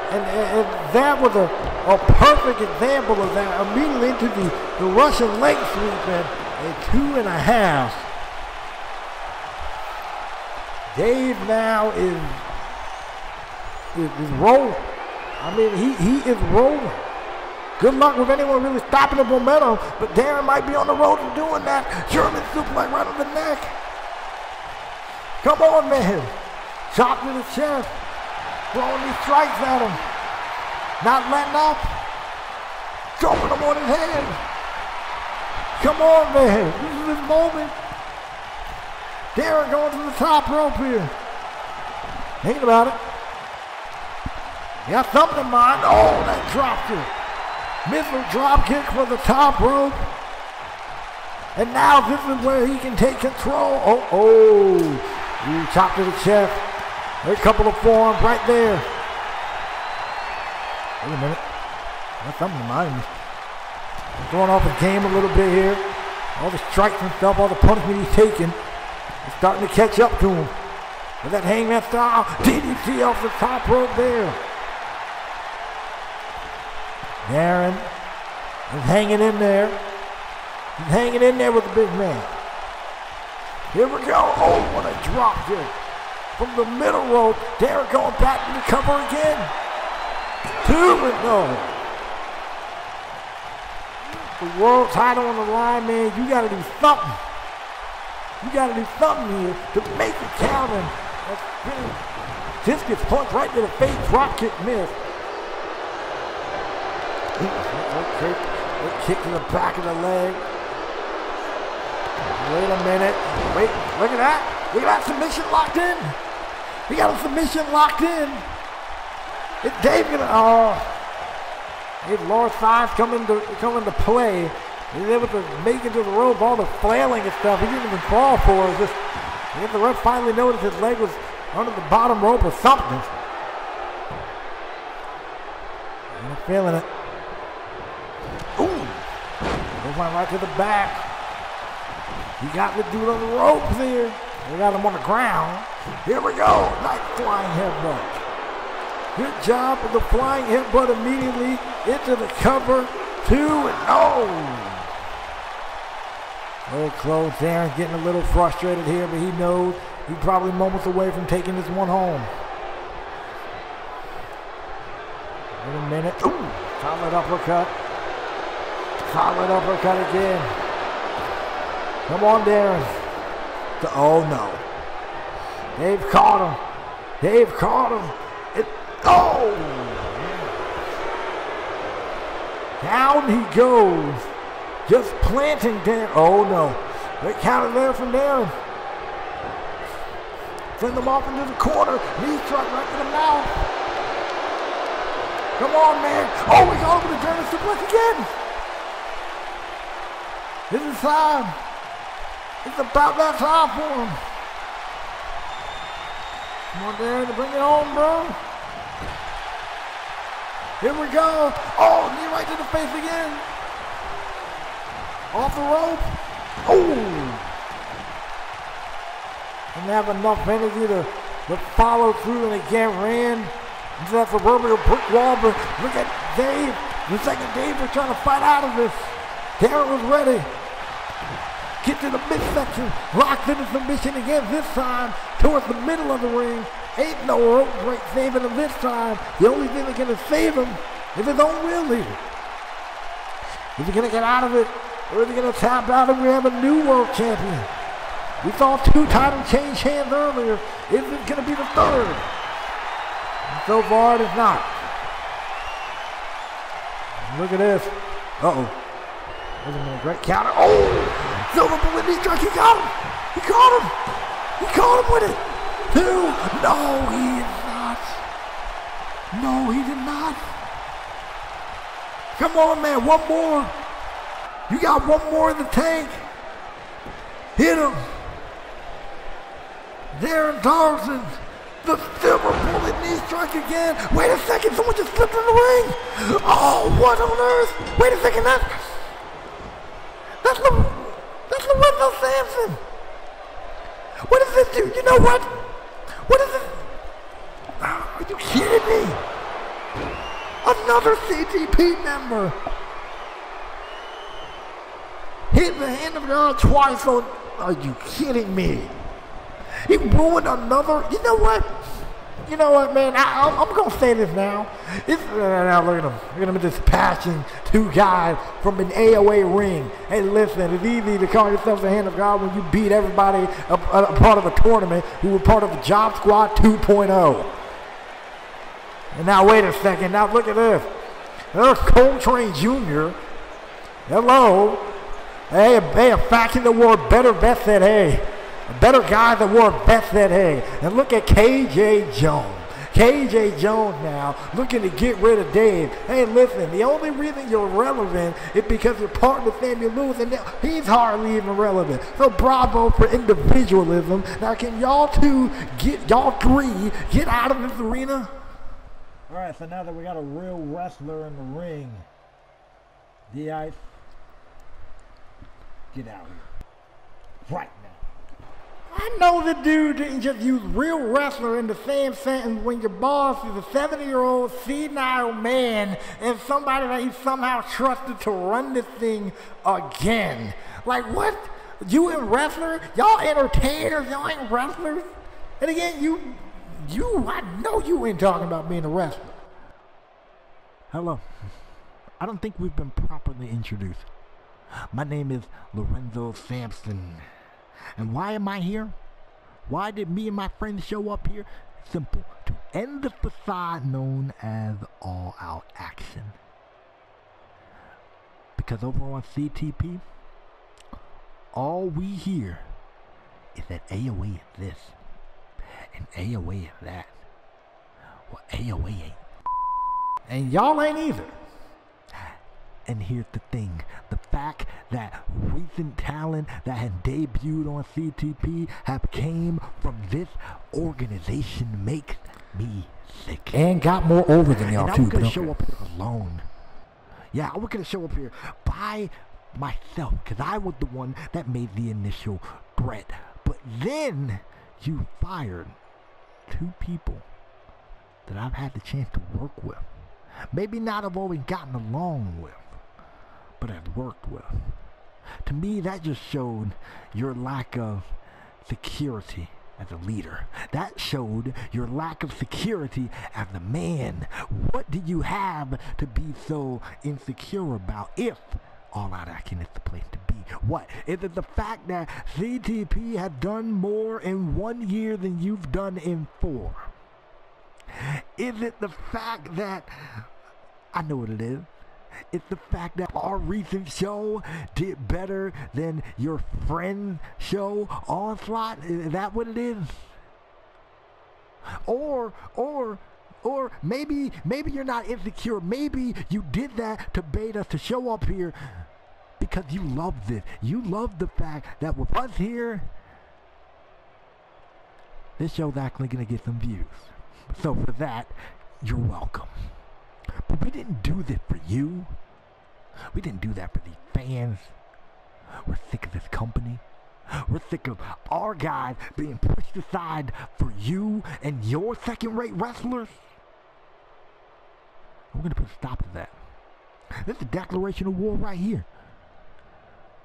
And that was a perfect example of that. Immediately into the Russian leg sweep and a 2.5. Dave now is rolling. He is rolling. Good luck with anyone really stopping the momentum, but Darren might be on the road to doing that. German suplex right on the neck. Come on, man. Chop to the chest. Throwing these strikes at him. Not letting up. Dropping him on his head. Come on, man. This is his moment. Darren going to the top rope here. Thinking about it. You got something in mind. Oh, that dropped it. Missile drop kick for the top rope. And now this is where he can take control. You chop to the chest. There's a couple of forearms right there. Wait a minute. Got something in mind. He's throwing off his game a little bit here. All the strikes and stuff, all the punishment he's taking. It's starting to catch up to him. With that hangman style DDT off the top rope there. Darren is hanging in there. He's hanging in there with the big man. Here we go. Oh, what a drop kick. From the middle rope, Darren going back to the cover again. 2-0. The world title on the line, man. You got to do something. You got to do something here to make it count. And this gets punched right to the face. Drop kick miss. Kick to the back of the leg. Wait a minute. Wait, look at that. Look at that submission locked in. He got a submission locked in. Is Dave gonna, if Lord Size come into play, he's able to make it to the rope, all the flailing and stuff. He didn't even crawl for it. Just, I guess the ref finally noticed his leg was under the bottom rope or something. I'm feeling it. Ooh. They went right to the back. He got the dude on the ropes here. They got him on the ground. Here we go. Nice flying headbutt. Good job with the flying headbutt immediately into the cover. 2-0. Very close. Darren's getting a little frustrated here, but he knows he's probably moments away from taking this one home. Wait a minute. Ooh. Solid uppercut. Solid uppercut again. Come on, Darren. Oh, no. Dave caught him. Dave caught him. Down he goes. Just planting Darren. Oh, no. Great counter there from Darren. Send them off into the corner. Knee struck right to the mouth. Come on, man. Oh, we got over the German suplex again. This is time. It's about that time for him. Come on, Darren, to bring it on, bro. Here we go. Oh, knee right to the face again. Off the rope. Oh. Didn't have enough energy to follow through, and again ran into that proverbial brick wall. But look at Dave. The second Dave was trying to fight out of this. Darren was ready. Get to the midsection. Locked into submission again, this time towards the middle of the ring. Ain't no rope break saving him this time. The only thing that's going to save him is his own will leader. Is he going to get out of it, or is he going to tap out and we have a new world champion? We saw 2 titles change hands earlier. Is it going to be the third? And so far, it is not. Look at this. Uh-oh. There's a great counter. Oh! Silver bullet knee strike. He got him. He caught him. He caught him with it. 2. No, he did not. No, he did not. Come on, man. One more. You got one more in the tank. Hit him. Darren Dawson, the silver bullet knee strike again. Wait a second, someone just slipped in the ring. Oh, what on earth? Wait a second, that's Lorenzo Sampson. What does this do? You know what? What is it? Are you kidding me? Another CTP member. Hit the hand of God twice on. Are you kidding me? He ruined another. You know what? You know what, man? I'm going to say this now. Now look at him. Look at him with this passion. 2 guys from an AOA ring. Hey, listen, it's easy to call yourself the hand of God when you beat everybody a part of a tournament who were part of the Job Squad 2.0. And now, wait a second. Now, look at this. There's Coltrane Jr. Hello. Hey, a faction that wore better vest than hey. A better guy that wore a vest than hey. And look at KJ Jones. KJ Jones now looking to get rid of Dave. Hey, listen, the only reason you're relevant is because you're partner Samuel Lewis, and he's hardly even relevant. So bravo for individualism. Now, can y'all 3 get out of this arena? All right, so now that we got a real wrestler in the ring, D-Ice, get out here. Right now. I know the dude didn't just use real wrestler in the same sentence when your boss is a 70-year-old senile man and somebody that he somehow trusted to run this thing again. Like, what? You ain't wrestler? Y'all entertainers? Y'all ain't wrestlers? And again, I know you ain't talking about being a wrestler. Hello. I don't think we've been properly introduced. My name is Lorenzo Sampson. And why am I here? Why did me and my friends show up here? Simple. To end the facade known as All Out Action. Because over on CTP, all we hear is that AOA is this. And AOA is that. Well, AOA ain't. And y'all ain't either. And here's the thing, the fact that recent talent that had debuted on CTP have came from this organization makes me sick. And got more over than y'all too. And I was gonna show up here alone. Yeah, I was gonna show up here by myself, because I was the one that made the initial threat. But then you fired 2 people that I've had the chance to work with. Maybe not have always gotten along with, but I've worked with. To me, that just showed your lack of security as a leader. That showed your lack of security as a man. What do you have to be so insecure about if All Out Action is the place to be? What? Is it the fact that CTP had done more in 1 year than you've done in 4? Is it the fact that, I know what it is, It's the fact that our recent show did better than your friend's show, Onslaught. Is that what it is? Or maybe you're not insecure. Maybe you did that to bait us to show up here because you love this. You love the fact that with us here, this show's actually going to get some views. So for that, you're welcome. But we didn't do this for you. We didn't do that for these fans. We're sick of this company. We're sick of our guys being pushed aside for you and your second-rate wrestlers. We're going to put a stop to that. This is a declaration of war right here.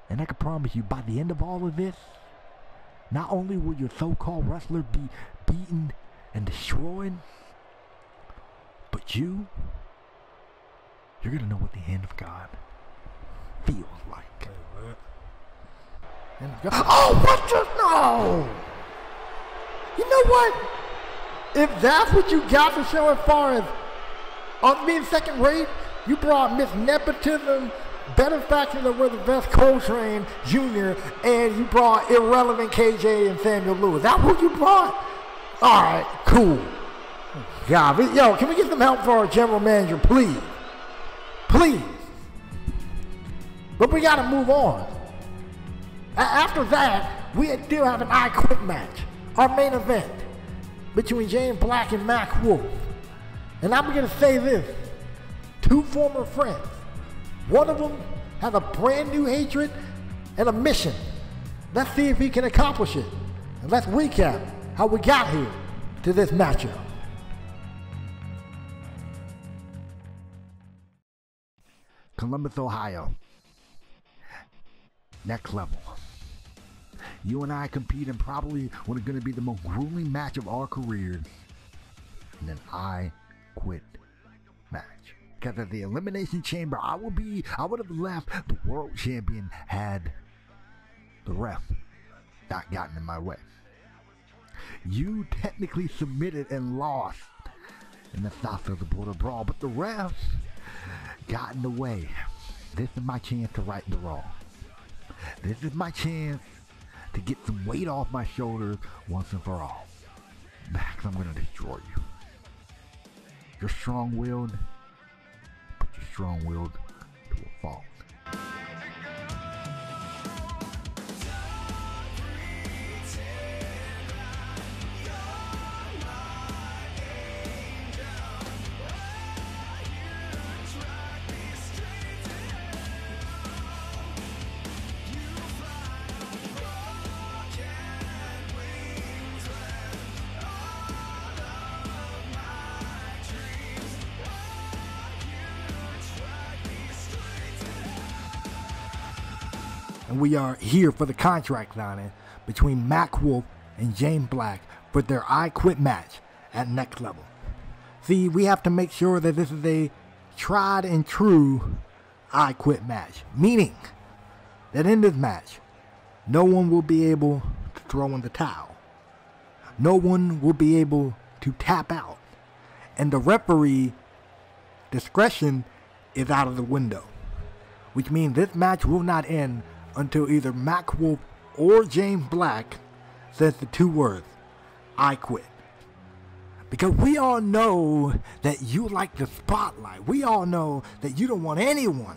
And I can promise you, by the end of all of this, not only will your so-called wrestler be beaten and destroyed, but you're going to know what the hand of God feels like. Oh, what the? No! You know what? If that's what you got to show as far as us being second rate, you brought Miss Nepotism, better faction than with the best Coltrane Jr., and you brought irrelevant KJ and Samuel Lewis. That's what you brought? All right, cool. God, yo, can we get some help for our general manager, please? Please. But we got to move on. After that, we still have an I Quit match, our main event, between James Black and Mack Wolff. And I'm going to say this, two former friends. One of them has a brand new hatred and a mission. Let's see if he can accomplish it. And let's recap how we got here to this matchup. Columbus, Ohio. Next level. You and I compete in probably what is going to be the most grueling match of our careers in an I Quit match. Because at the Elimination Chamber, I would have left the world champion had the ref not gotten in my way. You technically submitted and lost in the South of the Border Brawl, but the ref got in the way. This is my chance to right the wrong. This is my chance to get some weight off my shoulders once and for all. Max, I'm going to destroy you. You're strong-willed, but you're strong-willed to a fault. And we are here for the contract signing between Mack Wolff and James Black for their I Quit match at Next Level. See, we have to make sure that this is a tried and true I Quit match, meaning that in this match, no one will be able to throw in the towel. No one will be able to tap out. And the referee discretion is out of the window, which means this match will not end until either Mack Wolff or James Black says the two words, I quit. Because we all know that you like the spotlight. We all know that you don't want anyone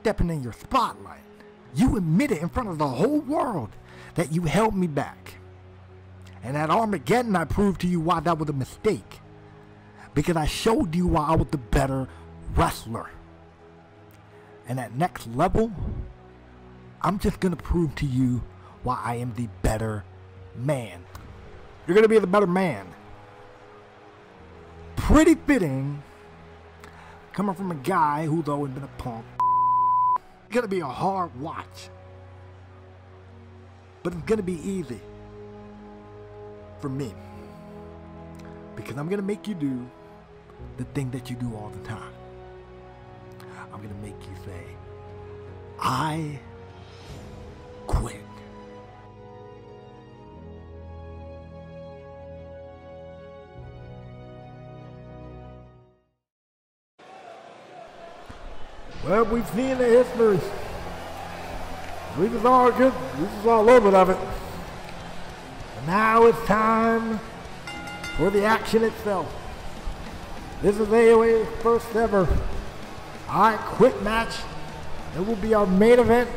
stepping in your spotlight. You admitted in front of the whole world that you held me back. And at Armageddon, I proved to you why that was a mistake. Because I showed you why I was the better wrestler. And at Next Level, I'm just going to prove to you why I am the better man. You're going to be the better man. Pretty fitting, coming from a guy who's always been a punk. It's going to be a hard watch. But it's going to be easy for me. Because I'm going to make you do the thing that you do all the time. I'm going to make you say, I quit. Well, we've seen the history. This is all good. This is all a little bit of it. And now it's time for the action itself. This is AOA's first ever I Quit match. It will be our main event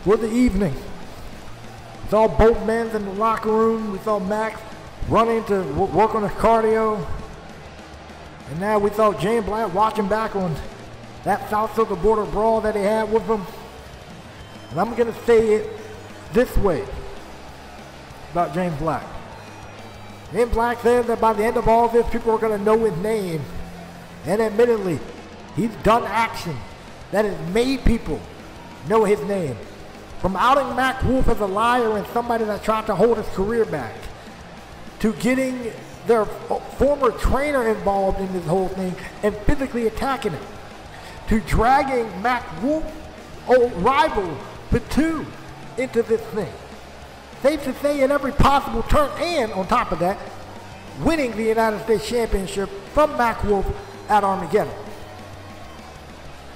for the evening. We saw both men in the locker room. We saw Mack running to work on his cardio. And now we saw James Black watching back on that South Circle Border brawl that he had with him. And I'm going to say it this way about James Black. James Black said that by the end of all this, people are going to know his name. And admittedly, he's done action that has made people know his name. From outing Mack Wolff as a liar and somebody that tried to hold his career back, to getting their former trainer involved in this whole thing and physically attacking him, to dragging Mack Wolff, old rival, Patu, into this thing. Safe to say in every possible turn, and on top of that, winning the United States Championship from Mack Wolff at Armageddon.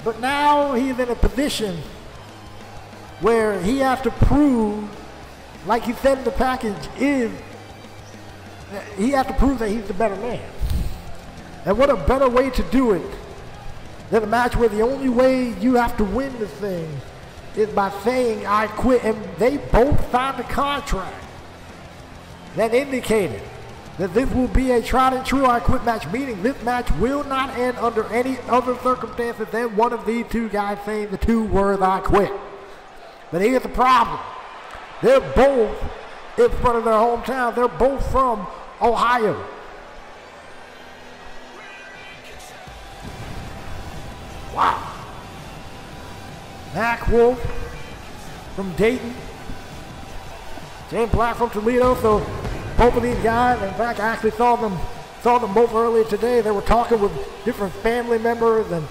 But now he's in a position where he has to prove, like he said in the package, he has to prove that he's the better man. And what a better way to do it than a match where the only way you have to win this thing is by saying I quit. And they both signed a contract that indicated that this will be a tried and true I Quit match, meaning this match will not end under any other circumstances than one of these two guys saying the two words I quit. But here's the problem. They're both in front of their hometown. They're both from Ohio. Wow. Mack Wolff from Dayton. James Black from Toledo. So both of these guys, in fact, I actually saw them both earlier today. They were talking with different family members and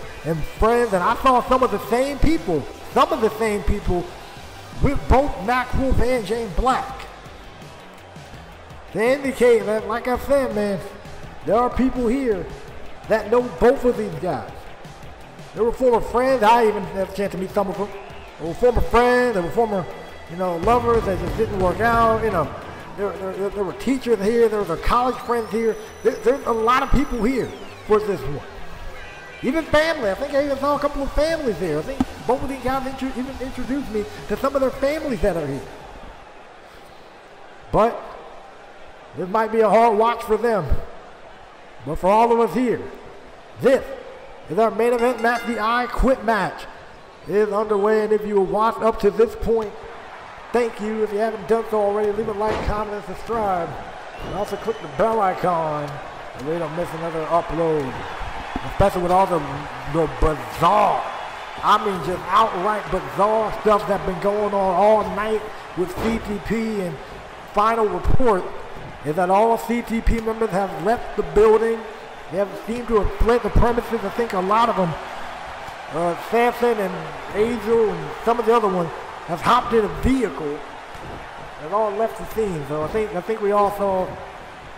friends, and I saw some of the same people with both Mack Wolff and James Black. They indicate that, like I said, man, there are people here that know both of these guys. They were former friends. I even had a chance to meet some of them. They were former friends. They were former, lovers that just didn't work out. There were teachers here. There were college friends here. There's a lot of people here for this one. Even family. I think I even saw a couple of families here. I think both of these guys even introduced me to some of their families that are here. But this might be a hard watch for them. But for all of us here, this is our main event match. The I Quit match is underway. And if you were watched up to this point, thank you. If you haven't done so already, leave a like, comment, and subscribe. And also click the bell icon so we don't miss another upload. Especially with all the bizarre, just outright bizarre stuff that's been going on all night with CTP. And final report is that all CTP members have left the building. They have seemed to have fled the premises. I think a lot of them, Samson and Angel and some of the other ones, have hopped in a vehicle and all left the scene. So I think we all saw.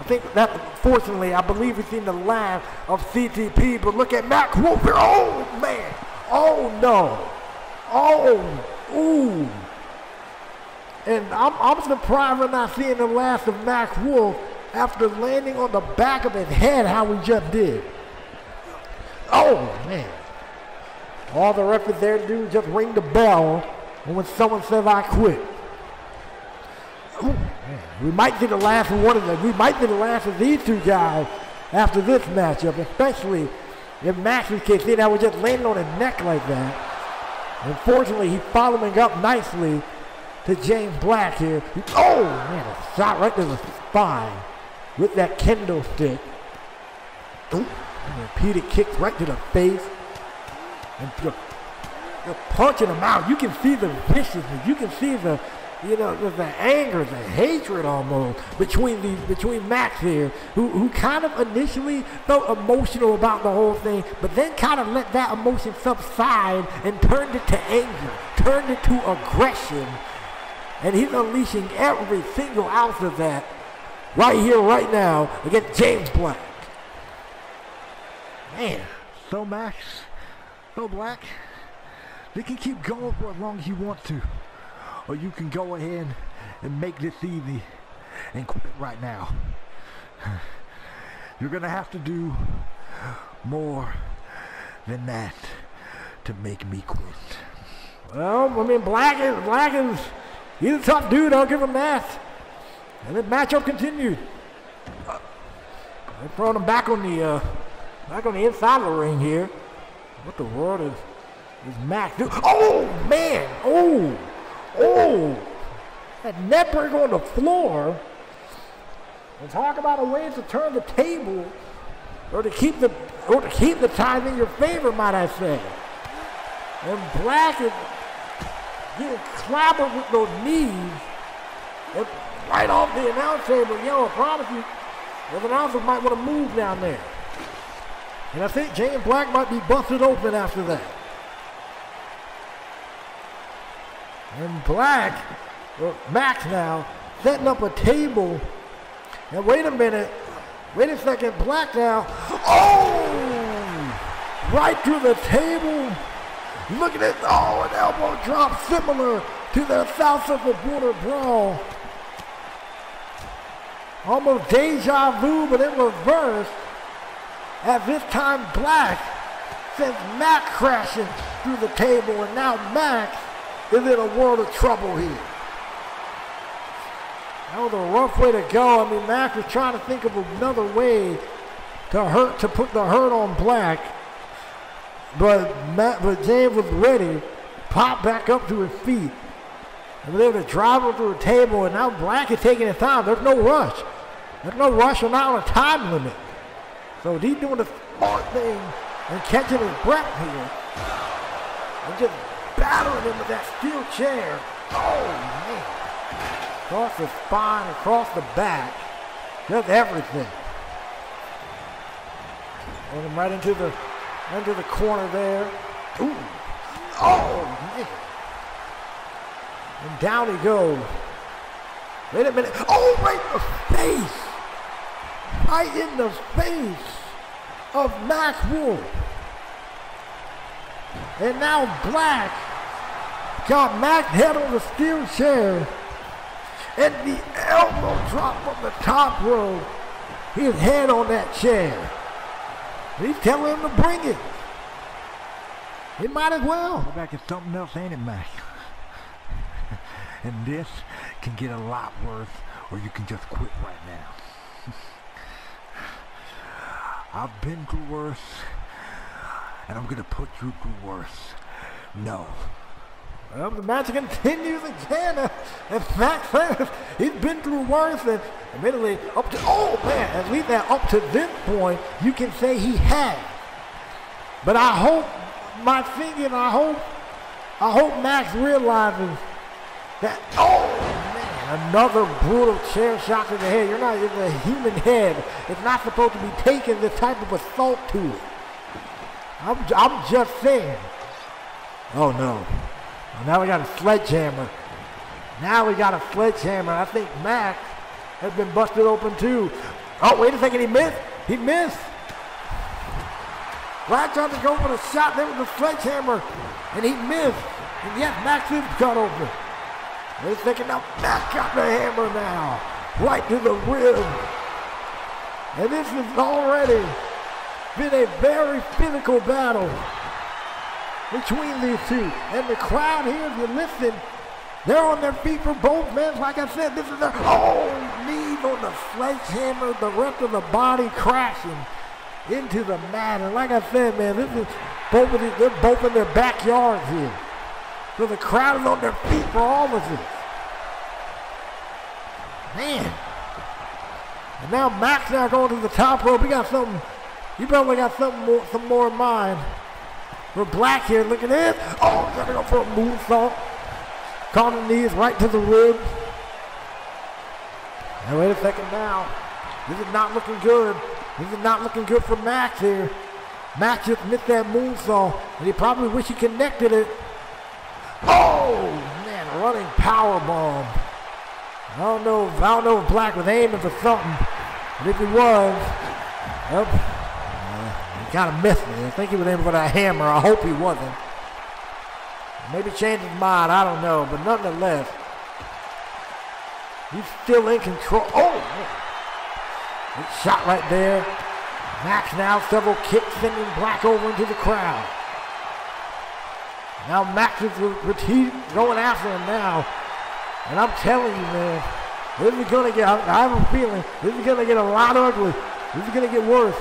I think that, fortunately, I believe we've seen the last of CTP. But look at Mack Wolff here. Oh, man. Oh, no. Oh, ooh. And I'm surprised we're not seeing the last of Mack Wolff after landing on the back of his head how we just did. Oh, man. All the referees there do is just ring the bell when someone says I quit. Ooh, man. We might get the last of one of them. We might get the last of these two guys after this matchup, especially if Max's case. See, that was just landing on his neck like that. Unfortunately, he's following up nicely to James Black here. Oh, man, a shot right to the spine with that kendo stick. Ooh, repeated kicks right to the face. And you're punching him out. You can see the viciousness. You can see the anger, the hatred almost between Max here, who kind of initially felt emotional about the whole thing, but then kind of let that emotion subside and turned it to anger, turned it to aggression, and he's unleashing every single ounce of that right here, right now, against James Black. Man, so Max Well, Black, you can keep going for as long as you want to. Or you can go ahead and make this easy and quit right now. You're going to have to do more than that to make me quit. Well, I mean, Black is, he's a tough dude, I'll give him that. And the matchup continued. They're throwing him back on the inside of the ring here. What the world is Mack doing? Oh, man, oh. That neck breaker on the floor. And talk about a way to turn the table or to keep the time in your favor, might I say. And Black is getting clobbered with those knees and right off the announce table. Yo, I promise you, the announcers might want to move down there. And I think Jay and Black might be busted open after that. And Black, or Max now, setting up a table. And wait a minute. Wait a second. Black now. Oh! Right through the table. Look at it. Oh, an elbow drop similar to the South of the Border Brawl. Almost deja vu, but in reverse. At this time, Black sends Mack crashing through the table, and now Max is in a world of trouble here. That was a rough way to go. I mean, Mack was trying to think of another way to put the hurt on Black, but James was ready, popped back up to his feet, and was able to drive him through the table, and now Black is taking his time. There's no rush. There's no rush. We're not on a time limit. So he's doing the smart thing and catching his breath here. And just battering him with that steel chair. Oh, man. Across the spine, across the back. Just everything. And him right into the corner there. Ooh. Oh, man. And down he goes. Wait a minute. Oh, right in the face. Right in the face of Mack Wolff. And now Black got Mack head on the steel chair. And the elbow drop from the top rope. His head on that chair. He's telling him to bring it. He might as well. Go back to something else, ain't it, Mack? And this can get a lot worse, or you can just quit right now. I've been through worse, and I'm going to put you through worse. No. Well, the match continues again. And Mack says he's been through worse, and admittedly, up to, oh man, at least up to this point, you can say he has. But I hope, my thinking, I hope Max realizes that, oh man, another brutal chair shot to the head. You're not, it's a human head. It's not supposed to be taking this type of assault to it. I'm just saying. Oh no. Well, now we got a sledgehammer. Now we got a sledgehammer. I think Mack has been busted open too. Oh, wait a second, he missed. He missed. Black tried to go for the shot there with the sledgehammer, and he missed. And yes, Max is cut open. Wait a second, now Mack got the hammer now. Right to the rib. And this has already been a very physical battle between these two. And the crowd here, if you listen, they're on their feet for both men. Like I said, this is their knees on the sledgehammer, the rest of the body crashing into the mat. And like I said, man, this is both of these, they're both in their backyards here. So the crowd is on their feet for all of this. Man. And now Mack's now going to the top rope. He got something, he probably got some more in mind. For Black here, look at this. Oh, he's gonna go for a moonsault. Caught the knees right to the rib. Now wait a second now. This is not looking good. This is not looking good for Max here. Max just missed that moonsault, and he probably wish he connected it. Oh man, running power bomb. I don't know if Black was aiming for something, but if he was, yep. kind of missed me. I think he was aiming for that hammer. I hope he wasn't. Maybe changed his mind. I don't know. But nonetheless, he's still in control. Oh, man. Good shot right there. Max now several kicks, sending Black over into the crowd. Now Max is going after him now. And I'm telling you, man, this is going to get, I have a feeling, this is going to get a lot ugly. This is going to get worse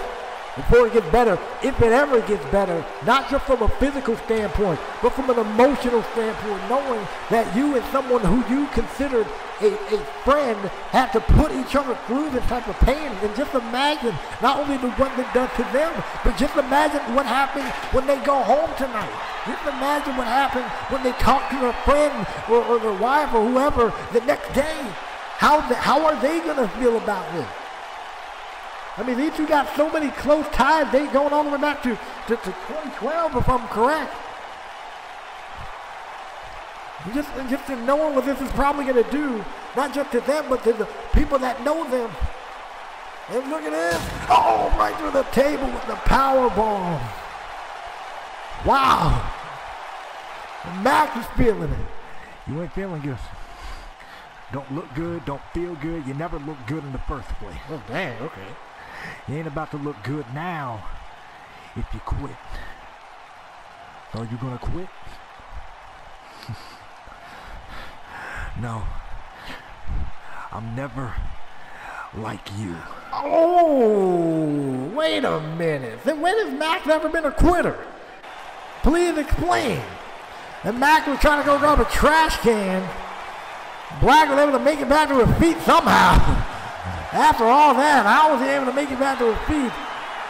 before it gets better, if it ever gets better, not just from a physical standpoint, but from an emotional standpoint, knowing that you and someone who you considered a friend had to put each other through this type of pain. And just imagine not only what it does to them, but just imagine what happens when they go home tonight. Just imagine what happens when they talk to their friend or their wife or whoever the next day. How are they going to feel about this? I mean, these two got so many close ties. They going all the way back to 2012, if I'm correct. Just in knowing what this is probably going to do, not just to them, but to the people that know them. And look at this. Oh, right through the table with the power bomb. Wow. And Mack is feeling it. You ain't feeling good. Don't look good, don't feel good. You never look good in the first place. Oh, dang, okay. You ain't about to look good now if you quit. So you gonna quit? No. I'm never like you. Oh, wait a minute. When has Mack ever been a quitter? Please explain. And Mack was trying to go grab a trash can. Black was able to make it back to his feet somehow. After all that, how was he able to make it back to his feet?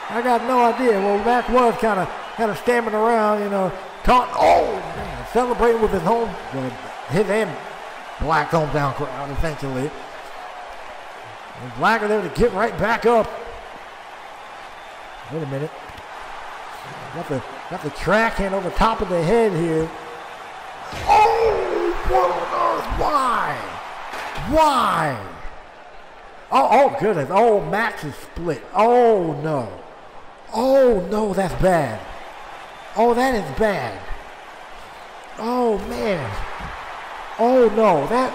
I got no idea. Well, Mack was kind of stamping around, you know, talking. Oh, man, celebrating with his and Black's hometown crowd, essentially. And Black was able to get right back up. Wait a minute. Got the track hand over top of the head here. Oh, what on earth? Why? Why? Oh, goodness. Oh, Max is split. Oh, no. Oh, no, that's bad. Oh, that is bad. Oh, man. Oh, no, that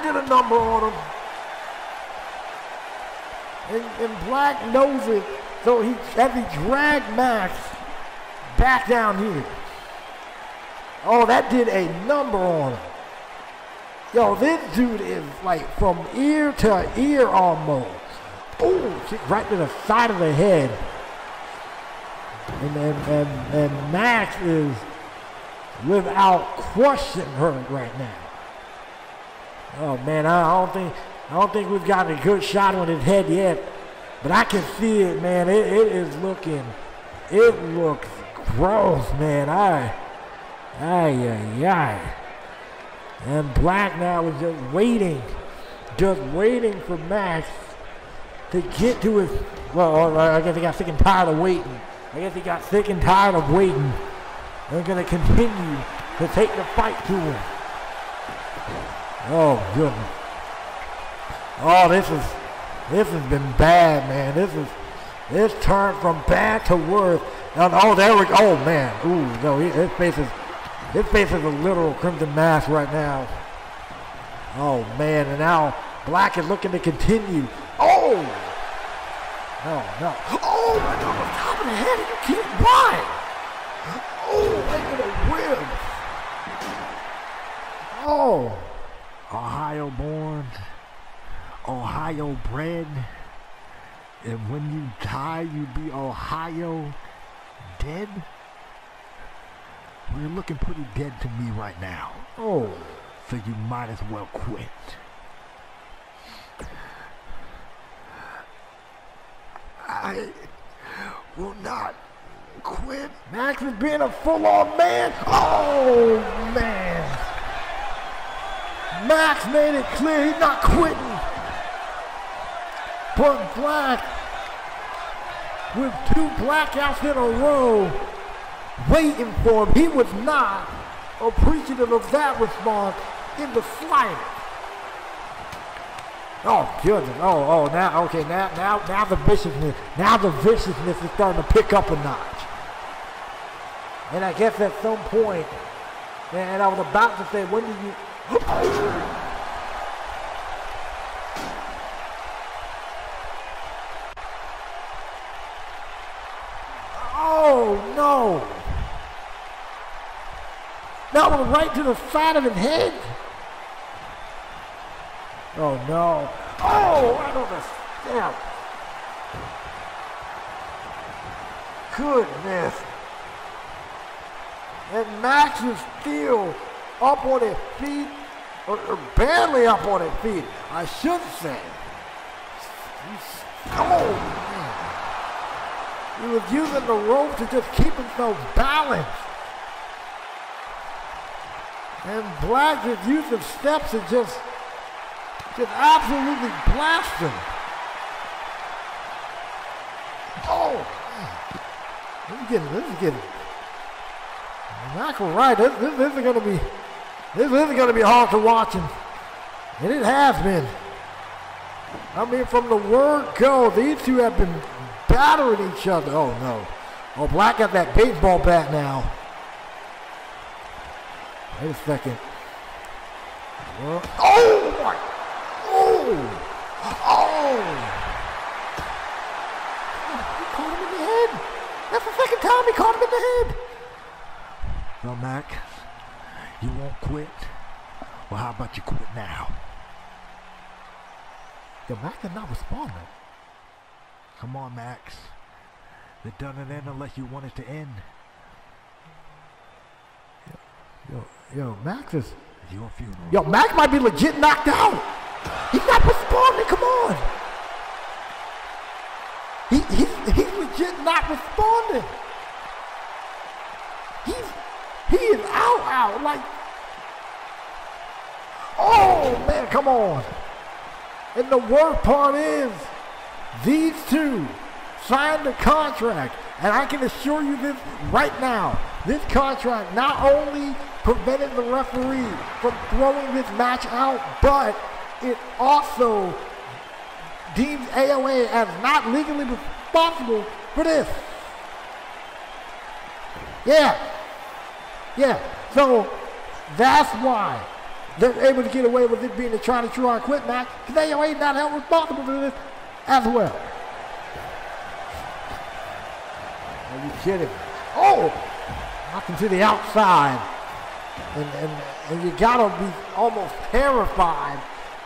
did a number on him. And Black knows it, so as he dragged Max back down here. Oh, that did a number on him. Yo, this dude is like from ear to ear almost. Oh, kick right to the side of the head. And Max is without question hurt right now. Oh man, I don't think we've gotten a good shot on his head yet, but I can see it, man. It looks gross, man. Ay. And Black now is just waiting for Max to get to his, well, I guess he got sick and tired of waiting. They're going to continue to take the fight to him. Oh, goodness. Oh, this has been bad, man. This turned from bad to worse. Oh, there we go. Oh, man. Ooh, no, his face is a literal crimson mask right now. Oh, man. And now Black is looking to continue. Oh! No. Oh, my God. On top of the head. You can't. Why? Oh, making a whip. Oh. Ohio born. Ohio bred. And when you die, you be Ohio dead. Well, you're looking pretty dead to me right now. Oh. So you might as well quit. I will not quit. Max is being a full-on man. Oh, man. Max made it clear he's not quitting. But Black, with 2 blackouts in a row, waiting for him, he was not appreciative of that response in the slightest. Oh goodness. Now okay, now the viciousness is starting to pick up a notch. And I guess at some point, and I was about to say, when did you Oh no! That was right to the side of his head. Oh no. Oh, right on the scalp. Goodness. And Max is still up on his feet, or barely up on his feet, I should say. Oh man. He was using the rope to just keep himself balanced. And Black's use of steps is just absolutely blasting. Oh, man. This is getting. Mack was right. This isn't gonna be hard to watch, and it has been. I mean, from the word go, these two have been battering each other. Oh no! Oh, Black got that baseball bat now. Wait a second. Oh my! Oh! Oh! He caught him in the head. That's the second time he caught him in the head. Well, Mack, you won't quit? Well, how about you quit now? Yo, Mack is not responding. Come on, Max. It doesn't end unless you want it to end. Yo, Max is... Your funeral. Yo, Mack might be legit knocked out. He's not responding. Come on. He's legit not responding. He is out, like. Oh man, come on. And the worst part is, these two signed a contract, and I can assure you this right now. This contract not only prevented the referee from throwing this match out, but it also deems AOA as not legally responsible for this. Yeah, so that's why they're able to get away with it being a try to true or quit match, because AOA is not held responsible for this as well. Are you kidding me? Oh! Knocking to the outside. And you gotta be almost terrified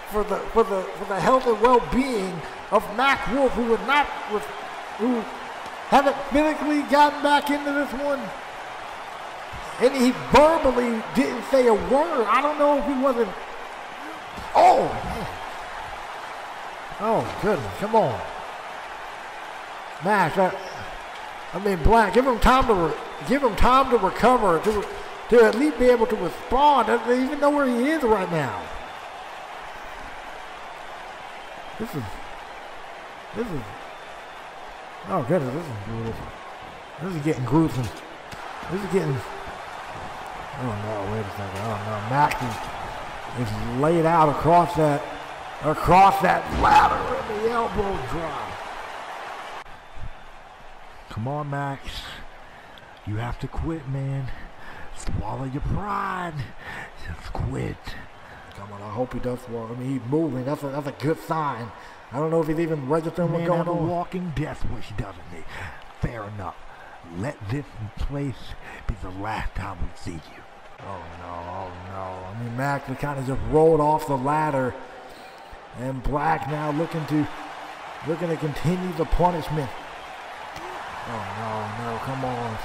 for the health and well-being of Mack Wolff, who haven't physically gotten back into this one. And he verbally didn't say a word. I don't know if he wasn't. Oh man. Oh goodness, come on. Mack, I mean Black, give him time to recover, to at least be able to respond. Doesn't even know where he is right now. This is oh goodness, this is brutal. This is getting gruesome. This is getting. Oh no, wait a second. Oh no, Mack is laid out across that ladder and the elbow drop. Come on, Max. You have to quit, man. Swallow your pride. Just quit. Come on, I hope he does swallow. I mean, he's moving. That's a good sign. I don't know if he's even registering what's going on. A walking death wish, doesn't he? Fair enough. Let this place be the last time we see you. Oh no. I mean, Mack kind of just rolled off the ladder, and Black now looking to continue the punishment. Oh no, come on.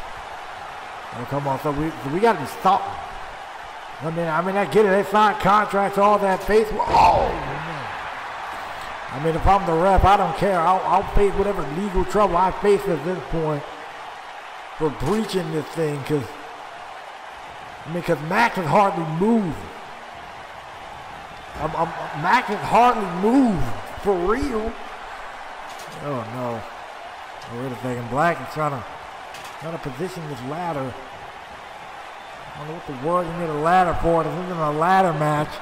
Oh, come on. So we got to be stopped. I mean, I get it. They signed contracts, all that face. Oh man. I mean, if I'm the ref, I don't care. I'll face whatever legal trouble I face at this point for breaching this thing, because Mack can hardly move. Mack can hardly move for real. Oh no. Oh, wait a second. Black is trying to position this ladder. I don't know what the word you need a ladder for. This isn't a ladder match.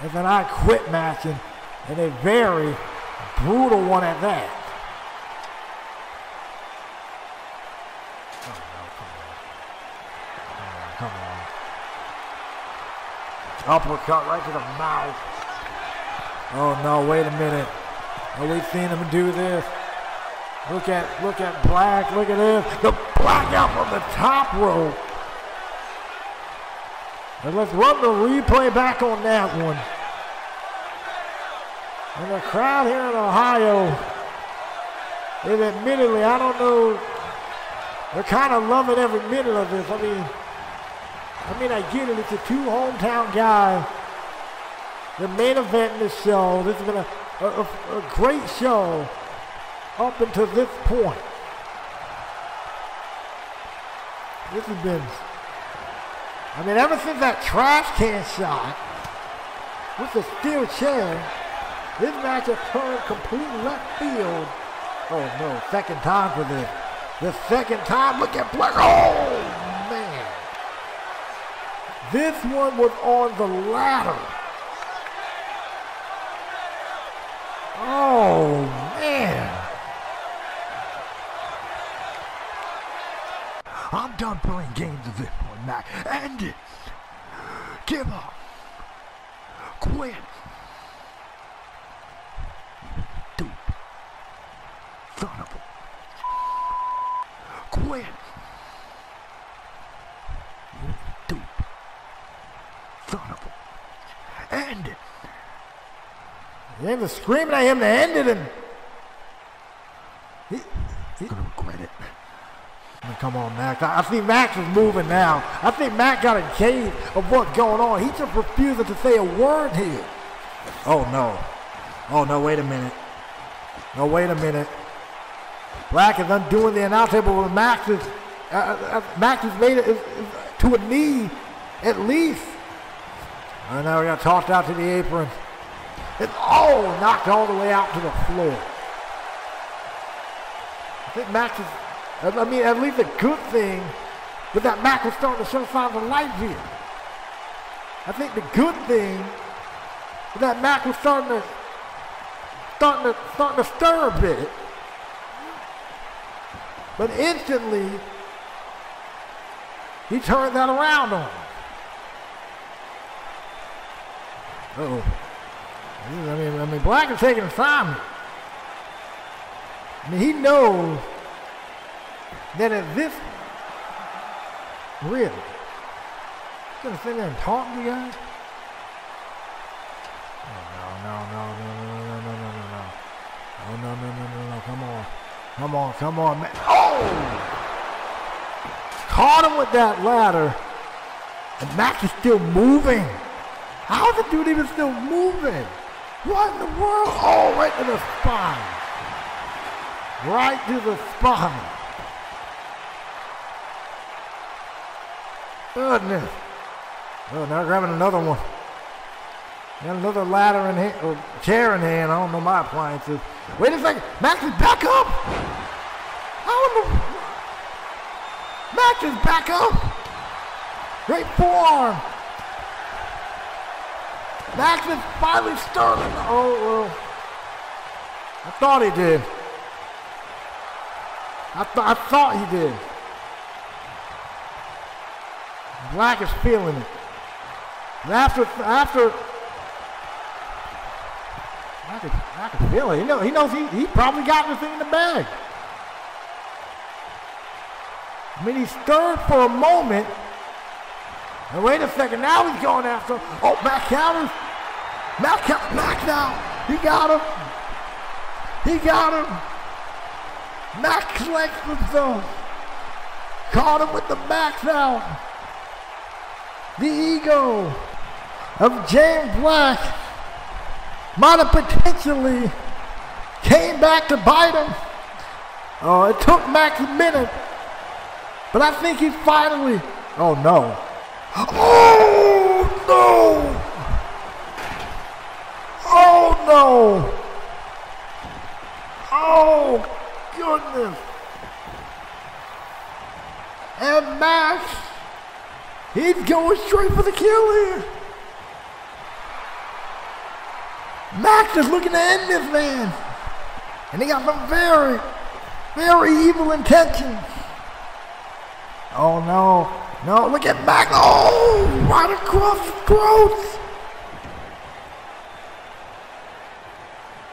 It's an I quit match, and And a very brutal one at that. Oh, no, come on. Uppercut right to the mouth. Oh no, wait a minute. Are we seeing him do this? Look at Black, look at this. The blackout from the top rope. And let's run the replay back on that one. And the crowd here in Ohio is admittedly, I don't know, they're kind of loving every minute of this. I mean, I get it. It's a two hometown guys. The main event in this show. This has been a great show up until this point. This has been, I mean, ever since that trash can shot with the steel chair, this match has turned complete left field. Oh no, second time for this. The second time, look at Black. Oh man. This one was on the ladder. Oh man. I'm done playing games at this point, Mack. End it. Give up. Quit. Dude. Son of a. Quit. Dude. Son of a. End it. They were screaming at him to end it, and he's gonna regret it. I mean, come on, Mack. I think Max is moving now. I think Mack got a gauge of what's going on. He just refusing to say a word here. Oh no. Oh no, wait a minute. No, wait a minute. Black is undoing the announce table with Max is made it to a knee at least. And now we got tossed out to the apron. It's knocked all the way out to the floor. I think Max is, I mean, at least a good thing was that Mack was starting to show signs of life here. I think the good thing was that Mack was starting to stir a bit. But instantly, he turned that around on him. Uh-oh. I mean, Black is taking his time here. I mean, he knows that at this, really, he's gonna sit there and talk to you guys? No, come on, man. Oh! Caught him with that ladder, and Mack is still moving. How is the dude even still moving? What in the world? Oh, right to the spine. Right to the spine. Goodness. Oh, now grabbing another one. Got another ladder in hand, or chair in hand. I don't know my appliances. Wait a second. Max is back up. How in the... Max is back up. Great forearm. Max is finally starting. Oh, well. I thought he did. I thought he did. Black is feeling it. And after I can feel it. He knows he probably got this thing in the bag. I mean, he stirred for a moment. And wait a second, now he's going after. Oh, Mack counters. Mack now. He got him. Mack collects himself. Caught him with the max out. The ego of James Black might have potentially came back to bite him. Oh, it took Max a minute, but I think he finally, oh no. Oh no! Oh no! Oh goodness! And Max, he's going straight for the kill here. Max is looking to end this man. And he got some very, very evil intentions. Oh no. No, look at Mack. Oh, right across the throat.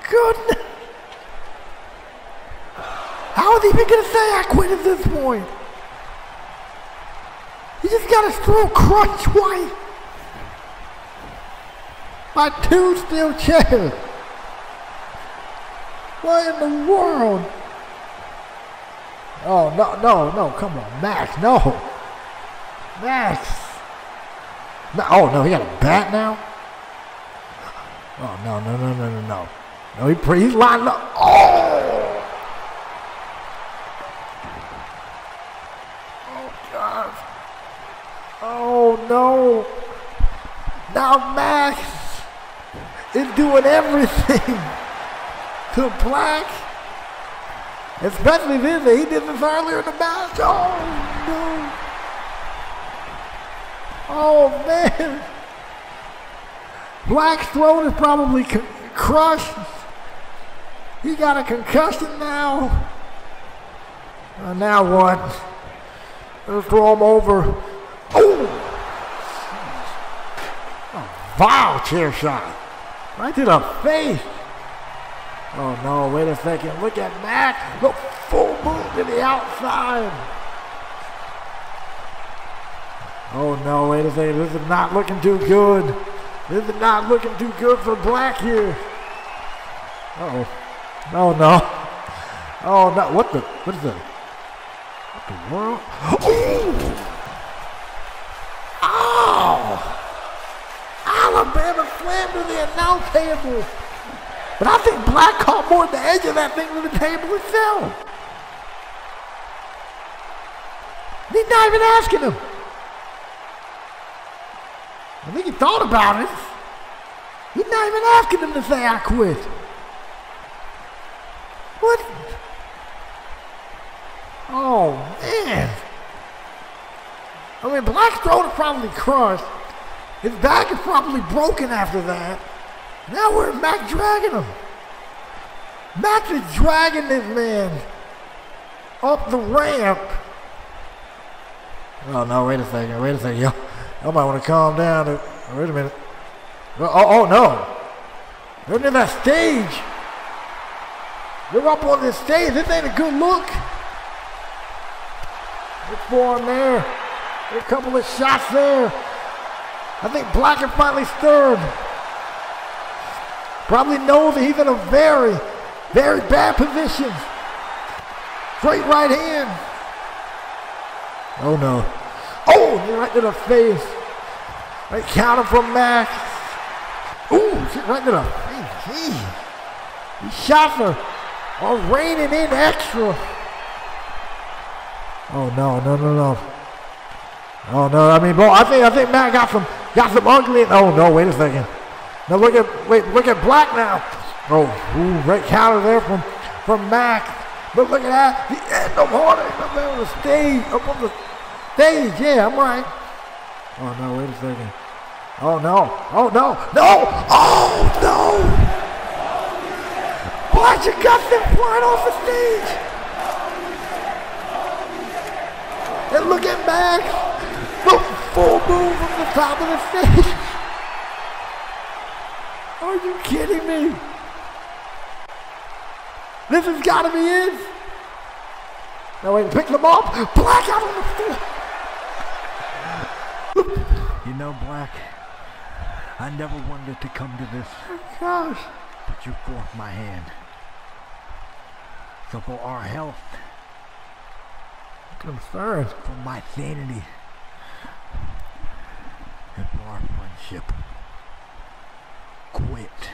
Goodness. How is he even going to say I quit at this point? He just got his throat crushed twice by 2 steel chairs. What in the world? Oh, no, come on, Max, no. Max. Oh, no, he got a bat now? Oh, no. No, he's lined up. Oh! Oh, God. Oh, no. Now Max is doing everything to Black. Especially this, he did this earlier in the match. Oh, no. Oh, man. Black's throat is probably crushed. He got a concussion now. Now what? Let's throw him over. Oh! A vile chair shot. Right to the face. Oh no, wait a second. Look at Mack. Look, full move to the outside. Oh no, wait a second. This is not looking too good. This is not looking too good for Black here. Uh-oh. Oh no. Oh no. What is that? What the world? Oh! Oh! Alabama slam to the announce table. But I think Black caught more at the edge of that thing than the table itself. He's not even asking him. I think he thought about it. He's not even asking him to say I quit. What? Oh, man. I mean, Black's throat is probably crushed. His back is probably broken after that. Now where's Mack dragging him? Mack is dragging this man up the ramp. Oh, no, wait a second. Y'all might want to calm down. Wait a minute. Oh, no. They're near that stage. They're up on this stage. This ain't a good look. Look for him there. A couple of shots there. I think Black is finally stirred. Probably knows that he's in a very, very bad position. Straight right hand. Oh no. Oh, right to the face. Right counter from Mack. Ooh, right to the face. These shots are raining in extra. Oh no. Oh no, I mean, boy, I think Mack got some ugly. Oh no, wait a second. Now look at Black now. Oh, ooh, right counter there from Mack. But look at that, the end of order up there on the stage, yeah, I'm right. Oh no, wait a second. Oh no, oh no. Black just got them flying off the stage. And look at Mack. Look, full move from the top of the stage. Are you kidding me? This has got to be it. Now wait, pick them up. Black out on the floor. You know, Black, I never wanted to come to this. Oh gosh. But you forced my hand. So for our health, concerned, for my sanity, and for our friendship, quit.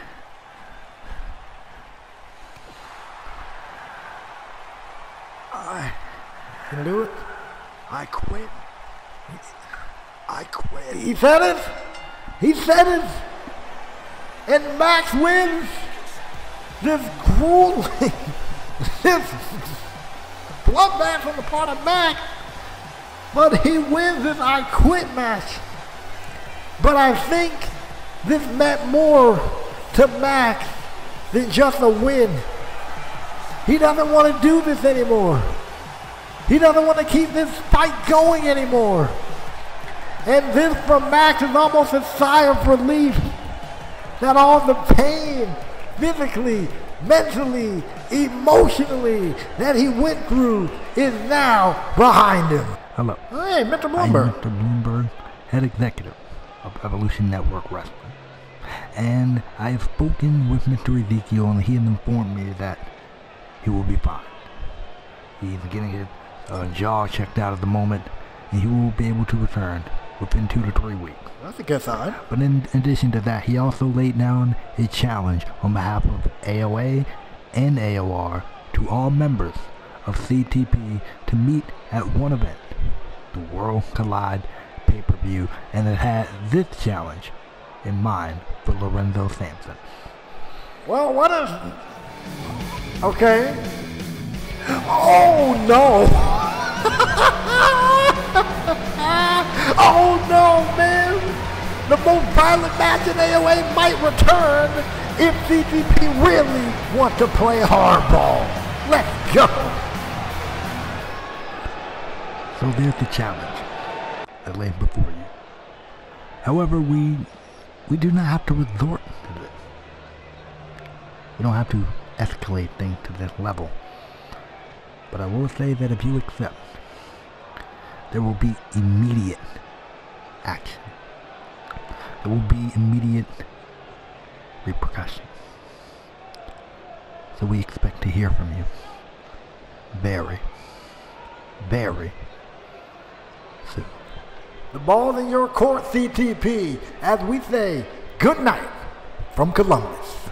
Can do it? I quit. I quit. He said it. And Max wins this grueling, this bloodbath on the part of Mack. But he wins this I quit match. But I think this meant more to Mack than just a win. He doesn't want to do this anymore. He doesn't want to keep this fight going anymore. And this from Mack is almost a sigh of relief that all the pain, physically, mentally, emotionally, that he went through is now behind him. Hello. Hey, Mr. I'm Bloomberg. Mr. Bloomberg, head executive of Evolution Network Wrestling. And I have spoken with Mr. Ezekiel, and he has informed me that he will be fine. He's getting his jaw checked out at the moment, and he will be able to return within 2 to 3 weeks. That's a good sign. But in addition to that, he also laid down a challenge on behalf of AOA and AOR to all members of CTP to meet at one event, the World Collide pay-per-view, and it had this challenge in mind for Lorenzo Sampson. Well, what is... Okay. Oh, no. Oh, no, man. The most violent match in AOA might return if CTP really want to play hardball. Let's go. So there's the challenge that lay before you. However, we do not have to resort to this. We don't have to escalate things to this level. But I will say that if you accept, there will be immediate action. There will be immediate repercussions. So we expect to hear from you very, very soon. The ball's in your court, CTP, as we say good night from Columbus.